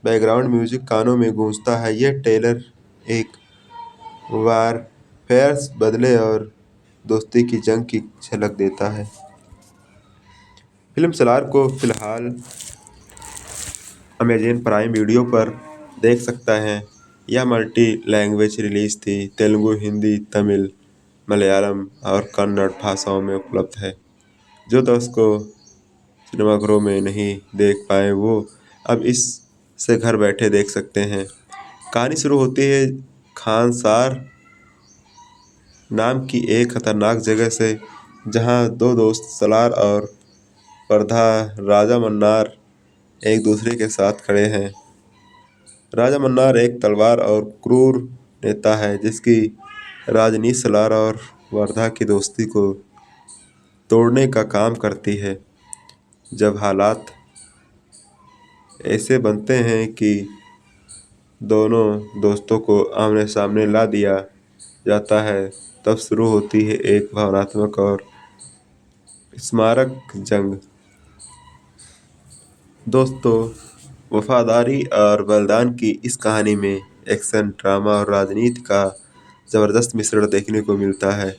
बैकग्राउंड म्यूजिक कानों में गूंजता है। यह ट्रेलर एक वारफेयर, बदले और दोस्ती की जंग की झलक देता है। फिल्म सलार को फिलहाल अमेज़न प्राइम वीडियो पर देख सकता है। यह मल्टी लैंग्वेज रिलीज थी। तेलुगु, हिंदी, तमिल, मलयालम और कन्नड़ भाषाओं में उपलब्ध है। जो दर्शकों सिनेमाघरों में नहीं देख पाए वो अब इससे घर बैठे देख सकते हैं। कहानी शुरू होती है खानसार नाम की एक खतरनाक जगह से, जहां दो दोस्त सलार और प्रधा राजा मन्नार एक दूसरे के साथ खड़े हैं। राजा मन्नार एक तलवार और क्रूर नेता है जिसकी राजनीति सलार और वर्धा की दोस्ती को तोड़ने का काम करती है। जब हालात ऐसे बनते हैं कि दोनों दोस्तों को आमने सामने ला दिया जाता है, तब शुरू होती है एक भावनात्मक और स्मारक जंग। दोस्तों, वफादारी और बलिदान की इस कहानी में एक्शन, ड्रामा और राजनीति का ज़बरदस्त मिश्रण देखने को मिलता है।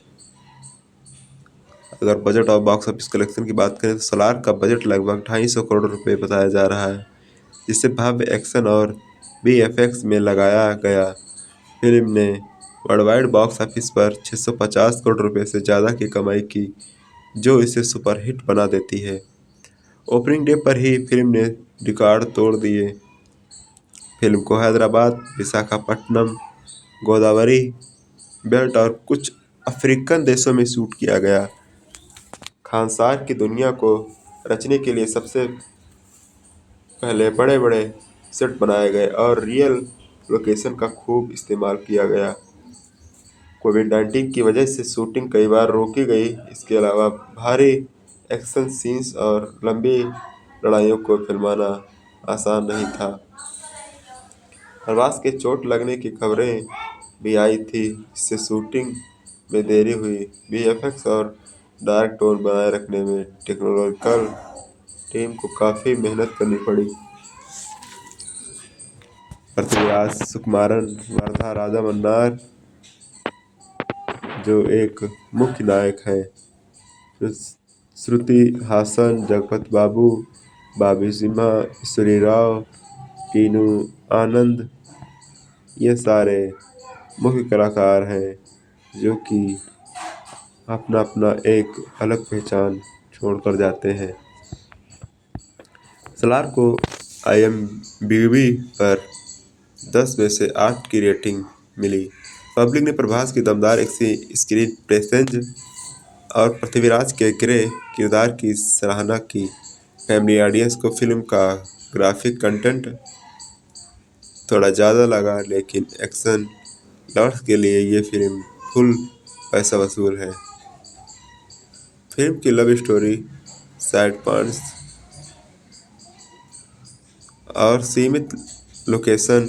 अगर बजट और बॉक्स ऑफिस कलेक्शन की बात करें तो सलार का बजट लगभग 250 करोड़ रुपए बताया जा रहा है, जिसे भव्य एक्शन और VFX में लगाया गया। फिल्म ने वर्ल्डवाइड बॉक्स ऑफिस पर 650 करोड़ रुपए से ज़्यादा की कमाई की, जो इसे सुपरहिट बना देती है। ओपनिंग डे पर ही फिल्म ने रिकॉर्ड तोड़ दिए। फिल्म को हैदराबाद, विशाखापट्टनम, गोदावरी बेल्ट और कुछ अफ्रीकन देशों में शूट किया गया। खानसार की दुनिया को रचने के लिए सबसे पहले बड़े बड़े सेट बनाए गए और रियल लोकेशन का खूब इस्तेमाल किया गया। कोविड-19 की वजह से शूटिंग कई बार रोकी गई। इसके अलावा भारी एक्शन सीन्स और लंबी लड़ाइयों को फिल्माना आसान नहीं था। प्रभास के चोट लगने की खबरें भी आई थी, जिससे शूटिंग में देरी हुई। VFX और डार्क टोन बनाए रखने में टेक्नोलॉजिकल टीम को काफ़ी मेहनत करनी पड़ी। पृथ्वीराज सुकुमारन, वर्धा राजा मन्नार जो एक मुख्य नायक है, श्रुति हासन, जगपति बाबू, बॉबी सिम्हा, ईश्वरी राव, टीनू आनंद, ये सारे मुख्य कलाकार हैं जो कि अपना अपना एक अलग पहचान छोड़कर जाते हैं। सलार को IMDb पर 10 में से 8 की रेटिंग मिली। पब्लिक ने प्रभास की दमदार स्क्रीन प्रेजेंस और पृथ्वीराज के ग्रे किरदार की सराहना की। फैमिली ऑडियंस को फिल्म का ग्राफिक कंटेंट थोड़ा ज़्यादा लगा, लेकिन एक्शन लवर्स के लिए ये फिल्म फुल पैसा वसूल है। फिल्म की लव स्टोरी, सैड पॉइंट्स और सीमित लोकेशन,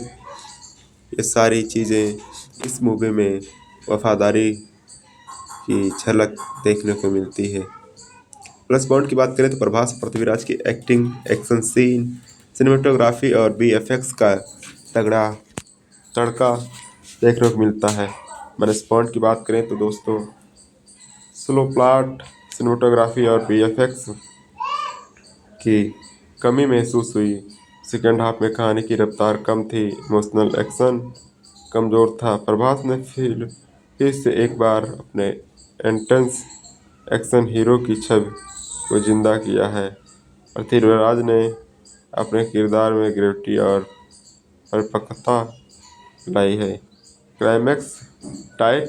ये सारी चीज़ें इस मूवी में वफादारी की झलक देखने को मिलती है। प्लस पॉइंट की बात करें तो प्रभास और पृथ्वीराज की एक्टिंग, एक्शन सीन, सिनेमेटोग्राफी और बीएफएक्स का तगड़ा तड़का देखने को मिलता है। माइनस पॉइंट की बात करें तो दोस्तों स्लो प्लॉट, सिनेमेटोग्राफी और बीएफएक्स की कमी महसूस हुई। सेकेंड हाफ में कहानी की रफ्तार कम थी, इमोशनल एक्शन कमज़ोर था। प्रभास ने फिर से एक बार अपने इंटेंस एक्शन हीरो की छवि को जिंदा किया है। पृथ्वीराज ने अपने किरदार में ग्रेविटी और परिपक्वता लाई है। क्लाइमैक्स टाइट,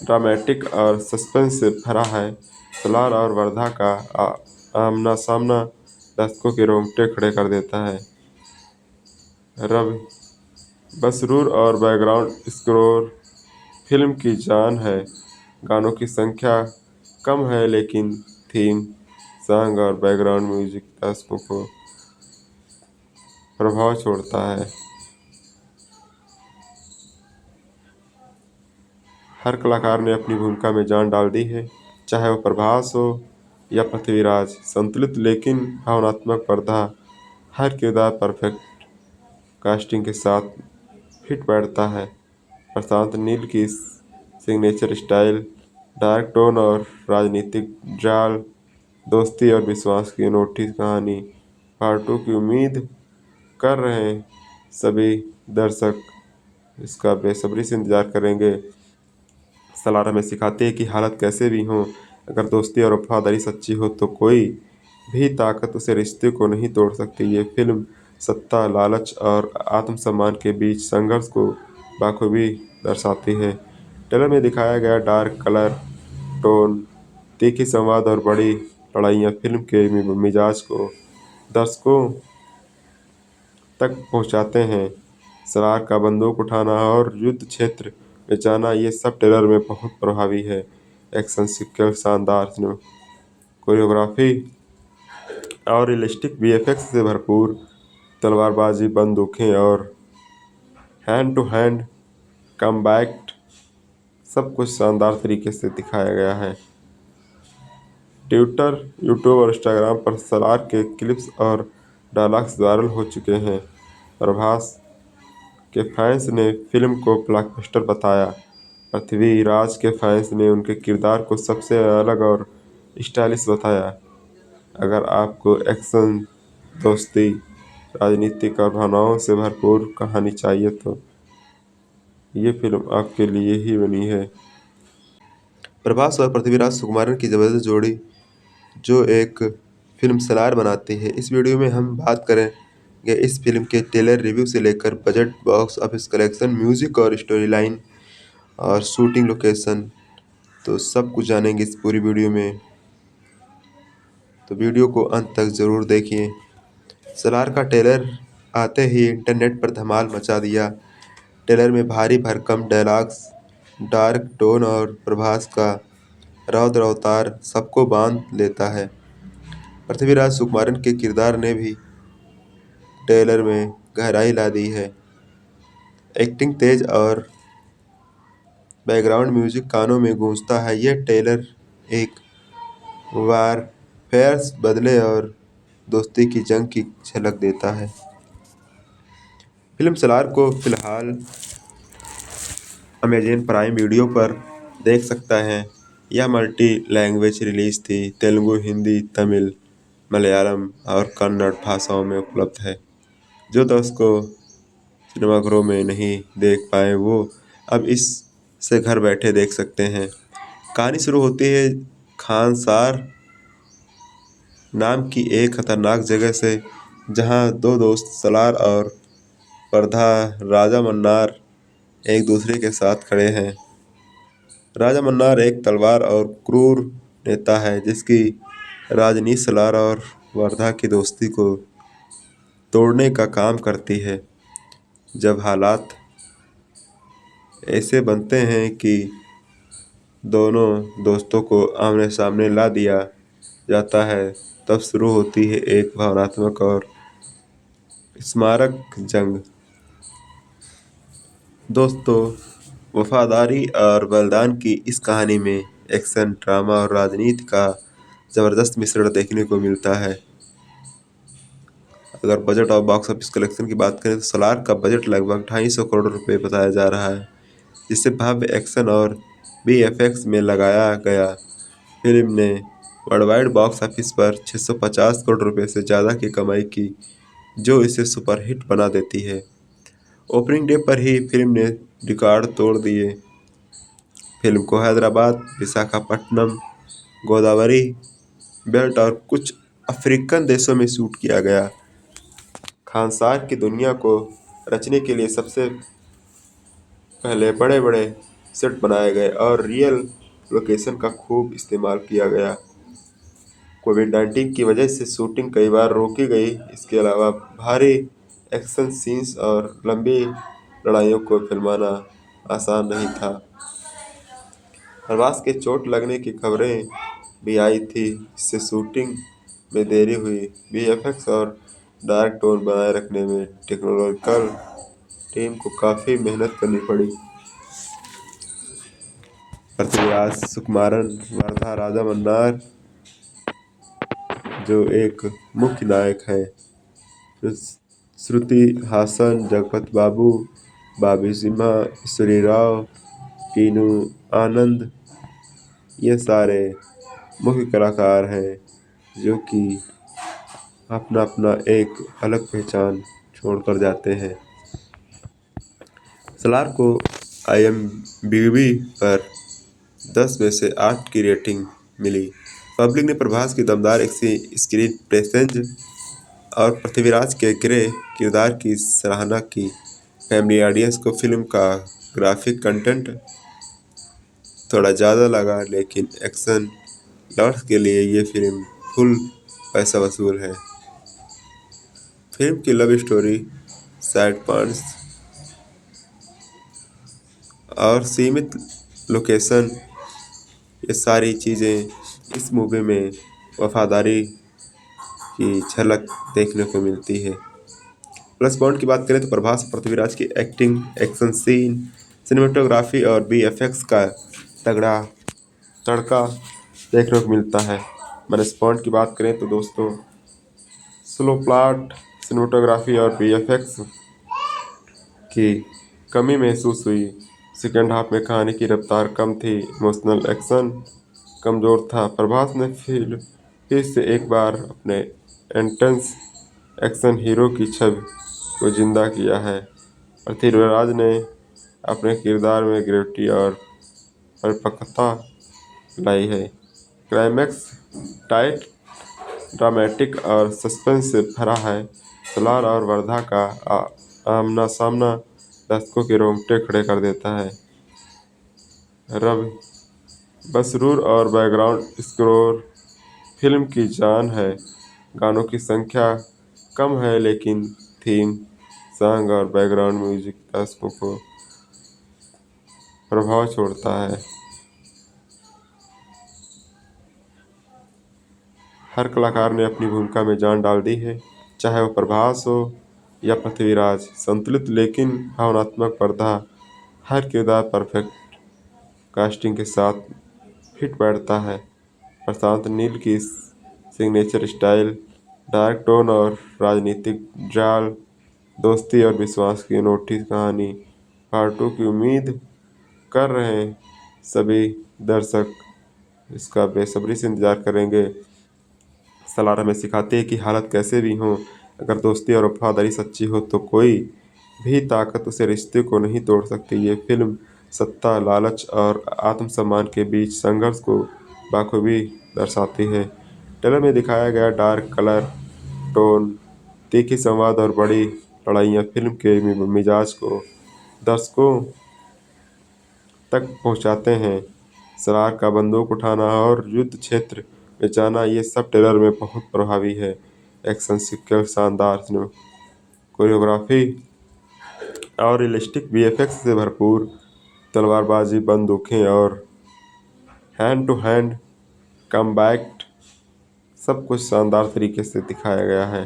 ड्रामेटिक और सस्पेंस से भरा है। सलार और वर्धा का आमना सामना दर्शकों के रोंगटे खड़े कर देता है। रवि बसरूर और बैकग्राउंड स्कोर फिल्म की जान है। गानों की संख्या कम है लेकिन थीम सॉन्ग और बैकग्राउंड म्यूजिक दर्शकों को प्रभाव छोड़ता है। हर कलाकार ने अपनी भूमिका में जान डाल दी है, चाहे वो प्रभास हो या पृथ्वीराज। संतुलित लेकिन भावनात्मक पर्दा, हर किरदार परफेक्ट कास्टिंग के साथ फिट बैठता है। प्रशांत नील की सिग्नेचर स्टाइल, डार्क टोन और राजनीतिक जाल, दोस्ती और विश्वास की अनूठी कहानी। पार्ट 2 की उम्मीद कर रहे हैं सभी दर्शक, इसका बेसब्री से इंतजार करेंगे। सलार हमें सिखाती है कि हालत कैसे भी हो, अगर दोस्ती और वफादारी सच्ची हो तो कोई भी ताकत उसे रिश्ते को नहीं तोड़ सकती। ये फिल्म सत्ता, लालच और आत्मसम्मान के बीच संघर्ष को बाखूबी दर्शाती है। ट्रेलर में दिखाया गया डार्क कलर टोन, तीखी संवाद और बड़ी लड़ाइयाँ फिल्म के मिजाज को दर्शकों तक पहुंचाते हैं। सलार का बंदूक उठाना और युद्ध क्षेत्र में जाना, ये सब ट्रेलर में बहुत प्रभावी है। एक्शन सीक्वेंस शानदार, कोरियोग्राफी और रियलिस्टिक वीएफएक्स से भरपूर, तलवारबाजी, बंदूकें और हैंड टू हैंड कॉम्बैट, सब कुछ शानदार तरीके से दिखाया गया है। ट्विटर, यूट्यूब और इंस्टाग्राम पर सलार के क्लिप्स और डायलॉग्स वायरल हो चुके हैं। प्रभास के फैंस ने फिल्म को ब्लॉकबस्टर बताया। पृथ्वीराज के फैंस ने उनके किरदार को सबसे अलग और स्टाइलिश बताया। अगर आपको एक्शन, दोस्ती, राजनीतिक और भावनाओं से भरपूर कहानी चाहिए तो ये फिल्म आपके लिए ही बनी है। प्रभास और पृथ्वीराज सुकुमारन की ज़बरदस्त जोड़ी जो एक फिल्म सलार बनाती है। इस वीडियो में हम बात करेंगे इस फिल्म के ट्रेलर रिव्यू से लेकर budget, box office collection, music और स्टोरी लाइन और शूटिंग लोकेशन, तो सब कुछ जानेंगे इस पूरी वीडियो में, तो वीडियो को अंत तक ज़रूर देखिए। सलार का ट्रेलर आते ही इंटरनेट पर धमाल मचा दिया। ट्रेलर में भारी भरकम डायलॉग्स, डार्क टोन और प्रभास का रौद्र अवतार सबको बांध लेता है। पृथ्वीराज सुकुमारन के किरदार ने भी ट्रेलर में गहराई ला दी है। एक्टिंग तेज और बैकग्राउंड म्यूजिक कानों में गूंजता है। यह ट्रेलर एक वारफेयर, बदले और दोस्ती की जंग की झलक देता है। फिल्म सलार को फिलहाल अमेज़न प्राइम वीडियो पर देख सकता है। यह मल्टी लैंग्वेज रिलीज थी, तेलुगु, हिंदी, तमिल, मलयालम और कन्नड़ भाषाओं में उपलब्ध है। जो दर्शकों सिनेमाघरों में नहीं देख पाए वो अब इससे घर बैठे देख सकते हैं। कहानी शुरू होती है खानसार नाम की एक खतरनाक जगह से, जहां दो दोस्त सलार और प्रधा राजा मन्नार एक दूसरे के साथ खड़े हैं। राजा मन्नार एक तलवार और क्रूर नेता है जिसकी राजनीति सलार और वर्धा की दोस्ती को तोड़ने का काम करती है। जब हालात ऐसे बनते हैं कि दोनों दोस्तों को आमने सामने ला दिया जाता है, तब शुरू होती है एक भावनात्मक और स्मारक जंग। दोस्तों, वफादारी और बलिदान की इस कहानी में एक्शन, ड्रामा और राजनीति का जबरदस्त मिश्रण देखने को मिलता है। अगर बजट और बॉक्स ऑफिस कलेक्शन की बात करें तो सलार का बजट लगभग 250 करोड़ रुपए बताया जा रहा है, जिससे भव्य एक्शन और VFX में लगाया गया फिल्म ने वर्ल्डवाइड बॉक्स ऑफिस पर 650 करोड़ रुपए से ज़्यादा की कमाई की, जो इसे सुपरहिट बना देती है। ओपनिंग डे पर ही फिल्म ने रिकॉर्ड तोड़ दिए। फिल्म को हैदराबाद, विशाखापट्टनम, गोदावरी बेल्ट और कुछ अफ्रीकन देशों में शूट किया गया। खानसार की दुनिया को रचने के लिए सबसे पहले बड़े बड़े सेट बनाए गए और रियल लोकेशन का खूब इस्तेमाल किया गया। कोविड-19 की वजह से शूटिंग कई बार रोकी गई। इसके अलावा भारी एक्शन सीन्स और लंबी लड़ाइयों को फिल्माना आसान नहीं था। प्रभास के चोट लगने की खबरें भी आई थी, जिससे शूटिंग में देरी हुई। VFX और डार्क टोन बनाए रखने में टेक्नोलॉजिकल टीम को काफ़ी मेहनत करनी पड़ी। पृथ्वीराज सुकुमारन, वर्धा राजा मन्नार जो एक मुख्य नायक है, श्रुति हासन, जगपति बाबू, बॉबी सिम्हा, ईश्वरी राव, कीनू आनंद, ये सारे मुख्य कलाकार हैं जो कि अपना अपना एक अलग पहचान छोड़कर जाते हैं। सलार को IMDb पर 10 में से 8 की रेटिंग मिली। पब्लिक ने प्रभास की दमदार स्क्रीन प्रेजेंस और पृथ्वीराज के ग्रे किरदार की सराहना की। फैमिली ऑडियंस को फिल्म का ग्राफिक कंटेंट थोड़ा ज़्यादा लगा, लेकिन एक्शन लवर्स के लिए ये फिल्म फुल पैसा वसूल है। फिल्म की लव स्टोरी, सैड पॉइंट्स और सीमित लोकेशन, ये सारी चीज़ें इस मूवी में वफादारी की झलक देखने को मिलती है। प्लस पॉइंट की बात करें तो प्रभास और पृथ्वीराज की एक्टिंग, एक्शन सीन, सिनेमेटोग्राफी और VFX का तगड़ा तड़का देखने को मिलता है। माइनस पॉइंट की बात करें तो दोस्तों स्लो प्लॉट, सिनेमेटोग्राफी और VFX की कमी महसूस हुई। सेकेंड हाफ में कहानी की रफ्तार कम थी, इमोशनल एक्शन कमज़ोर था। प्रभास ने फिर से एक बार अपने इंटेंस एक्शन हीरो की छवि को जिंदा किया है। पृथ्वीराज ने अपने किरदार में ग्रेविटी और परिपक्वता लाई है। क्लाइमैक्स टाइट, ड्रामेटिक और सस्पेंस से भरा है। सलार और वर्धा का आमना सामना दर्शकों के रोंगटे खड़े कर देता है। रवि बसरूर और बैकग्राउंड स्कोर फिल्म की जान है। गानों की संख्या कम है, लेकिन थीम सॉन्ग और बैकग्राउंड म्यूजिक दर्शकों को प्रभाव छोड़ता है। हर कलाकार ने अपनी भूमिका में जान डाल दी है, चाहे वो प्रभास हो या पृथ्वीराज। संतुलित लेकिन भावनात्मक पर्दा, हर किरदार परफेक्ट कास्टिंग के साथ फिट बैठता है। प्रशांत नील की सिग्नेचर स्टाइल, डार्क टोन और राजनीतिक जाल, दोस्ती और विश्वास की अनोखी कहानी। पार्ट 2 की उम्मीद कर रहे हैं सभी दर्शक, इसका बेसब्री से इंतजार करेंगे। सलार हमें सिखाती है कि हालत कैसे भी हो, अगर दोस्ती और वफादारी सच्ची हो तो कोई भी ताकत उसे रिश्ते को नहीं तोड़ सकती। ये फिल्म सत्ता, लालच और आत्मसम्मान के बीच संघर्ष को बाखूबी दर्शाती है। ट्रेलर में दिखाया गया डार्क कलर टोन, तीखी संवाद और बड़ी लड़ाइयाँ फिल्म के मिजाज को दर्शकों तक पहुँचाते हैं। सलार का बंदूक उठाना और युद्ध क्षेत्र में जाना, ये सब ट्रेलर में बहुत प्रभावी है। एक्शन सीक्वेंस शानदार, कोरियोग्राफी और रियलिस्टिक VFX से भरपूर, तलवारबाजी, बंदूकें और हैंड टू हैंड कॉम्बैट, सब कुछ शानदार तरीके से दिखाया गया है।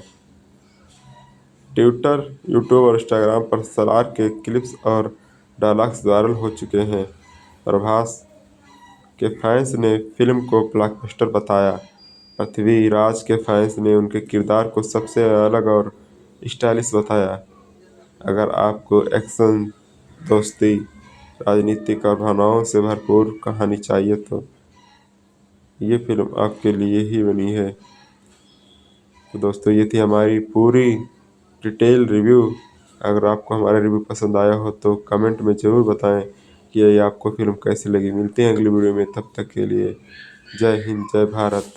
ट्विटर, यूट्यूब और इंस्टाग्राम पर सलार के क्लिप्स और डायलॉग्स वायरल हो चुके हैं। प्रभास के फैंस ने फिल्म को ब्लॉकबस्टर बताया। पृथ्वीराज के फैंस ने उनके किरदार को सबसे अलग और स्टाइलिश बताया। अगर आपको एक्शन, दोस्ती, राजनीतिक और भावनाओं से भरपूर कहानी चाहिए तो ये फिल्म आपके लिए ही बनी है। तो दोस्तों, ये थी हमारी पूरी डिटेल रिव्यू। अगर आपको हमारा रिव्यू पसंद आया हो तो कमेंट में ज़रूर बताएं कि ये आपको फिल्म कैसी लगी। मिलते हैं अगली वीडियो में, तब तक के लिए जय हिंद, जय भारत।